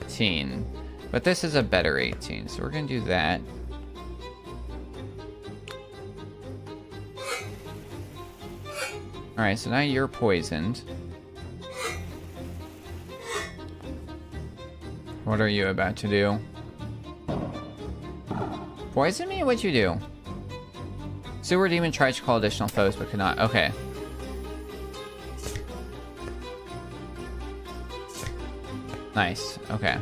A: 18. But this is a better 18, so we're gonna do that. Alright, so now you're poisoned. What are you about to do? Poison me? What'd you do? Sewer demon tried to call additional foes, but could not. Okay. Nice. Okay.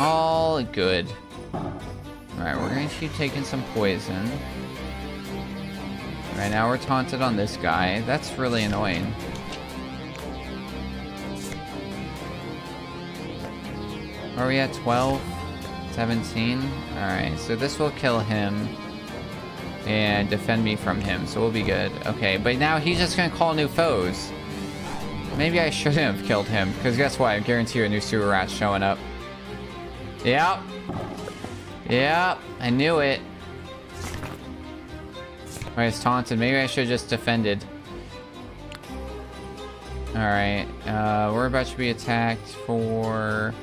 A: All good. Alright, we're gonna keep taking some poison. Right now we're taunted on this guy. That's really annoying. Are we at 12? 17? Alright, so this will kill him. And defend me from him, so we'll be good. Okay, but now he's just gonna call new foes. Maybe I shouldn't have killed him, because guess what? I guarantee you a new sewer rat's showing up. Yep. Yep, I knew it. Alright, it's taunted. Maybe I should have just defended. Alright, we're about to be attacked for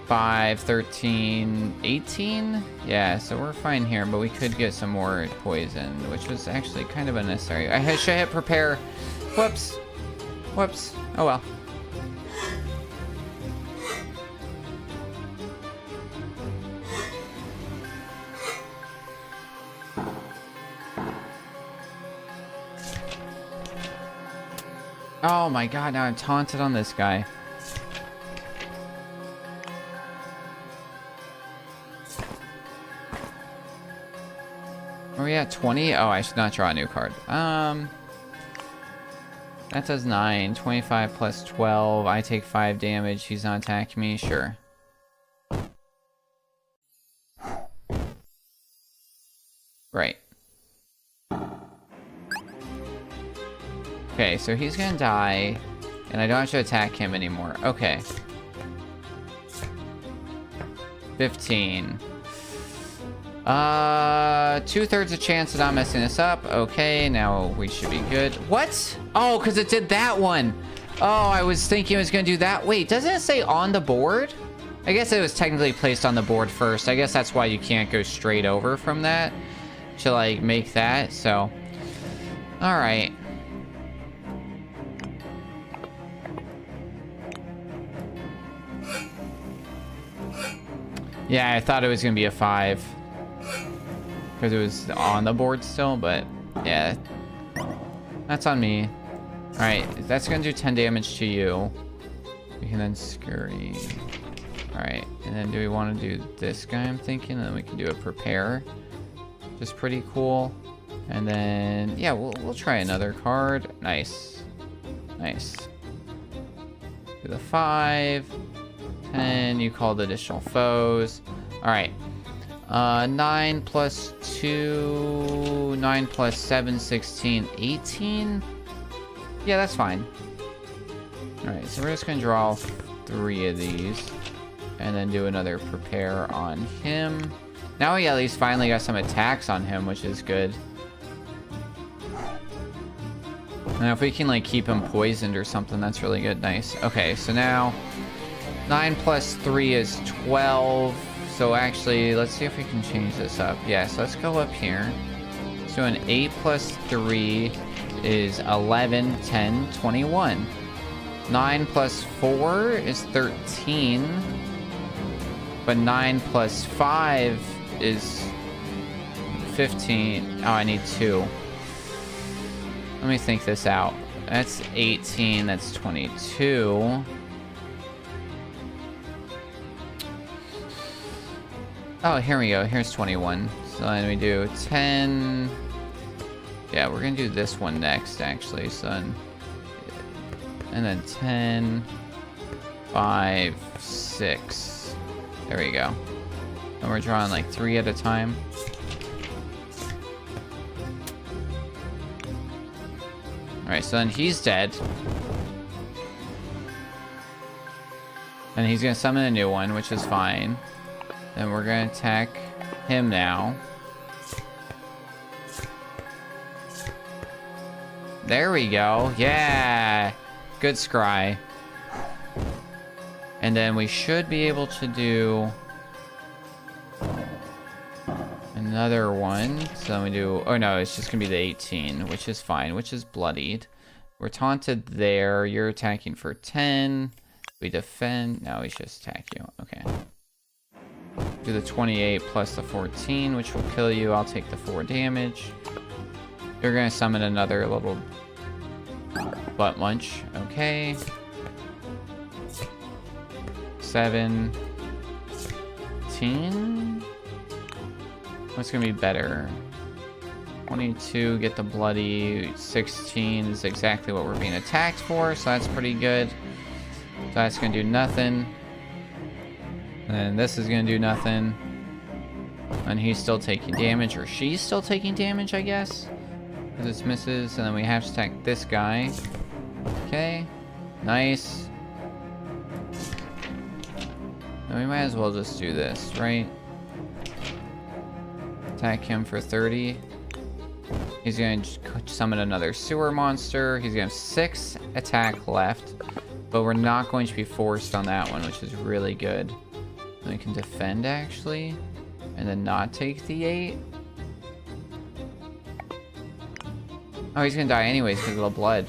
A: 5, 13, 18? Yeah, so we're fine here, but we could get some more poison, which was actually kind of unnecessary. I should hit prepare. Whoops. Whoops. Oh well. Oh my god, now I'm taunted on this guy. Are we at 20? Oh, I should not draw a new card. That does 9. 25 plus 12. I take 5 damage. He's not attacking me. Sure. Right. Okay, so he's gonna die, and I don't have to attack him anymore. Okay. 15. 2/3 a chance of not messing this up. Okay, now we should be good. What? Oh, because it did that one. Oh, I was thinking it was gonna do that. Wait, doesn't it say on the board? I guess it was technically placed on the board first. I guess that's why you can't go straight over from that to like make that, so. All right. Yeah, I thought it was gonna be a 5. Because it was on the board still, but yeah. That's on me. Alright, that's gonna do 10 damage to you. We can then scurry. Alright, and then do we want to do this guy, I'm thinking? And then we can do a prepare. Which is pretty cool. And then, yeah, we'll try another card. Nice. Nice. Do the 5. 10, you called additional foes. Alright. 9 plus 2, 9 plus 7, 16, 18? Yeah, that's fine. Alright, so we're just gonna draw 3 of these. And then do another prepare on him. Now we at least finally got some attacks on him, which is good. And if we can like keep him poisoned or something, that's really good. Nice. Okay, so now 9 plus 3 is 12. So actually, let's see if we can change this up. Yeah, so let's go up here. So an 8 plus 3 is 11, 10, 21. 9 plus 4 is 13. But 9 plus 5 is 15. Oh, I need 2. Let me think this out. That's 18, that's 22. Oh, here we go. Here's 21. So then we do 10. Yeah, we're gonna do this one next, actually, son. And then 10, 5, 6. There we go. And we're drawing like 3 at a time. Alright, so then he's dead. And he's gonna summon a new one, which is fine. Then we're gonna attack him now. There we go. Yeah! Good scry. And then we should be able to do another one. So then we do... Oh no, it's just gonna be the 18, which is fine, which is bloodied. We're taunted there. You're attacking for 10. We defend. No, we should just attack you. Okay. Do the 28 plus the 14, which will kill you. I'll take the 4 damage. You're gonna summon another little butt munch. Okay. 7. 16? What's gonna be better? 22, get the bloody. 16 is exactly what we're being attacked for, so that's pretty good. So that's gonna do nothing. And this is gonna do nothing. And he's still taking damage, or she's still taking damage, I guess. Because it's misses, and then we have to attack this guy. Okay, nice. And we might as well just do this, right? Attack him for 30. He's going to summon another sewer monster. He's going to have 6 attack left. But we're not going to be forced on that one, which is really good. And we can defend, actually. And then not take the 8. Oh, he's going to die anyways because of the blood.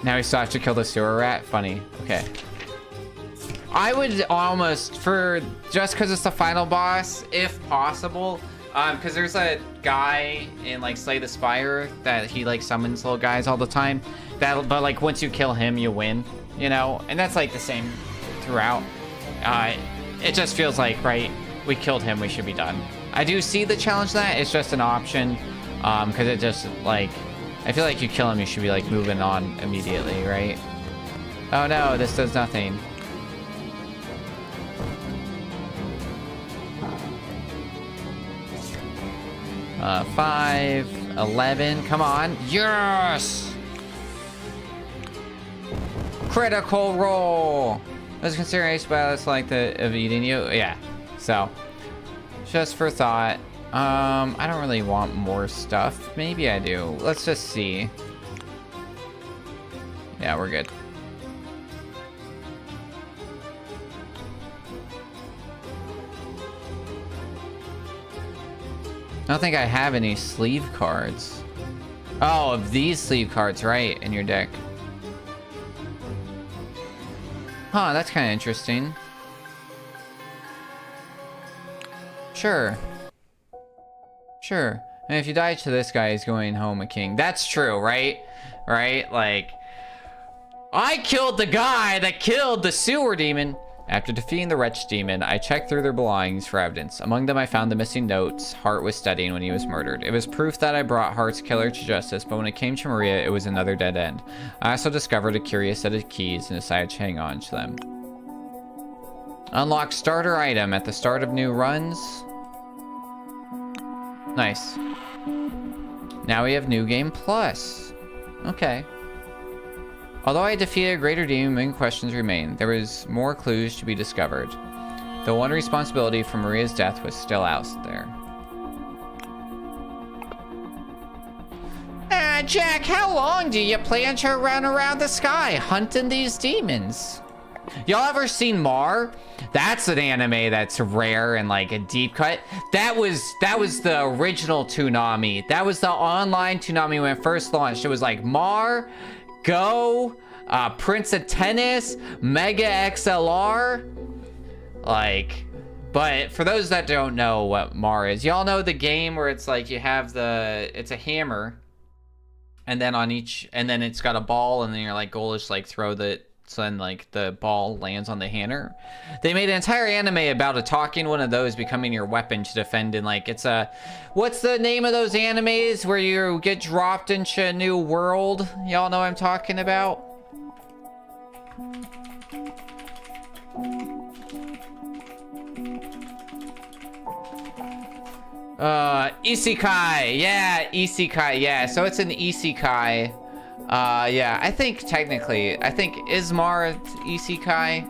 A: Now we still have to kill the sewer rat? Funny. Okay. I would almost, just because it's the final boss, if possible, because there's a guy in, like, Slay the Spire that he, like, summons little guys all the time. But, like, once you kill him, you win, you know? And that's, like, the same throughout. It just feels like, right, we killed him, we should be done. I do see the challenge that. It's just an option, because it just, like... I feel like you kill him, you should be, like, moving on immediately, right? Oh no, this does nothing. Uh, 5, 11, come on. Yes! Critical roll! Was consideration by us like the of eating you? Yeah, so. Just for thought. I don't really want more stuff. Maybe I do. Let's just see. Yeah, we're good. I don't think I have any sleeve cards. Oh, of these sleeve cards, right, in your deck. Huh, that's kind of interesting. Sure. Sure. And if you die to this guy, he's going home a king. That's true, right? Right? Like, I killed the guy that killed the sewer demon. After defeating the wretch demon, I checked through their belongings for evidence. Among them, I found the missing notes Hart was studying when he was murdered. It was proof that I brought Hart's killer to justice, but when it came to Maria, it was another dead end. I also discovered a curious set of keys and decided to hang on to them. Unlock starter item at the start of new runs. Nice. Now we have New Game Plus. Okay. Although I defeated a greater demon, many questions remain. There was more clues to be discovered. The one responsibility for Maria's death was still out there. Jack, how long do you plan to run around the sky hunting these demons? Y'all ever seen Mar? That's an anime that's rare and like a deep cut. That was the original Toonami. That was the online Toonami when it first launched. It was like Mar, Go, Prince of Tennis, Mega XLR. Like, but for those that don't know what Mar is, y'all know the game where it's like you have it's a hammer, and then on each, and then it's got a ball, and then your like goal is to like throw so then like the ball lands on the hammer. They made an entire anime about a talking one of those becoming your weapon to defend in like, it's a, what's the name of those animes where you get dropped into a new world? Y'all know what I'm talking about? Isekai, yeah, Isekai, yeah, so it's an Isekai. Yeah, I think technically, is Mar Isekai?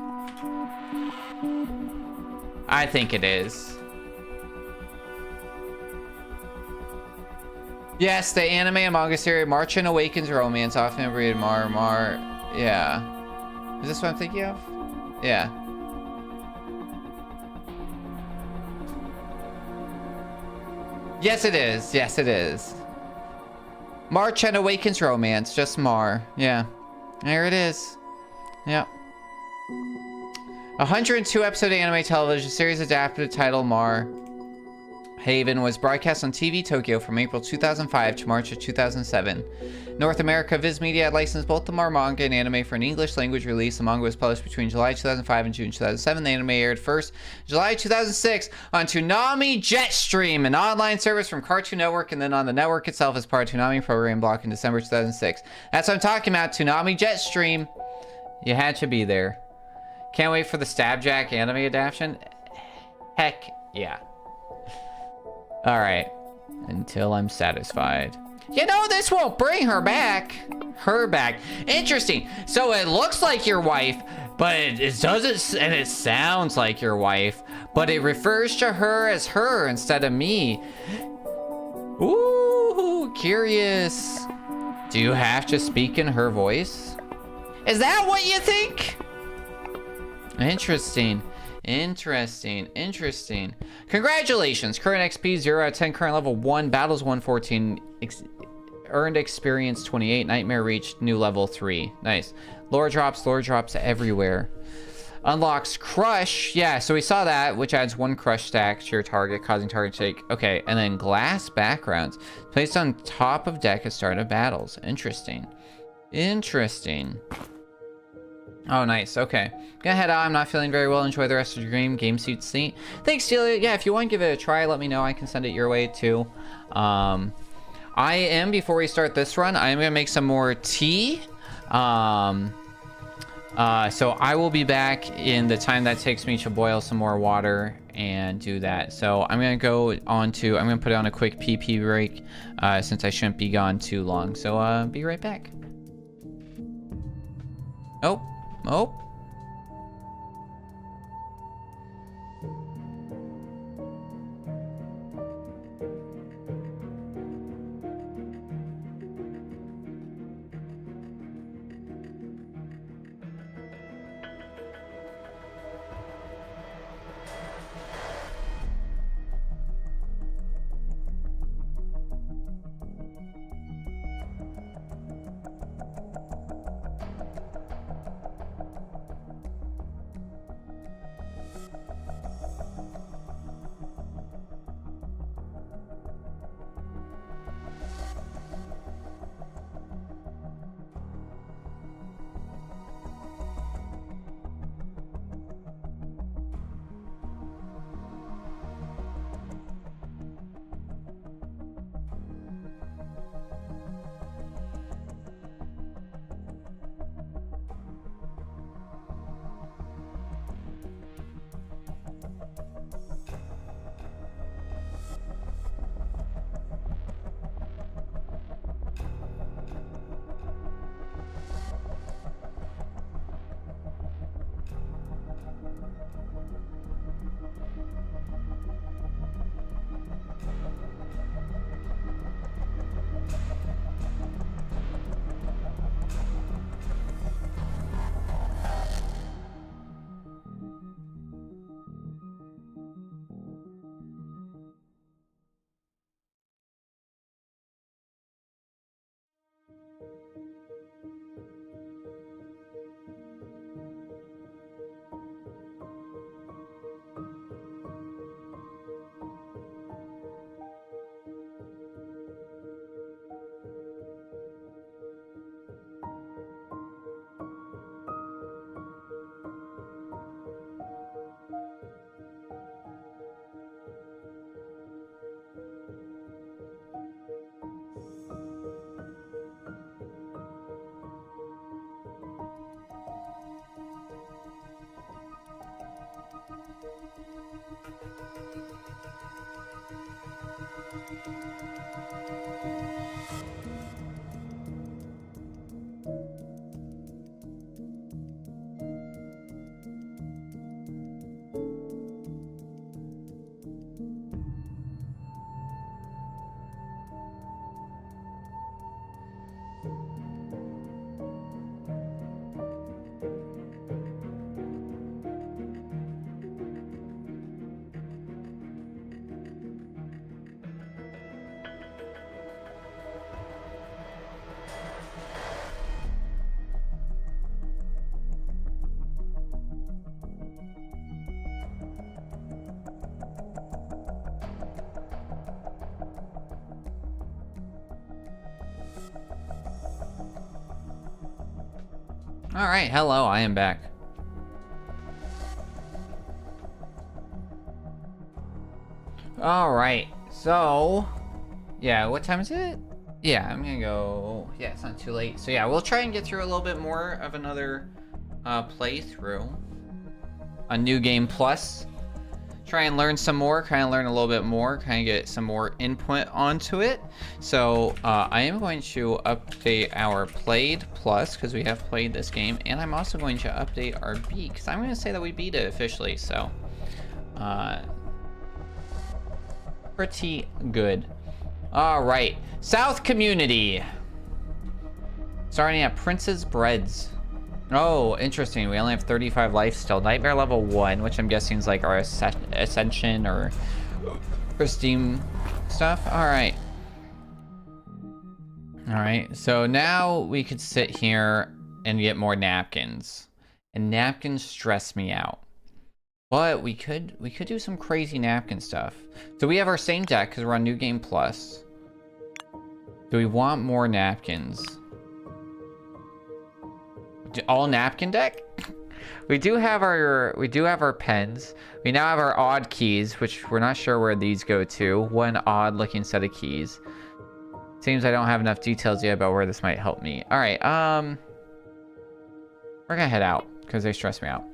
A: I think it is. Yes, the anime and manga series March and Awakens romance, often read Mar, yeah. Is this what I'm thinking of? Yeah. Yes, it is. Yes, it is. March and Awakens romance, just Mar. Yeah. There it is. Yep. 102 episode anime television series adapted title Mar. Haven was broadcast on TV Tokyo from April 2005 to March of 2007. North America, Viz Media had licensed both the manga and anime for an English language release. The manga was published between July 2005 and June 2007. The anime aired first July 2006 on Toonami Jetstream, an online service from Cartoon Network, and then on the network itself as part of Toonami program block in December 2006. That's what I'm talking about, Toonami Jetstream. You had to be there. Can't wait for the Stabjack anime adaptation. Heck yeah. Alright. Until I'm satisfied. You know, this won't bring her back. Her back. Interesting. So it looks like your wife, but it doesn't, and it sounds like your wife, but it refers to her as her instead of me. Ooh, curious. Do you have to speak in her voice? Is that what you think? Interesting. Interesting. Congratulations. Current XP 0 out of 10. Current level 1. Battles 114. Earned experience 28. Nightmare reached new level 3. Nice. Lore drops everywhere. Unlocks crush. Yeah, so we saw that, which adds 1 crush stack to your target, causing target to take. Okay, and then glass backgrounds. Placed on top of deck at start of battles. Interesting. Oh, nice. Okay. Gonna head out. I'm not feeling very well. Enjoy the rest of your game suit seat. Thanks, Celia. Yeah, if you want to give it a try, let me know. I can send it your way, too. Before we start this run, I am gonna make some more tea. So I will be back in the time that takes me to boil some more water and do that. So I'm gonna I'm gonna put it on a quick pee break, since I shouldn't be gone too long. So, be right back. Oh. All right, hello, I am back. All right, so yeah, what time is it? Yeah, I'm gonna go. Yeah, it's not too late. So yeah, we'll try and get through a little bit more of another playthrough on New Game Plus. Try and learn some more, kind of learn a little bit more, kind of get some more input onto it. So I am going to update our Played Plus because we have played this game, and I'm also going to update our beat because I'm going to say that we beat it officially. So pretty good. All right, South Community. Starting at Prince's Breads. Oh, interesting. We only have 35 life still. Nightmare level 1, which I'm guessing is like our Ascension or Steam stuff. All right. All right. So now we could sit here and get more napkins. And napkins stress me out. But we could do some crazy napkin stuff. So we have our same deck because we're on New Game Plus. Do we want more napkins? All napkin deck? We do have our pens. We now have our odd keys, which we're not sure where these go to. One odd looking set of keys. Seems I don't have enough details yet about where this might help me. All right, we're gonna head out because they stress me out.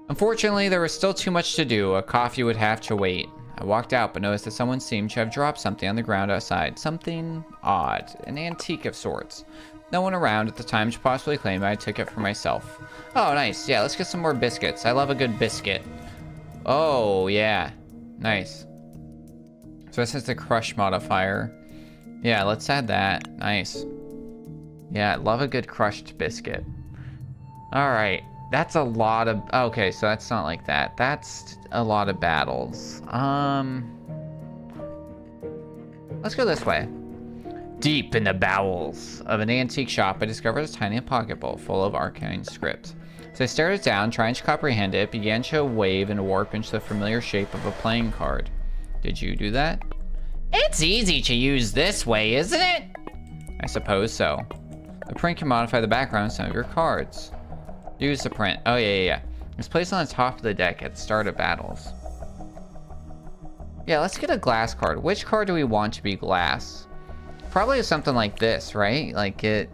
A: Unfortunately, there was still too much to do. A coffee would have to wait. I walked out, but noticed that someone seemed to have dropped something on the ground outside. Something odd, an antique of sorts. No one around at the time to possibly claim I took it for myself. Oh, nice. Yeah, let's get some more biscuits. I love a good biscuit. Oh, yeah. Nice. So this is the crush modifier. Yeah, let's add that. Nice. Yeah, love a good crushed biscuit. All right. That's a lot of... Okay, so that's not like that. That's a lot of battles. Let's go this way. Deep in the bowels of an antique shop, I discovered a tiny pocket bowl full of arcane script. As I stared it down, trying to comprehend it, began to wave and warp into the familiar shape of a playing card. Did you do that? It's easy to use this way, isn't it? I suppose so. The print can modify the background of some of your cards. Use the print. Oh, yeah. It's placed on the top of the deck at the start of battles. Yeah, let's get a glass card. Which card do we want to be glass? Probably something like this, right? Like it...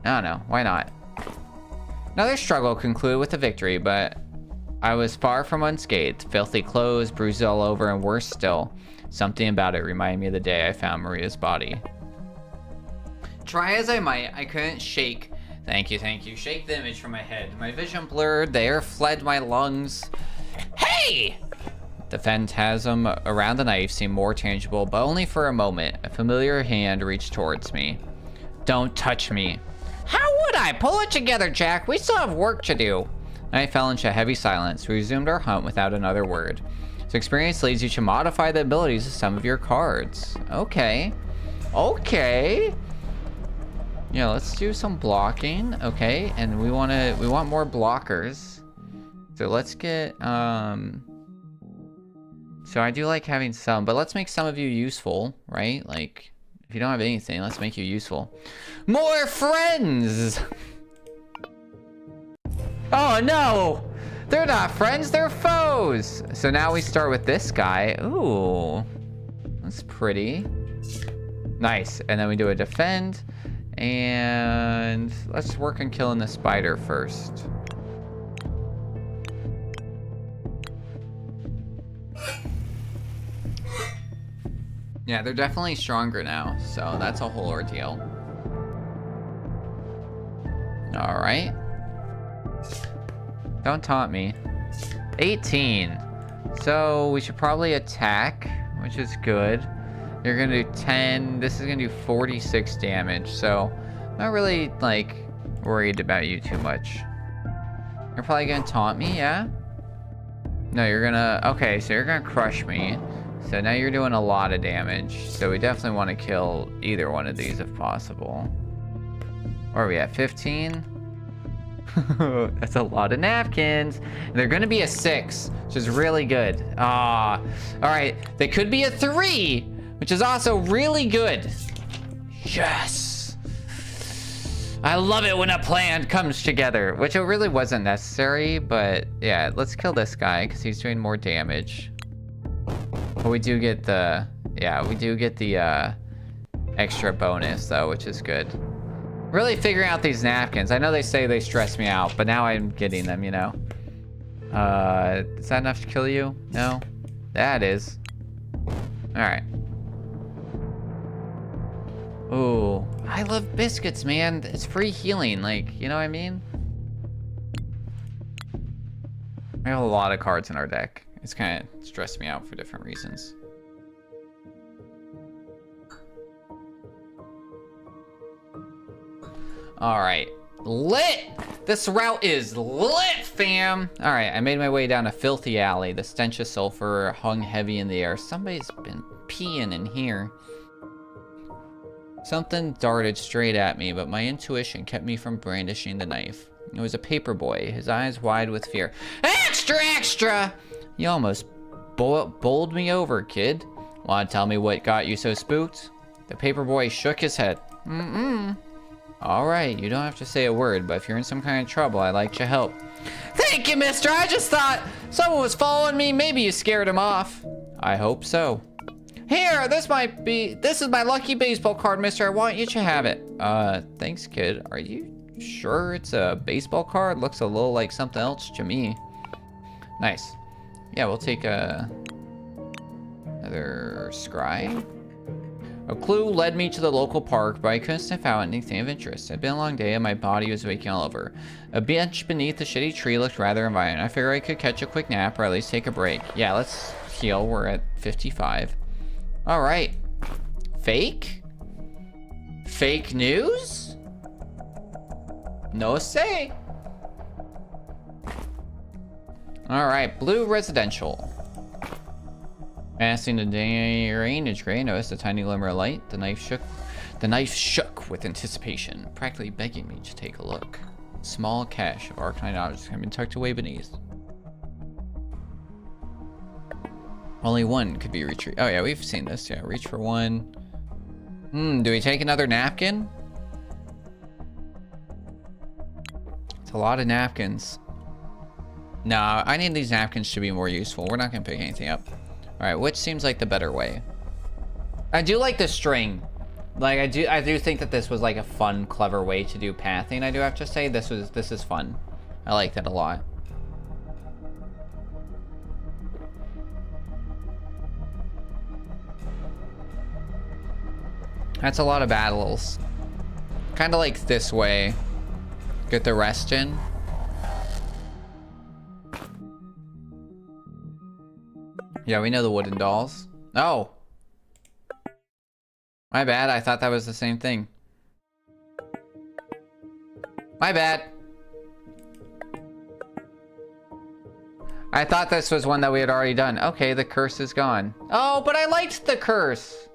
A: I don't know. Why not? Another struggle concluded with a victory, but I was far from unscathed. Filthy clothes, bruises all over, and worse still. Something about it reminded me of the day I found Maria's body. Try as I might, I couldn't shake... Thank you. Shake the image from my head. My vision blurred, the air fled my lungs. Hey! The phantasm around the knife seemed more tangible, but only for a moment. A familiar hand reached towards me. Don't touch me. How would I? Pull it together, Jack. We still have work to do. I fell into a heavy silence. We resumed our hunt without another word. So experience leads you to modify the abilities of some of your cards. Okay. Yeah, let's do some blocking. Okay, and we want more blockers. So let's get so I do like having some, but let's make some of you useful, right? Like if you don't have anything, let's make you useful. More friends. Oh no! They're not friends, they're foes. So now we start with this guy. Ooh. That's pretty. Nice. And then we do a defend. And let's work on killing the spider first. Yeah, they're definitely stronger now, so that's a whole ordeal. All right. Don't taunt me. 18. So we should probably attack, which is good. You're gonna do 10. This is gonna do 46 damage, so I'm not really like worried about you too much. You're probably gonna taunt me, yeah? No, you're gonna... Okay, so you're gonna crush me. So now you're doing a lot of damage. So we definitely want to kill either one of these if possible. Where are we at? 15? That's a lot of napkins. They're gonna be a 6, which is really good. All right. They could be a 3, which is also really good. Yes. I love it when a plan comes together, which it really wasn't necessary, but yeah, let's kill this guy because he's doing more damage. But we do get the, yeah, we do get the extra bonus though, which is good. Really figuring out these napkins. I know they say they stress me out, but now I'm getting them, you know. Is that enough to kill you? No? That is. Alright. Ooh, I love biscuits, man. It's free healing, like, you know what I mean? We have a lot of cards in our deck. It's kind of stressed me out for different reasons. Alright. Lit! This route is lit, fam! Alright, I made my way down a filthy alley. The stench of sulfur hung heavy in the air. Somebody's been peeing in here. Something darted straight at me, but my intuition kept me from brandishing the knife. It was a paper boy, his eyes wide with fear. Extra, extra! You almost bowled me over, kid. Want to tell me what got you so spooked? The paper boy shook his head. Alright, you don't have to say a word, but if you're in some kind of trouble, I'd like your help. Thank you, mister! I just thought someone was following me. Maybe you scared him off. I hope so. Here, this is my lucky baseball card, mister. I want you to have it. Thanks, kid. Are you sure it's a baseball card? Looks a little like something else to me. Nice. Yeah, we'll take another scry. A clue led me to the local park, but I couldn't sniff out anything of interest. It'd been a long day and my body was aching all over. A bench beneath the shitty tree looked rather inviting. I figured I could catch a quick nap or at least take a break. Yeah, let's heal. We're at 55. All right. Fake? Fake news? No say. All right, blue residential. Passing the drainage gray, noticed a tiny glimmer of light. The knife shook with anticipation, practically begging me to take a look. Small cache of arcanine objects had been tucked away beneath. Only one could be retrieved. Oh yeah, we've seen this. Yeah, reach for one. Do we take another napkin? It's a lot of napkins. No, I need these napkins to be more useful. We're not gonna pick anything up. All right, which seems like the better way? I do like the string. Like I do think that this was like a fun, clever way to do pathing. I do have to say this is fun. I like that a lot. That's a lot of battles. Kind of like this way. Get the rest in. Yeah, we know the wooden dolls. Oh. My bad, I thought that was the same thing. My bad. I thought this was one that we had already done. Okay, the curse is gone. Oh, but I liked the curse.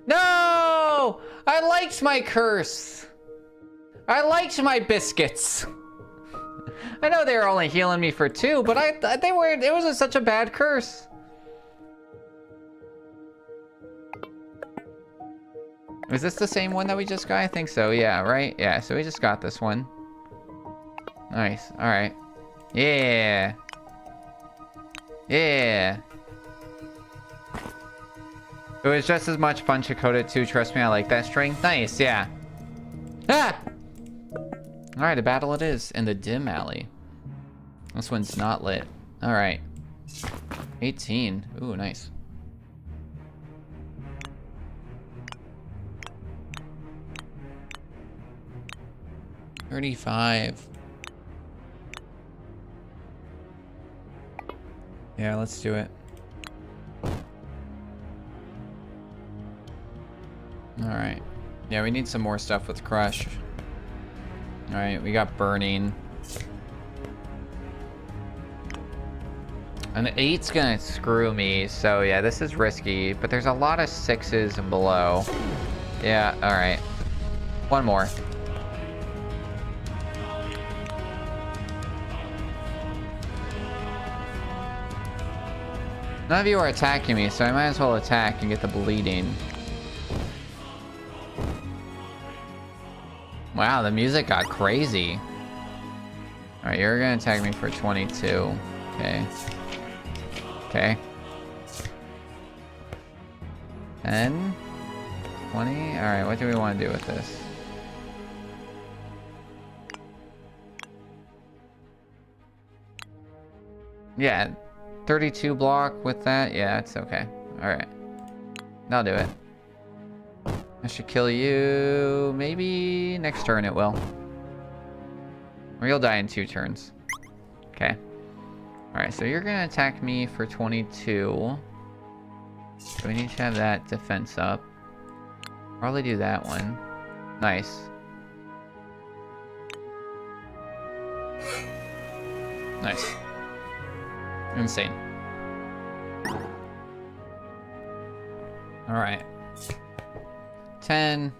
A: No! I liked my curse. I liked my biscuits. I know they were only healing me for 2, but it was such a bad curse. Is this the same one that we just got? I think so, yeah, right? Yeah, so we just got this one. Nice, alright. Yeah. Yeah. It was just as much fun to code it too, trust me, I like that string. Nice, yeah. Ah! Alright, a battle it is in the dim alley. This one's not lit. Alright. 18. Ooh, nice. $35. Yeah, let's do it. Alright. Yeah, we need some more stuff with Crush. Alright, we got Burning. An 8's gonna screw me, so yeah, this is risky, but there's a lot of 6s and below. Yeah, alright. One more. None of you are attacking me, so I might as well attack and get the bleeding. Wow, the music got crazy. Alright, you're gonna attack me for 22. Okay. Okay. 10. 20. Alright, what do we want to do with this? Yeah, 32 block with that. Yeah, it's okay. Alright. I'll do it. I should kill you. Maybe next turn it will. Or you'll die in 2 turns. Okay. Alright, so you're gonna attack me for 22. So we need to have that defense up. Probably do that one. Nice. Nice. Insane. Alright. 10.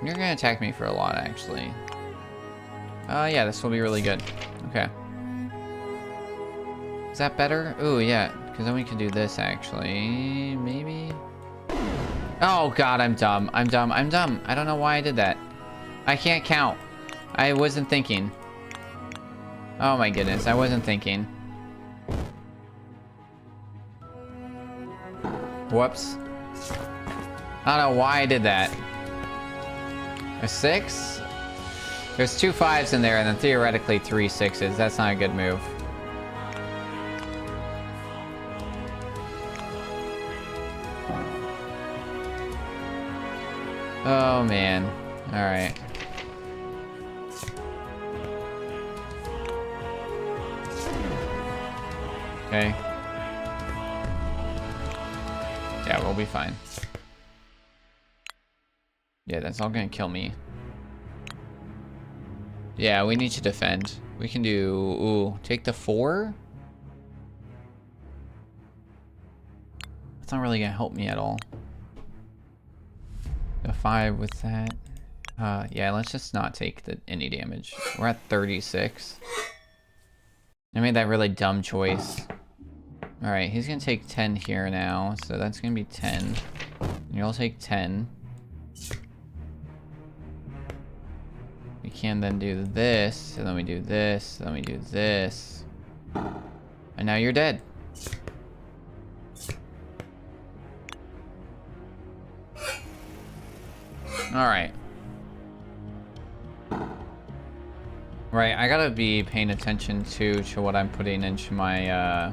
A: You're gonna attack me for a lot, actually. Yeah, this will be really good. Okay. Is that better? Ooh, yeah. Because then we can do this, actually. Maybe? Oh, God, I'm dumb. I'm dumb. I'm dumb. I don't know why I did that. I can't count. I wasn't thinking. Oh, my goodness. I wasn't thinking. Whoops. I don't know why I did that. A 6? There's 2 5s in there, and then theoretically 3 6s. That's not a good move. Oh, man. Alright. Okay. Yeah, we'll be fine. Yeah, that's all gonna kill me. Yeah, we need to defend. We can do... Ooh, take the 4? That's not really gonna help me at all. The 5 with that. Yeah, let's just not take any damage. We're at 36. I made that really dumb choice. Alright, he's gonna take 10 here now, so that's gonna be 10. And you'll take 10. We can then do this, and then we do this, and then we do this. And now you're dead. Alright. Right, I gotta be paying attention to what I'm putting into my,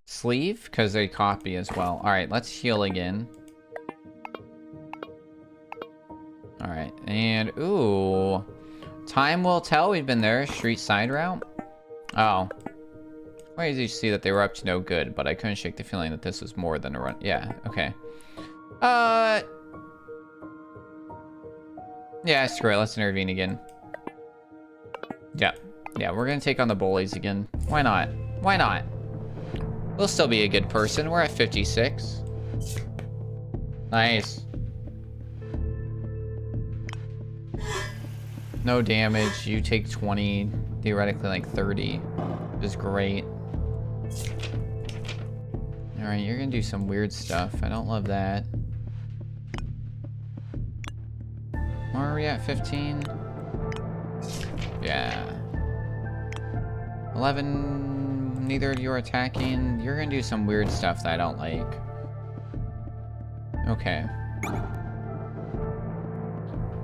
A: sleeve, because they copy as well. Alright, let's heal again. Alright, and, ooh. Time will tell, we've been there. Street side route. Oh. Why did you see that they were up to no good, but I couldn't shake the feeling that this was more than a run. Yeah, okay. Yeah, screw it. Let's intervene again. Yeah. Yeah, we're gonna take on the bullies again. Why not? Why not? We'll still be a good person. We're at 56. Nice. No damage. You take 20. Theoretically, like 30. Which is great. Alright, you're gonna do some weird stuff. I don't love that. Where are we at? 15? Yeah. 11. Neither of you are attacking. You're gonna do some weird stuff that I don't like. Okay.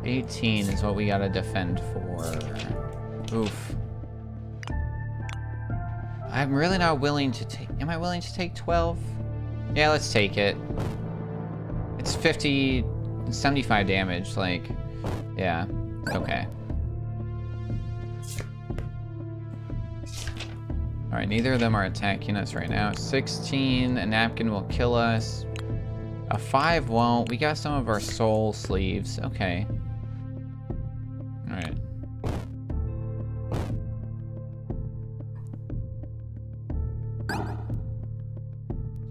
A: 18 is what we gotta defend for. Oof. I'm really not willing to take... Am I willing to take 12? Yeah, let's take it. It's 50... 75 damage, like... Yeah, okay. Alright, neither of them are attacking us right now. 16, a napkin will kill us. A 5 won't. We got some of our soul sleeves. Okay. Alright.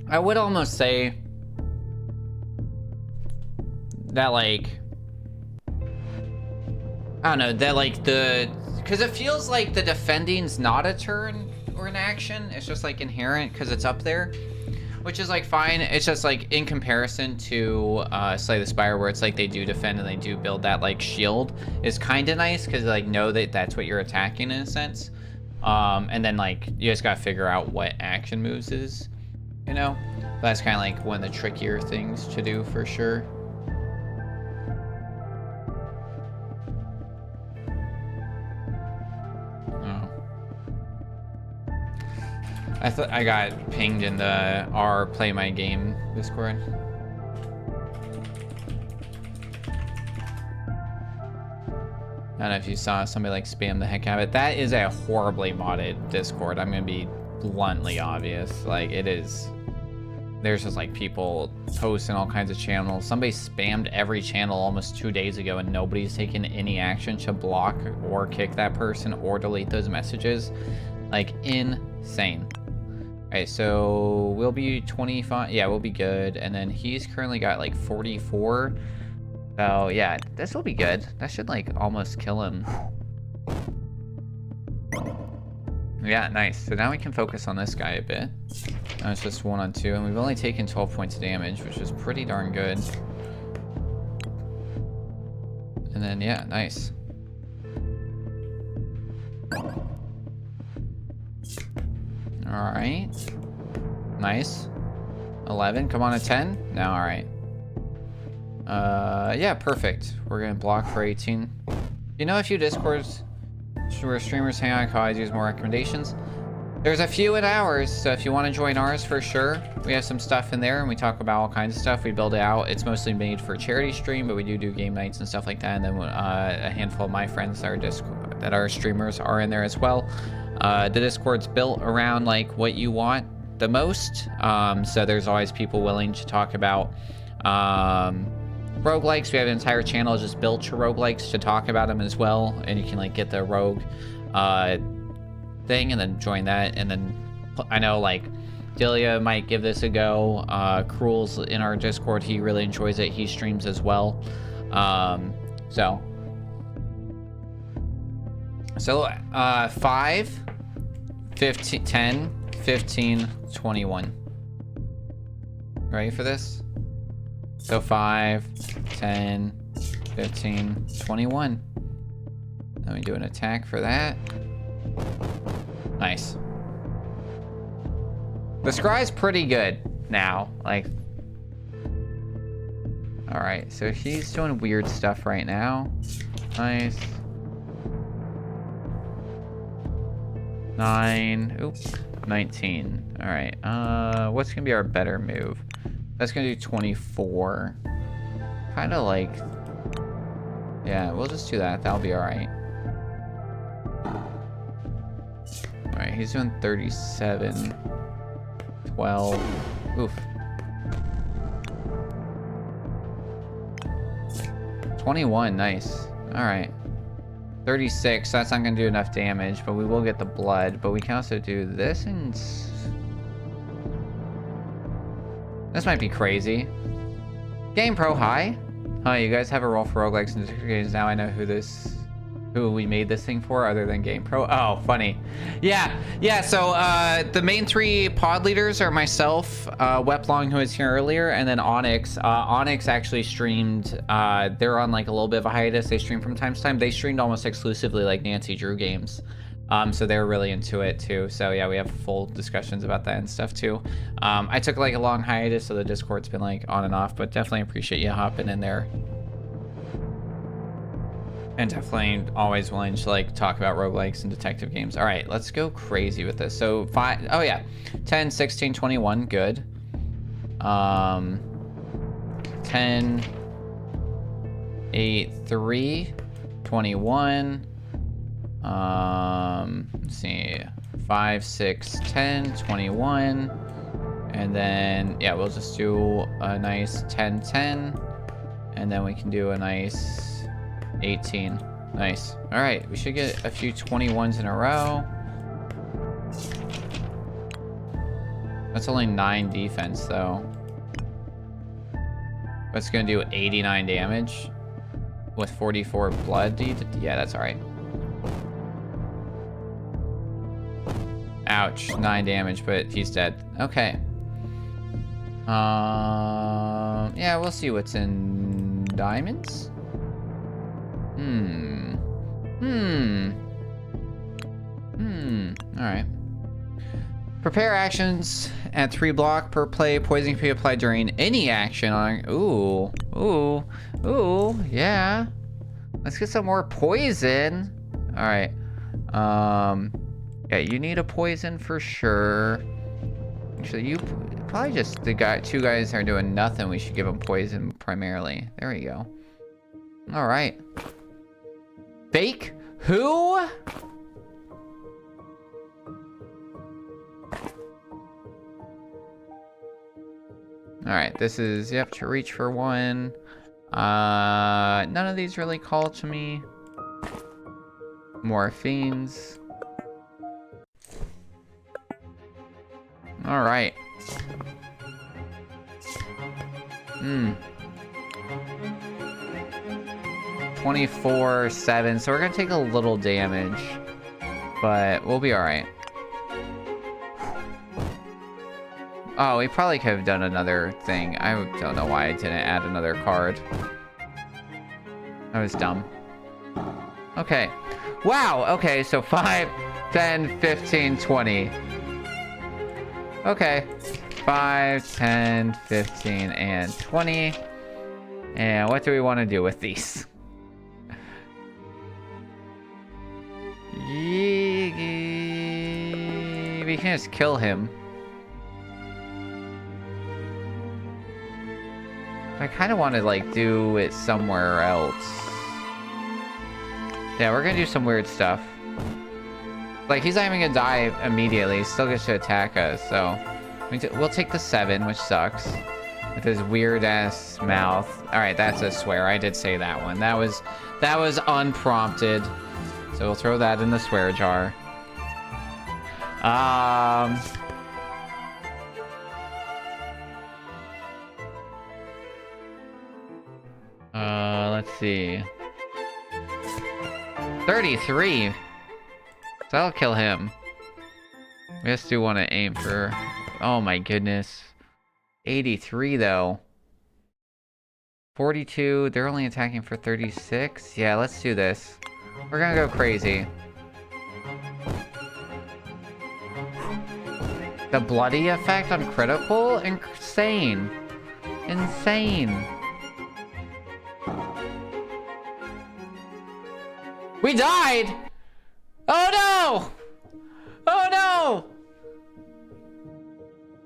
A: I would almost say that, like, I don't know, that, like, because it feels like the defending's not a turn or an action. It's just, like, inherent because it's up there. Which is like fine. It's just like in comparison to Slay the Spire, where it's like they do defend and they do build that like shield, is kind of nice because like know that that's what you're attacking in a sense. And then like you just gotta figure out what action moves is, you know. But that's kind of like one of the trickier things to do for sure. I thought I got pinged in the our Play My Game Discord. I don't know if you saw somebody like spam the heck out of it. That is a horribly modded Discord. I'm gonna be bluntly obvious. Like it is. There's just like people posting all kinds of channels. Somebody spammed every channel almost 2 days ago and nobody's taken any action to block or kick that person or delete those messages. Like insane. Alright, so we'll be 25. Yeah, we'll be good. And then he's currently got like 44. So yeah, this will be good. That should like almost kill him. Yeah, nice. So now we can focus on this guy a bit. Now it's just 1 on 2, and we've only taken 12 points of damage, which is pretty darn good. And then yeah, nice. Alright. Nice. 11. Come on, a 10? No, alright. Yeah, perfect. We're gonna block for 18. You know a few Discords where streamers hang out, always use more recommendations? There's a few in ours, so if you want to join ours for sure, we have some stuff in there and we talk about all kinds of stuff. We build it out. It's mostly made for charity stream, but we do game nights and stuff like that. And then a handful of my friends that are streamers are in there as well. The Discord's built around like what you want the most. So there's always people willing to talk about roguelikes. We have an entire channel just built to roguelikes to talk about them as well. And you can like get the rogue thing and then join that. And then I know like Delia might give this a go. Cruel's in our Discord. He really enjoys it. He streams as well. So 5, 15, 10, 15, 21. Ready for this? So 5, 10, 15, 21. Let me do an attack for that. Nice. The scry's pretty good now. Like, all right. So he's doing weird stuff right now. Nice. 9. Oops. 19. All right. What's gonna be our better move? That's gonna do 24. Kind of like. Yeah, we'll just do that. That'll be all right. All right. He's doing 37. 12. Oof. 21. Nice. All right. 36. That's not going to do enough damage, but we will get the blood. But we can also do this and... This might be crazy. Game Pro, hi. Hi, you guys have a roll for roguelikes and games now. I know who we made this thing for other than Game Pro. Oh, funny. Yeah, so the main 3 pod leaders are myself, Weplong, who was here earlier, and then Onyx. Onyx actually streamed, they're on like a little bit of a hiatus. They stream from time to time. They streamed almost exclusively like Nancy Drew games. So they were really into it too. So yeah, we have full discussions about that and stuff too. I took like a long hiatus, so the Discord's been like on and off, but definitely appreciate you hopping in there. And definitely always willing to like talk about roguelikes and detective games. All right, let's go crazy with this. So 5, oh yeah, 10, 16, 21, good. 10, 8, 3, 21. Let's see, 5, 6, 10, 21. And then, yeah, we'll just do a nice 10, 10. And then we can do a nice 18. Nice. All right, we should get a few 21s in a row. That's only 9 defense though. That's gonna do 89 damage with 44 blood. Yeah, that's all right. Ouch, 9 damage, but he's dead. Okay. Yeah, we'll see what's in diamonds. Alright. Prepare actions at 3 block per play. Poison can be applied during any action on... Ooh. Yeah. Let's get some more poison. Alright. Yeah, you need a poison for sure. Actually, you probably just the two guys are doing nothing. We should give them poison primarily. There we go. Alright. Fake? Who? Alright, this is, yep, to reach for 1. None of these really call to me. Morphines. Alright. 24/7, so we're gonna take a little damage. But we'll be alright. Oh, we probably could have done another thing. I don't know why I didn't add another card. That was dumb. Okay. Wow, okay, so 5, 10, 15, 20. Okay. 5, 10, 15, and 20. And what do we want to do with these? We can just kill him. I kind of want to, like, do it somewhere else. Yeah, we're gonna do some weird stuff. Like, he's not even gonna die immediately. He still gets to attack us, so... We'll take the 7, which sucks. With his weird-ass mouth. Alright, that's a swear. I did say that one. That was unprompted. So we'll throw that in the swear jar. Let's see. 33. So that'll kill him. We just do want to aim for... Oh my goodness. 83 though. 42. They're only attacking for 36. Yeah, let's do this. We're gonna go crazy. The bloody effect on critical? Insane. Insane. We died! Oh no! Oh no!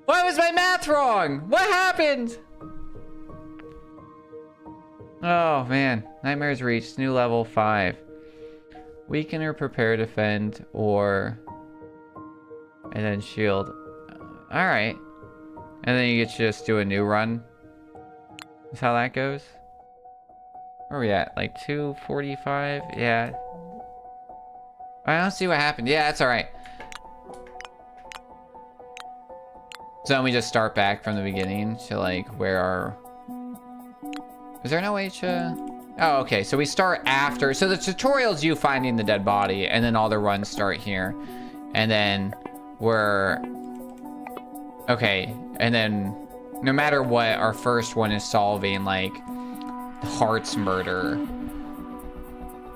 A: Why was my math wrong? What happened? Oh man. Nightmares reached. New level 5. Weaken or prepare, defend, or... And then shield. Alright. And then you get to just do a new run. Is how that goes. Where are we at? Like 245? Yeah. I don't see what happened. Yeah, that's alright. So then we just start back from the beginning to like where our... Is there no way to... Oh, okay. So we start after... So the tutorial's you finding the dead body, and then all the runs start here. And then we're... Okay. And then no matter what, our first one is solving like Heart's murder.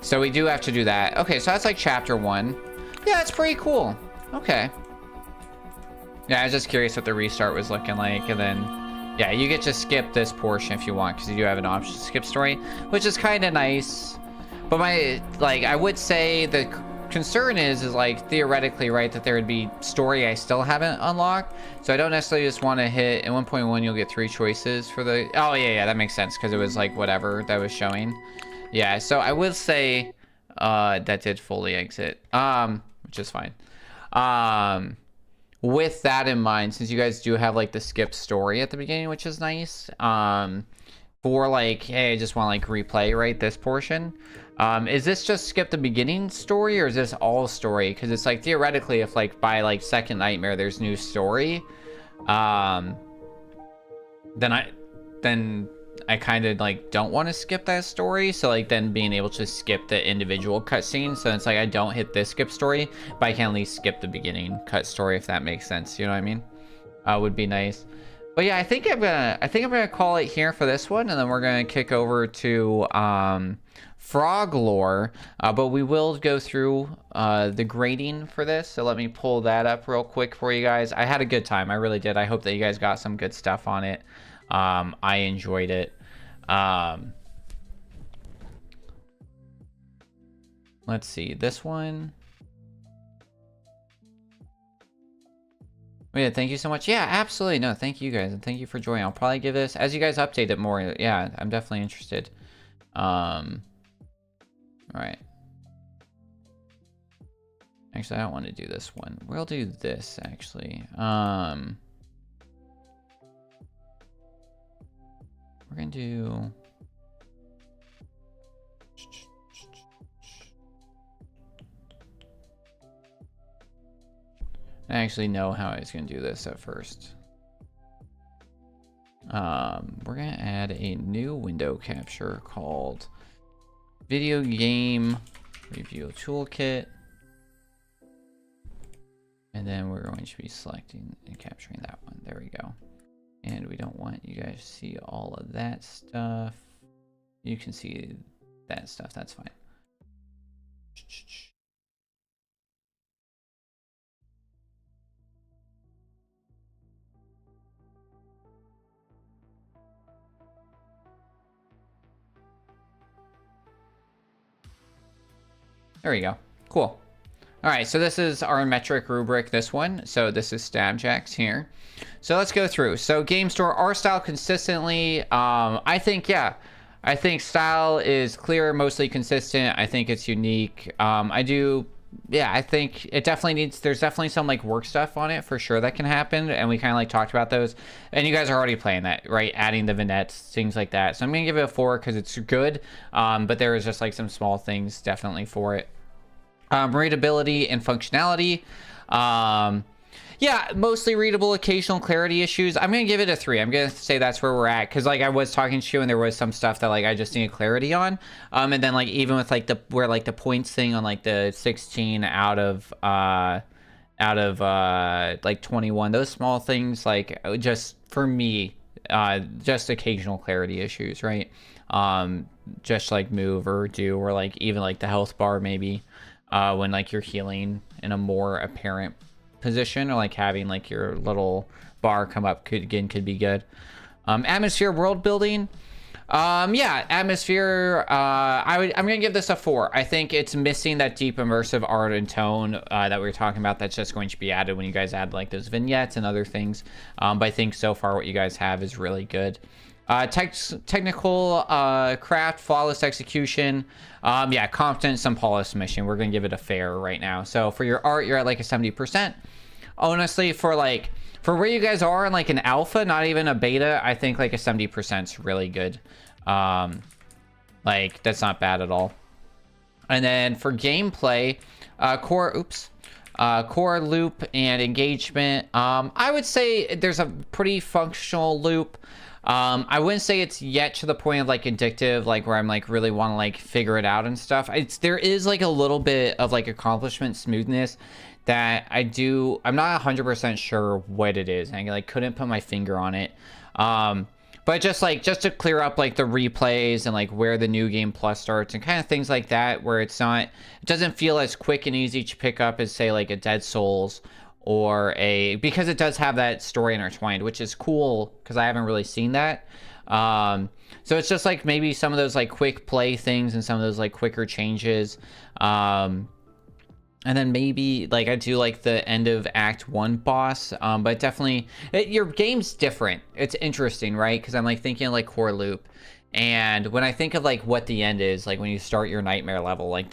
A: So we do have to do that. Okay, so that's like chapter 1. Yeah, that's pretty cool. Okay. Yeah, I was just curious what the restart was looking like, and then... Yeah, you get to skip this portion if you want, because you do have an option to skip story, which is kind of nice. But my... Like, I would say the concern is like, theoretically, right, that there would be story I still haven't unlocked. So I don't necessarily just want to hit... At 1.1, you'll get 3 choices for the... Oh, yeah, that makes sense, because it was like whatever that was showing. Yeah, so I will say that did fully exit, which is fine. With that in mind, since you guys do have like the skip story at the beginning, which is nice, for like, hey, I just want to like replay, right, this portion. Is this just skip the beginning story, or is this all story? Because it's like theoretically, if like by like second nightmare there's new story, then I kind of like don't want to skip that story. So like then being able to skip the individual cutscenes, so it's like I don't hit this skip story, but I can at least skip the beginning cut story, if that makes sense. You know what I mean? Would be nice. But yeah, I think I'm gonna call it here for this one, and then we're gonna kick over to frog lore. But we will go through the grading for this. So let me pull that up real quick for you guys. I had a good time. I really did. I hope that you guys got some good stuff on it. I enjoyed it. Let's see this one. Oh, yeah, thank you so much. Yeah, absolutely. No, thank you guys, and thank you for joining. I'll probably give this, as you guys update it more, yeah, I'm definitely interested. All right. Actually, I don't want to do this one. We'll do this, actually. We're gonna do... I actually know how I was going to do this at first. We're going to add a new window capture called Video Game Review Toolkit. And then we're going to be selecting and capturing that one. There we go. And we don't want you guys to see all of that stuff. You can see that stuff. That's fine. There we go. Cool. All right, so this is our metric rubric, this one. So this is Stabjack's here. So let's go through. So game store, art style consistently. I think, yeah, I think style is clear, mostly consistent. I think it's unique. Yeah, I think it definitely needs, there's definitely some like work stuff on it for sure that can happen. And we kind of like talked about those. And you guys are already playing that, right? Adding the vignettes, things like that. So I'm going to give it a 4 because it's good. But there is just like some small things definitely for it. Readability and functionality. Yeah, mostly readable, occasional clarity issues. I'm gonna give it a 3. I'm gonna say that's where we're at, because like I was talking to you and there was some stuff that like I just needed clarity on. And then like even with like the where like the points thing on like the 16 out of like 21, those small things, like just for me, just occasional clarity issues, right? Just like move or do, or like even like the health bar maybe. When like you're healing in a more apparent position, or like having like your little bar come up could be good. Atmosphere, world building. Yeah, atmosphere. I'm gonna give this a 4. I think it's missing that deep immersive art and tone that we were talking about. That's just going to be added when you guys add like those vignettes and other things. But I think so far what you guys have is really good. Technical craft, flawless execution. Yeah, competent, some polished mission. We're gonna give it a fair right now. So for your art, you're at like a 70%. Honestly, for where you guys are in like an alpha, not even a beta, I think like a 70% is really good. Like that's not bad at all. And then for gameplay, core loop and engagement. I would say there's a pretty functional loop. I wouldn't say it's yet to the point of like addictive, like where I'm like really want to like figure it out and stuff. There is like a little bit of like accomplishment smoothness that I'm not 100% sure what it is. I like couldn't put my finger on it. But just to clear up like the replays and like where the new game plus starts and kind of things like that, where it doesn't feel as quick and easy to pick up as say like a Dead Souls, or because it does have that story intertwined, which is cool because I haven't really seen that. So it's just like maybe some of those like quick play things and some of those like quicker changes. And then maybe like I do like the end of Act 1 boss, but definitely your game's different. It's interesting, right? Because I'm like thinking like core loop. And when I think of like what the end is, like when you start your nightmare level, like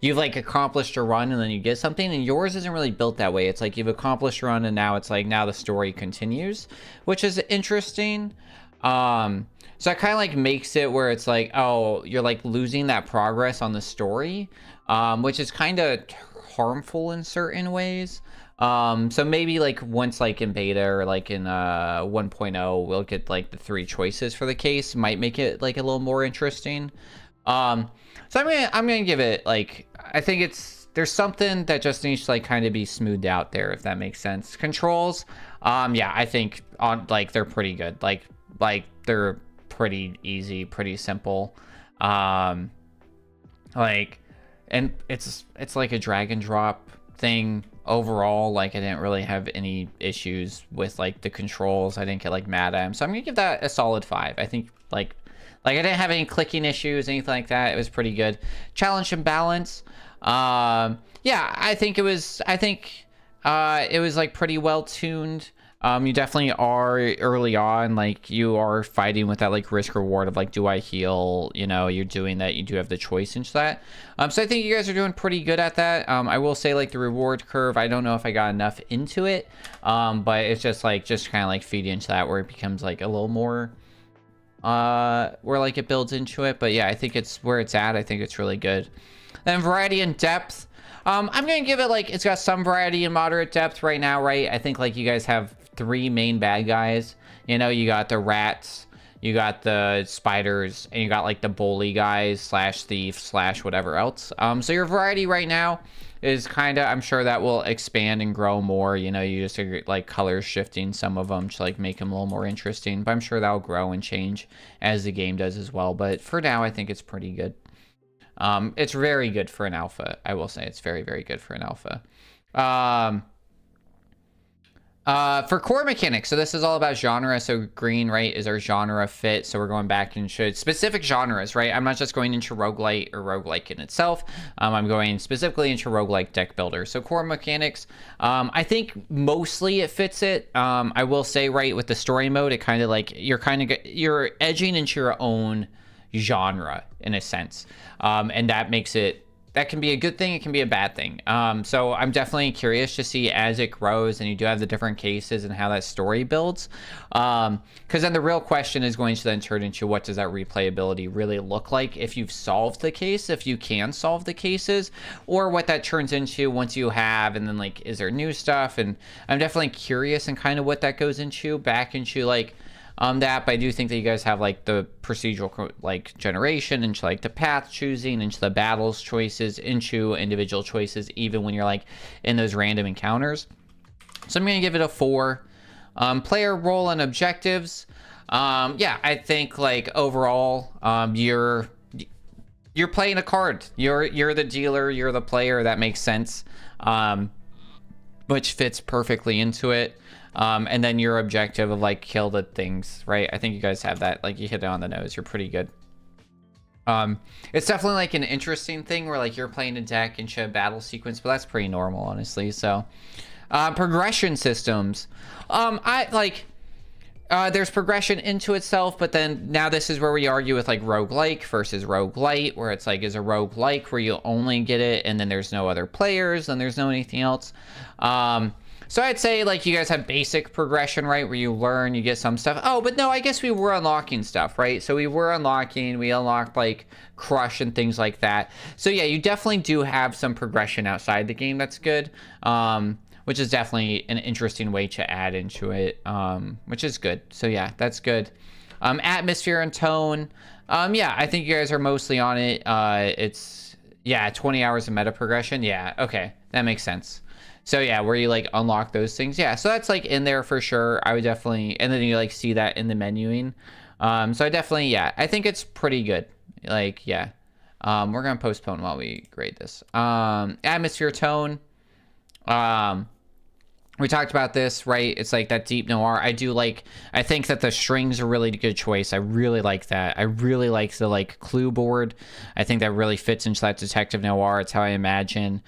A: you've like accomplished a run and then you get something, and yours isn't really built that way. It's like you've accomplished a run and now it's like now the story continues, which is interesting. So it kind of like makes it where it's like, oh, you're like losing that progress on the story, which is kind of harmful in certain ways. So maybe like once like in beta or like in 1.0 we'll get like the 3 choices for the case, might make it like a little more interesting. So I'm gonna give it like, I think there's something that just needs to like kind of be smoothed out there, if that makes sense. Controls, Yeah, I think on like they're pretty good. Like they're pretty easy, pretty simple. Um, like, and it's like a drag and drop thing overall. Like I didn't really have any issues with like the controls. I didn't get like mad at them, so I'm gonna give that a solid 5. I think like I didn't have any clicking issues, anything like that. It was pretty good. Challenge and balance. Yeah, I think it was like pretty well tuned. You definitely are early on, like you are fighting with that like risk reward of like, do I heal? You know, you're doing that. You do have the choice into that. So I think you guys are doing pretty good at that. I will say like the reward curve, I don't know if I got enough into it. But it's just kind of like feeding into that where it becomes like a little more, where like it builds into it. But yeah, I think it's where it's at. I think it's really good. Then variety and depth. I'm gonna give it like it's got some variety and moderate depth right now, right? I think like you guys have 3 main bad guys. You know, you got the rats, you got the spiders, and you got like the bully guys slash thief slash whatever else. So your variety right now is kind of, I'm sure that will expand and grow more. You know, you just are like color shifting some of them to like make them a little more interesting, but I'm sure that'll grow and change as the game does as well. But for now, I think it's pretty good. It's very good for an alpha. I will say it's very, very good for an alpha. For core mechanics, so this is all about genre. So green, right, is our genre fit. So we're going back and should specific genres, right? I'm not just going into roguelite or roguelike in itself. I'm going specifically into roguelike deck builder. So core mechanics, I think mostly it fits it. I will say, right, with the story mode, it kind of like you're edging into your own genre in a sense, and that makes it, that can be a good thing, it can be a bad thing. So I'm definitely curious to see as it grows and you do have the different cases and how that story builds, because then the real question is going to then turn into what does that replayability really look like if you've solved the case, if you can solve the cases, or what that turns into once you have, and then like is there new stuff. And I'm definitely curious and kind of what that goes into back into like that. But I do think that you guys have like the procedural like generation into like the path choosing, into the battles choices, into individual choices, even when you're like in those random encounters. So I'm gonna give it a 4. Player role and objectives. Yeah, I think like overall, you're playing a card. You're the dealer, you're the player. That makes sense, which fits perfectly into it. And then your objective of like kill the things, right? I think you guys have that, like you hit it on the nose. You're pretty good. It's definitely like an interesting thing where like you're playing a deck into a battle sequence, but that's pretty normal, honestly. So, progression systems. There's progression into itself, but then now this is where we argue with like roguelike versus roguelite, where it's like, is a roguelike where you only get it and then there's no other players and there's no anything else. So I'd say like you guys have basic progression, right, where you learn, you get some stuff. Oh, but no, I guess we were unlocking stuff, right? So we unlocked like crush and things like that. So yeah, you definitely do have some progression outside the game. That's good. Which is definitely an interesting way to add into it, which is good. So yeah, that's good. Atmosphere and tone. Yeah, I think you guys are mostly on it. It's, yeah, 20 hours of meta progression. Yeah, okay, that makes sense. So yeah, where you like unlock those things. Yeah, so that's like in there for sure. I would definitely, and then you like see that in the menuing. So I definitely, yeah, I think it's pretty good. Like, yeah. We're gonna postpone while we grade this. Atmosphere, tone. We talked about this, right? It's like that deep noir. I think that the strings are really good choice. I really like that. I really like the like clue board. I think that really fits into that detective noir. It's how I imagine.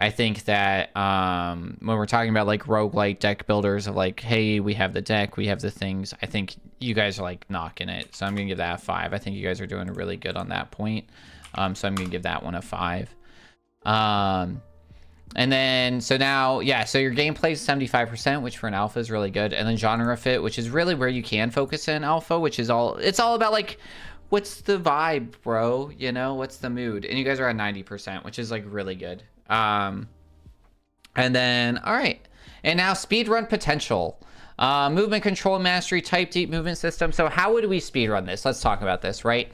A: I think that when we're talking about like roguelite deck builders of like, hey, we have the deck, we have the things, I think you guys are like knocking it. So I'm gonna give that a 5. I think you guys are doing really good on that point. So I'm gonna give that one a 5. And then, so now, yeah, so your gameplay is 75%, which for an alpha is really good. And then genre fit, which is really where you can focus in alpha, which is it's all about like, what's the vibe, bro? You know, what's the mood? And you guys are at 90%, which is like really good. And then, all right. And now speedrun potential. Movement control mastery, type deep movement system. So how would we speedrun this? Let's talk about this, right?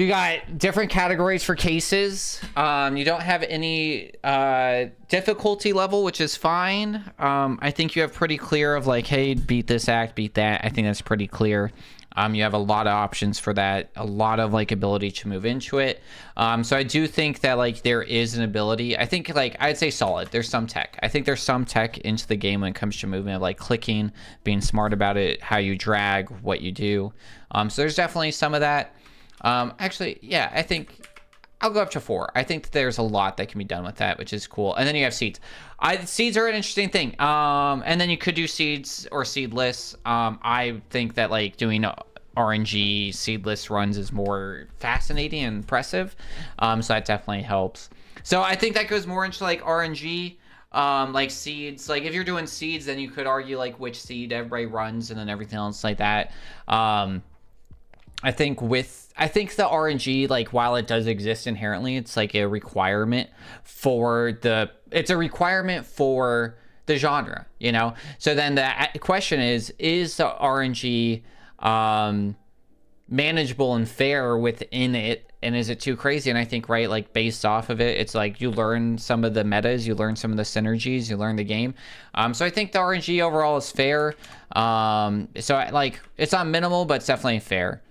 A: You got different categories for cases. You don't have any difficulty level, which is fine. I think you have pretty clear of like, hey, beat this act, beat that. I think that's pretty clear. You have a lot of options for that, a lot of like ability to move into it. So I do think that like there is an ability. I think like I'd say solid. There's some tech. I think there's some tech into the game when it comes to movement, like clicking, being smart about it, how you drag, what you do. So there's definitely some of that. Actually, yeah, I think I'll go up to 4. I think that there's a lot that can be done with that, which is cool. And then you have seeds. Seeds are an interesting thing. And then you could do seeds or seedless. I think that like doing RNG seedless runs is more fascinating and impressive. So that definitely helps. So I think that goes more into like RNG. Like seeds. Like if you're doing seeds, then you could argue like which seed everybody runs and then everything else like that. I think the RNG, like while it does exist inherently, it's like a requirement for the genre, you know? So then the question is the RNG manageable and fair within it? And is it too crazy? And I think, right, like based off of it, it's like you learn some of the metas, you learn some of the synergies, you learn the game. So I think the RNG overall is fair. Like it's not minimal, but it's definitely fair.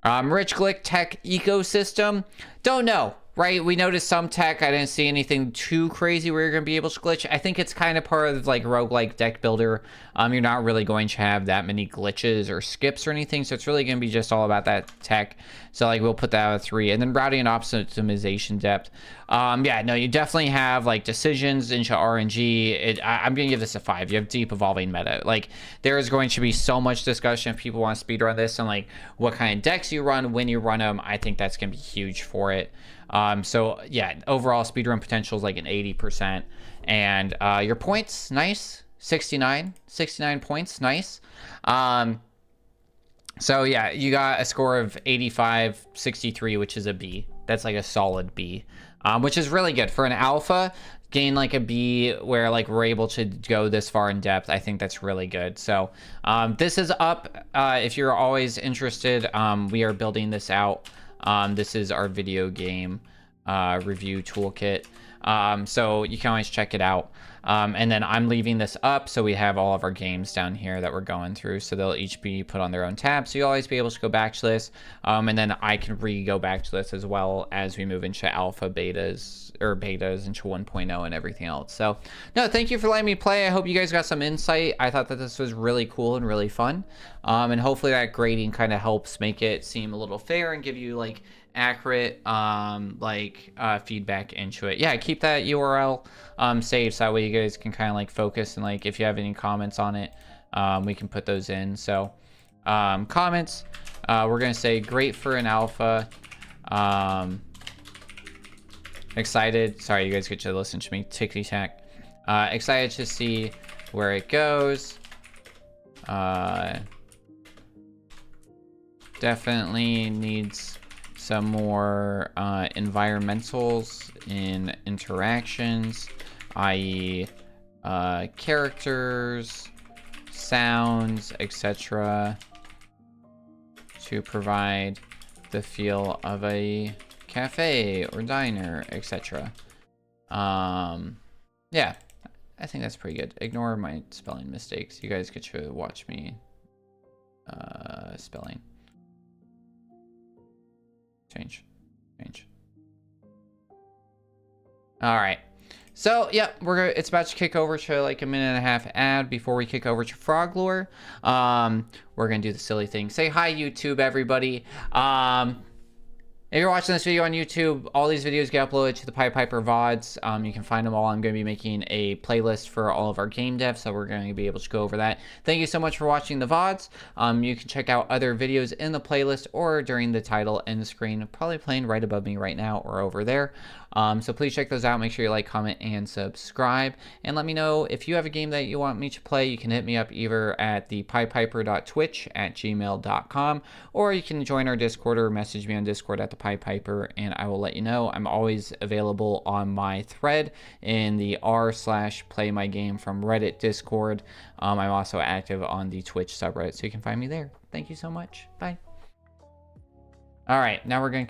A: Rich Glick tech ecosystem. Don't know, right? We noticed some tech. I didn't see anything too crazy where you're going to be able to glitch. I think it's kind of part of like roguelike deck builder. You're not really going to have that many glitches or skips or anything. So it's really going to be just all about that tech. So like we'll put that at 3. And then routing and optimization depth. Yeah, no, you definitely have like decisions into RNG. I'm going to give this a 5. You have deep evolving meta. Like there is going to be so much discussion if people want to speedrun this and like what kind of decks you run, when you run them. I think that's going to be huge for it. So yeah, overall speedrun potential is like an 80%. And your points, nice. 69 points, nice. So yeah, you got a score of 85-63, which is a B. That's like a solid B, which is really good for an alpha. Gain like a B where like we're able to go this far in depth. I think that's really good. So this is up. If you're always interested, we are building this out. This is our video game review toolkit. So you can always check it out. And then I'm leaving this up so we have all of our games down here that we're going through, so they'll each be put on their own tab, so you'll always be able to go back to this. And then I can go back to this as well as we move into alpha betas into 1.0 and everything else. So no, thank you for letting me play. I hope you guys got some insight. I thought that this was really cool and really fun. And hopefully that grading kind of helps make it seem a little fair and give you like accurate feedback into it. Yeah, keep that URL saved so that way you guys can kind of like focus, and like if you have any comments on it, we can put those in. So comments, we're gonna say great for an alpha. Excited, sorry you guys get to listen to me tickety tack. Excited to see where it goes. Definitely needs some more environmentals in interactions, i.e. Characters, sounds, etc., to provide the feel of a cafe or diner, etc. Yeah, I think that's pretty good. Ignore my spelling mistakes. You guys get to watch me spelling. Change. All right. So, yeah, it's about to kick over to like a 1.5-minute ad before we kick over to Frog Lore. We're going to do the silly thing. Say hi, YouTube, everybody. If you're watching this video on YouTube, all these videos get uploaded to the Pied Piper VODs. You can find them all. I'm going to be making a playlist for all of our game devs, so we're going to be able to go over that. Thank you so much for watching the VODs. You can check out other videos in the playlist or during the title and the screen, probably playing right above me right now or over there. So please check those out. Make sure you like, comment, and subscribe. And let me know if you have a game that you want me to play. You can hit me up either at the piedpiper.twitch@gmail.com, or you can join our Discord or message me on Discord at the Pied Piper, and I will let you know. I'm always available on my thread in the r/playmygame from Reddit Discord. I'm also active on the Twitch subreddit, so you can find me there. Thank you so much. Bye. All right, now we're going to